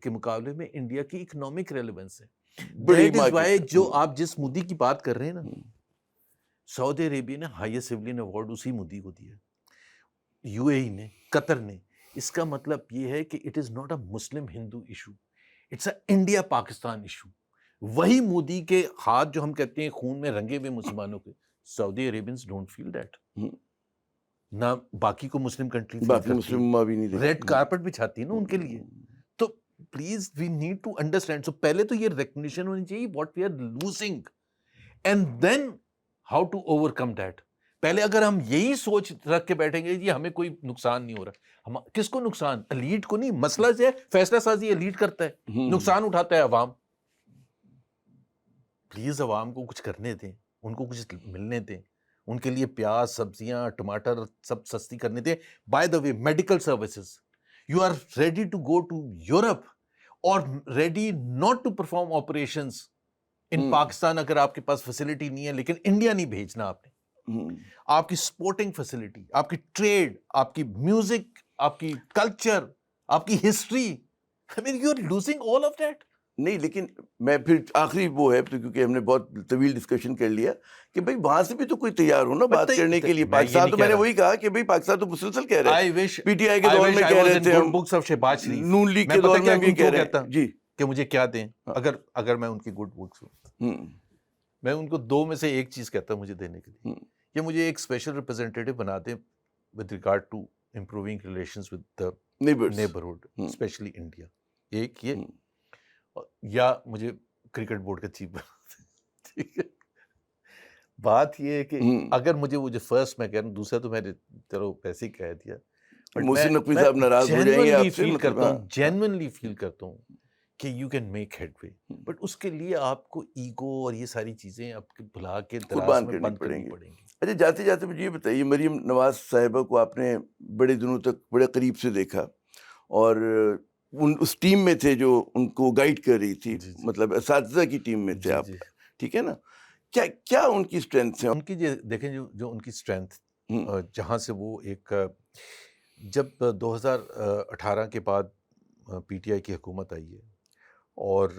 Speaker 1: کے مقابلے میں انڈیا کی اکنامک ریلیونس ہے. That is why جو آپ جس مودی کی بات کر رہے ہیں نا, سعودی عربیہ نے ہائیسٹ سیولین ایوارڈ اسی مودی کو دیا, یو اے ای نے, قطر نے. اس کا مطلب یہ ہے کہ it is not a Muslim Hindu issue, it's a India Pakistan issue. وہی مودی کے ہاتھ جو ہم کہتے ہیں خون میں رنگے ہوئے مسلمانوں کے, سعودی عربینز ڈونٹ فیل دیٹ. نہ باقی کو مسلم کنٹری ریڈ کارپٹ بچھاتی ہے نا ان کے لیے. تو please we need to understand. So پہلے تو یہ ریکگنیشن ہونی چاہیے what we are losing, and then how to overcome that. پہلے اگر ہم یہی سوچ رکھ کے بیٹھیں گے یہ ہمیں کوئی نقصان نہیں ہو رہا, ہم کس کو نقصان؟ ایلیٹ کو نہیں. مسئلہ جو ہے فیصلہ سازی ایلیٹ کرتا ہے, نقصان اٹھاتا ہے عوام. پلیز عوام کو کچھ کرنے دیں, ان کو کچھ ملنے دیں, ان کے لیے پیاز, سبزیاں, ٹماٹر سب سستی کرنے دیں. By the way medical services, you are ready to go to Europe اور ready not to perform operations in Pakistan اگر آپ کے پاس فیسلٹی نہیں ہے, لیکن انڈیا نہیں بھیجنا آپ نے. آپ کی سپورٹنگ فیسلٹی, آپ کی ٹریڈ, آپ کی میوزک, آپ کی کلچر, آپ کی history, I mean you are losing all of that.
Speaker 2: نہیں, لیکن میں پھر آخری وہ ہے کیونکہ ہم نے بہت طویل ڈسکشن کر لیا کہ بھائی وہاں سے بھی تو کوئی تیار ہو نا بات کرنے کے لیے. پاکستان تو میں نے وہی کہا کہ بھائی پاکستان تو مسلسل کہہ رہے ہیں, پی ٹی آئی کے دور میں کہہ رہے تھے,
Speaker 1: books of Shehbaz Sharif,
Speaker 2: Noon League کے دور میں بھی کہہ رہے ہیں جی
Speaker 1: کہ مجھے کیا دیں. اگر میں ان کی گڈ بکس ہوں, میں ان کو 2 میں سے ایک چیز کہتا ہوں مجھے دینے کے لیے, کہ مجھے ایک اسپیشل ریپرزینٹیٹیو بنا دیں with regard to improving relations with the neighbourhood, especially India. ایک یہ, یا مجھے کرکٹ بورڈ کا چیف بنا دیں. ٹھیک ہے, بات یہ ہے کہ اگر مجھے وہ جو فرسٹ میں کہہ رہا ہوں, دوسرا تو میں نے چلو ویسے ہی کہہ دیا,
Speaker 2: محسن نقوی صاحب ناراض ہو جائیں گے آپ سے.
Speaker 1: جینوئنلی فیل کرتا ہوں کہ you can make headway, but اس کے لیے آپ کو ایگو اور یہ ساری چیزیں آپ کے بھلا کے دراز میں بند کرنی پڑیں گی.
Speaker 2: اچھا, جاتے جاتے مجھے یہ بتائیے, مریم نواز صاحبہ کو آپ نے بڑے دنوں تک بڑے قریب سے دیکھا اور اس ٹیم میں تھے جو ان کو گائیڈ کر رہی تھی, مطلب اساتذہ کی ٹیم میں تھے آپ, ٹھیک ہے نا. کیا ان کی اسٹرینتھ ہیں؟
Speaker 1: ان کی دیکھیں جو ان کی اسٹرینتھ, جہاں سے وہ ایک, جب 2018 کے بعد پی ٹی آئی کی حکومت آئی ہے اور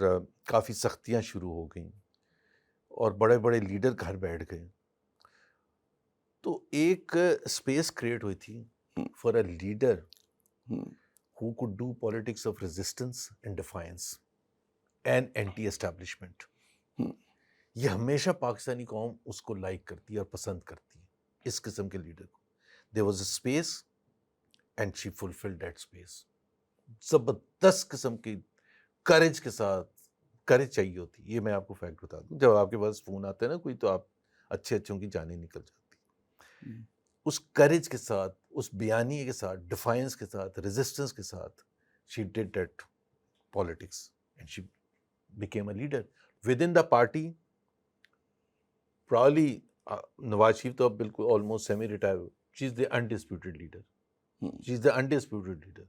Speaker 1: کافی سختیاں شروع ہو گئیں اور بڑے بڑے لیڈر گھر بیٹھ گئے, تو ایک اسپیس کریٹ ہوئی تھی for a leader who could do politics of resistance and defiance. And anti establishment. یہ ہمیشہ پاکستانی قوم اس کو لائک کرتی ہے اور پسند کرتی ہے اس قسم کے لیڈر کو. There was a space and she fulfilled that space. زبردست قسم کی کریج کے ساتھ, کریج چاہیے ہوتی ہے. یہ میں آپ کو فیکٹ بتا دوں, جب آپ کے پاس فون آتا ہے نا کوئی, تو آپ اچھوں کی جانیں نکل جاتی. اس کریج کے ساتھ, اس بیانیے کے ساتھ, ڈیفائنس کے ساتھ, ریزسٹنس کے ساتھ she did that politics and she became a leader within the party. پرالی نواز شریف تو اب بالکل almost semi retire, she is the undisputed leader, she is the undisputed leader.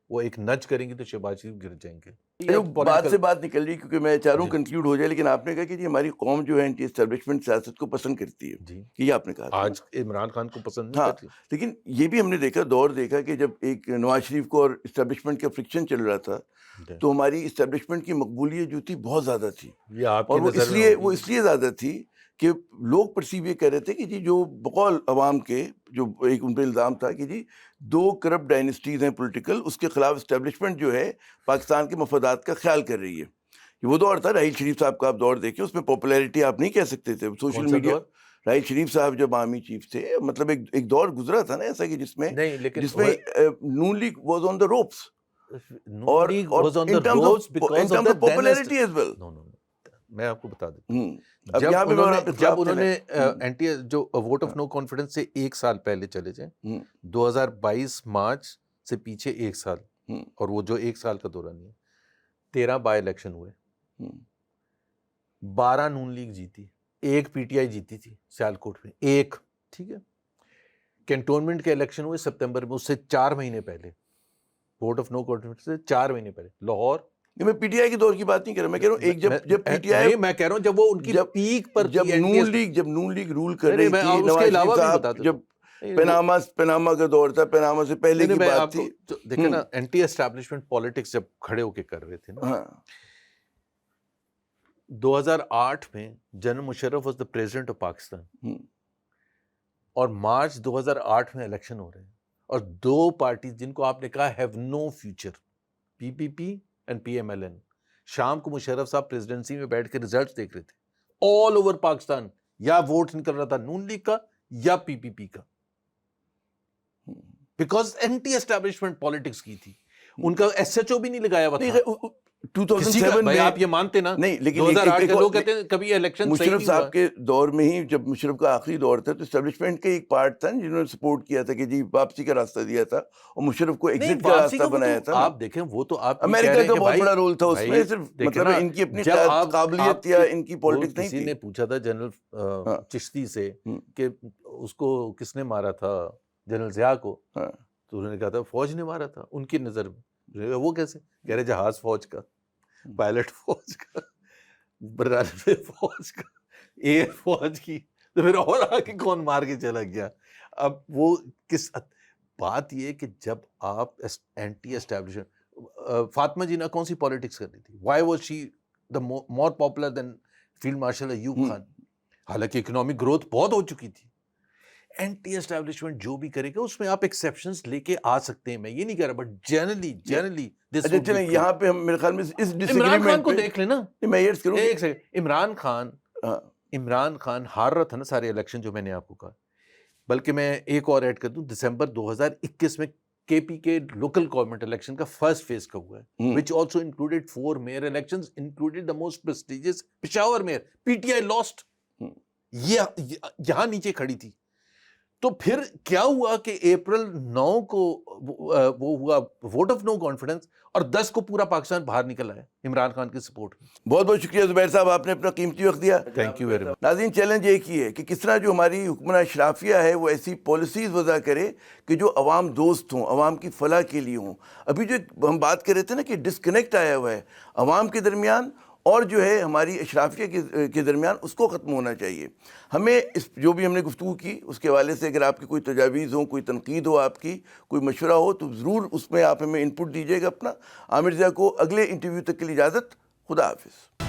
Speaker 1: وہ ایک نچ کریں گی تو شہباز شریف گر جائیں گے.
Speaker 2: بات سے بات نکل رہی, کیونکہ میں چاہ رہا ہوں کنکلوڈ ہو جائے, لیکن آپ نے کہا کہ جی ہماری قوم جو ہے اینٹی اسٹیبلشمنٹ سیاست کو پسند کرتی ہے,
Speaker 1: جی
Speaker 2: یہ آپ نے کہا
Speaker 1: آج عمران خان کو پسند نہیں
Speaker 2: ہاں,
Speaker 1: کرتی.
Speaker 2: لیکن یہ بھی ہم نے دیکھا, دور دیکھا کہ جب ایک نواز شریف کو اور اسٹیبلشمنٹ کا فرکشن چل رہا تھا تو ہماری اسٹیبلشمنٹ کی مقبولیت جو تھی بہت زیادہ تھی,
Speaker 1: یہ آپ
Speaker 2: اور
Speaker 1: کی
Speaker 2: وہ
Speaker 1: نظر
Speaker 2: اس
Speaker 1: میں
Speaker 2: لیے
Speaker 1: ہوگی.
Speaker 2: وہ اس لیے زیادہ تھی کہ لوگ پرسیو یہ کہہ رہے تھے کہ جی جو بقول عوام کے جو ایک ان پہ الزام تھا کہ جی 2 کرپٹ ڈائنسٹیز ہیں پولیٹیکل, اس کے خلاف اسٹیبلشمنٹ جو ہے پاکستان کے مفادات کا خیال کر رہی ہے. وہ دور تھا راحیل شریف صاحب کا, آپ دور دیکھیں, اس میں پاپولیرٹی آپ نہیں کہہ سکتے تھے. سوشل میڈیا, راحیل شریف صاحب جب آرمی چیف تھے, مطلب ایک دور گزرا تھا نا ایسا کہ جس میں Noon League was on the ropes, اور in terms of popularity as well.
Speaker 1: میں آپ کو بتا دیتا ہوں, جب انہوں نے اینٹی جو ووٹ آف نو کانفیڈنس سے 1 سال پہلے چلے جائیں, 2022 مارچ سے پیچھے 1 سال, اور وہ جو 1 سال کا دورہ نہیں ہے, 13 بائی الیکشن ہوئے, 12 نون لیگ جیتی, 1 پی ٹی آئی جیتی تھی سیالکوٹ میں, 1, ٹھیک ہے. کینٹونمنٹ کے الیکشن ہوئے سپتمبر میں, اس سے 4 مہینے پہلے, ووٹ آف نو کانفیڈنس سے 4 مہینے پہلے لاہور.
Speaker 2: میں پی ٹی آئی کے دور کی بات نہیں کر رہا, میں کہہ رہا ہوں ایک جب پی ٹی آئی,
Speaker 1: میں کہہ رہا ہوں جب وہ ان کی پیک پر,
Speaker 2: جب نون لیگ رول کر رہی تھی,
Speaker 1: اس کے علاوہ بھی بتا
Speaker 2: جب پیناما کا دور تھا, پیناما سے پہلے کی بات تھی.
Speaker 1: دیکھیں نا, اینٹی اسٹیبلشمنٹ پالیٹکس جب کھڑے ہو کے کر رہے تھے نا, 2008 میں general Musharraf was the president of Pakistan, اور مارچ 2008 میں الیکشن ہو رہے ہیں, اور 2 پارٹیز جن کو آپ نے کہا have no future, P P P and P M L N, شام کو مشرف صاحب پریزیڈنسی میں بیٹھ کے ریزلٹس دیکھ رہے تھے آل اوور پاکستان, یا ووٹ نکل رہا تھا نون لیگ کا یا پی پی پی کا, بیکاز اینٹی اسٹیبلشمنٹ پالیٹکس کی تھی. ان کا ایس ایچ او بھی نہیں لگایا ہوا تھا
Speaker 2: 2007 میں.
Speaker 1: آپ یہ مانتے نا,
Speaker 2: نہیں, لیکن
Speaker 1: 2008 کے لوگ کہتے ہیں کبھی الیکشن
Speaker 2: مشرف صاحب کے دور میں ہی, جب مشرف کا آخری دور تھا, تو اسٹیبلشمنٹ کا ایک پارٹ تھا جنہوں نے سپورٹ کیا تھا کہ جی واپسی کا راستہ دیا تھا, اور مشرف کو ایگزٹ کا راستہ بنایا تھا.
Speaker 1: آپ دیکھیں, وہ تو آپ
Speaker 2: امریکہ کا بہت بڑا رول تھا اس میں, صرف مطلب ان کی اپنی قابلیت یا ان کی پالیٹکس نہیں تھی.
Speaker 1: کسی نے پوچھا تھا جنرل چشتی سے کہ اس کو کس نے مارا تھا, جنرل ضیاء کو, تو انہوں نے کہا تھا فوج نے مارا تھا ان کی نظر میں. وہ کیسے کہہ رہے, جہاز فوج کا, پائلٹ فوج کا, برانوے فوج کا, ایئر فوج کی, تو پھر اور آگے کون مار کے چلا گیا. اب وہ کس بات یہ کہ جب آپ اینٹی اسٹیبلشمنٹ, فاطمہ جینا کون سی پالیٹکس کر رہی تھی, why was she the more popular than field marshal Ayub Khan, حالانکہ اکنامک گروتھ بہت ہو چکی تھی. اینٹی اسٹیبلشمنٹ جو بھی کرے گا اس میں آپ ایکسیپشنز لے کے آ سکتے ہیں, میں یہ نہیں کہہ رہا, بٹ جنرلی
Speaker 2: یہاں پہ ہم میرے خیال میں اس
Speaker 1: عمران خان کو دیکھ لینا.
Speaker 2: میں ایک
Speaker 1: سیکنڈ, عمران خان ہار رہا تھا نا سارے الیکشن, جو میں نے آپ کو کہا. بلکہ میں ایک اور ایڈ کر دوں, دسمبر 2021 میں کے پی کے لوکل گورنمنٹ الیکشن کا فرسٹ فیز کا ہوا ہے, which also included 4 mayor elections, included the most prestigious Peshawar mayor. P T I lost, یہاں نیچے کھڑی تھی. تو پھر کیا ہوا کہ اپریل 9 کو وہ ہوا ووٹ آف نو کانفیڈنس, اور 10 کو پورا پاکستان باہر نکل آیا عمران خان کی سپورٹ میں.
Speaker 2: بہت بہت شکریہ زبیر صاحب, آپ نے اپنا قیمتی وقت دیا.
Speaker 1: Thank you very much.
Speaker 2: ناظرین, چیلنج ایک ہی ہے کہ کس طرح جو ہماری حکمراں اشرافیہ ہے وہ ایسی پالیسیز وضع کرے کہ جو عوام دوست ہوں, عوام کی فلاح کے لیے ہوں. ابھی جو ہم بات کر رہے تھے نا کہ ڈسکنیکٹ آیا ہوا ہے عوام کے درمیان اور جو ہے ہماری اشرافیہ کے درمیان, اس کو ختم ہونا چاہیے. ہمیں اس جو بھی ہم نے گفتگو کی اس کے حوالے سے اگر آپ کی کوئی تجاویز ہوں, کوئی تنقید ہو, آپ کی کوئی مشورہ ہو, تو ضرور اس میں آپ ہمیں انپٹ دیجیے گا اپنا. عامر ضیاء کو اگلے انٹرویو تک کے لیے اجازت. خدا حافظ.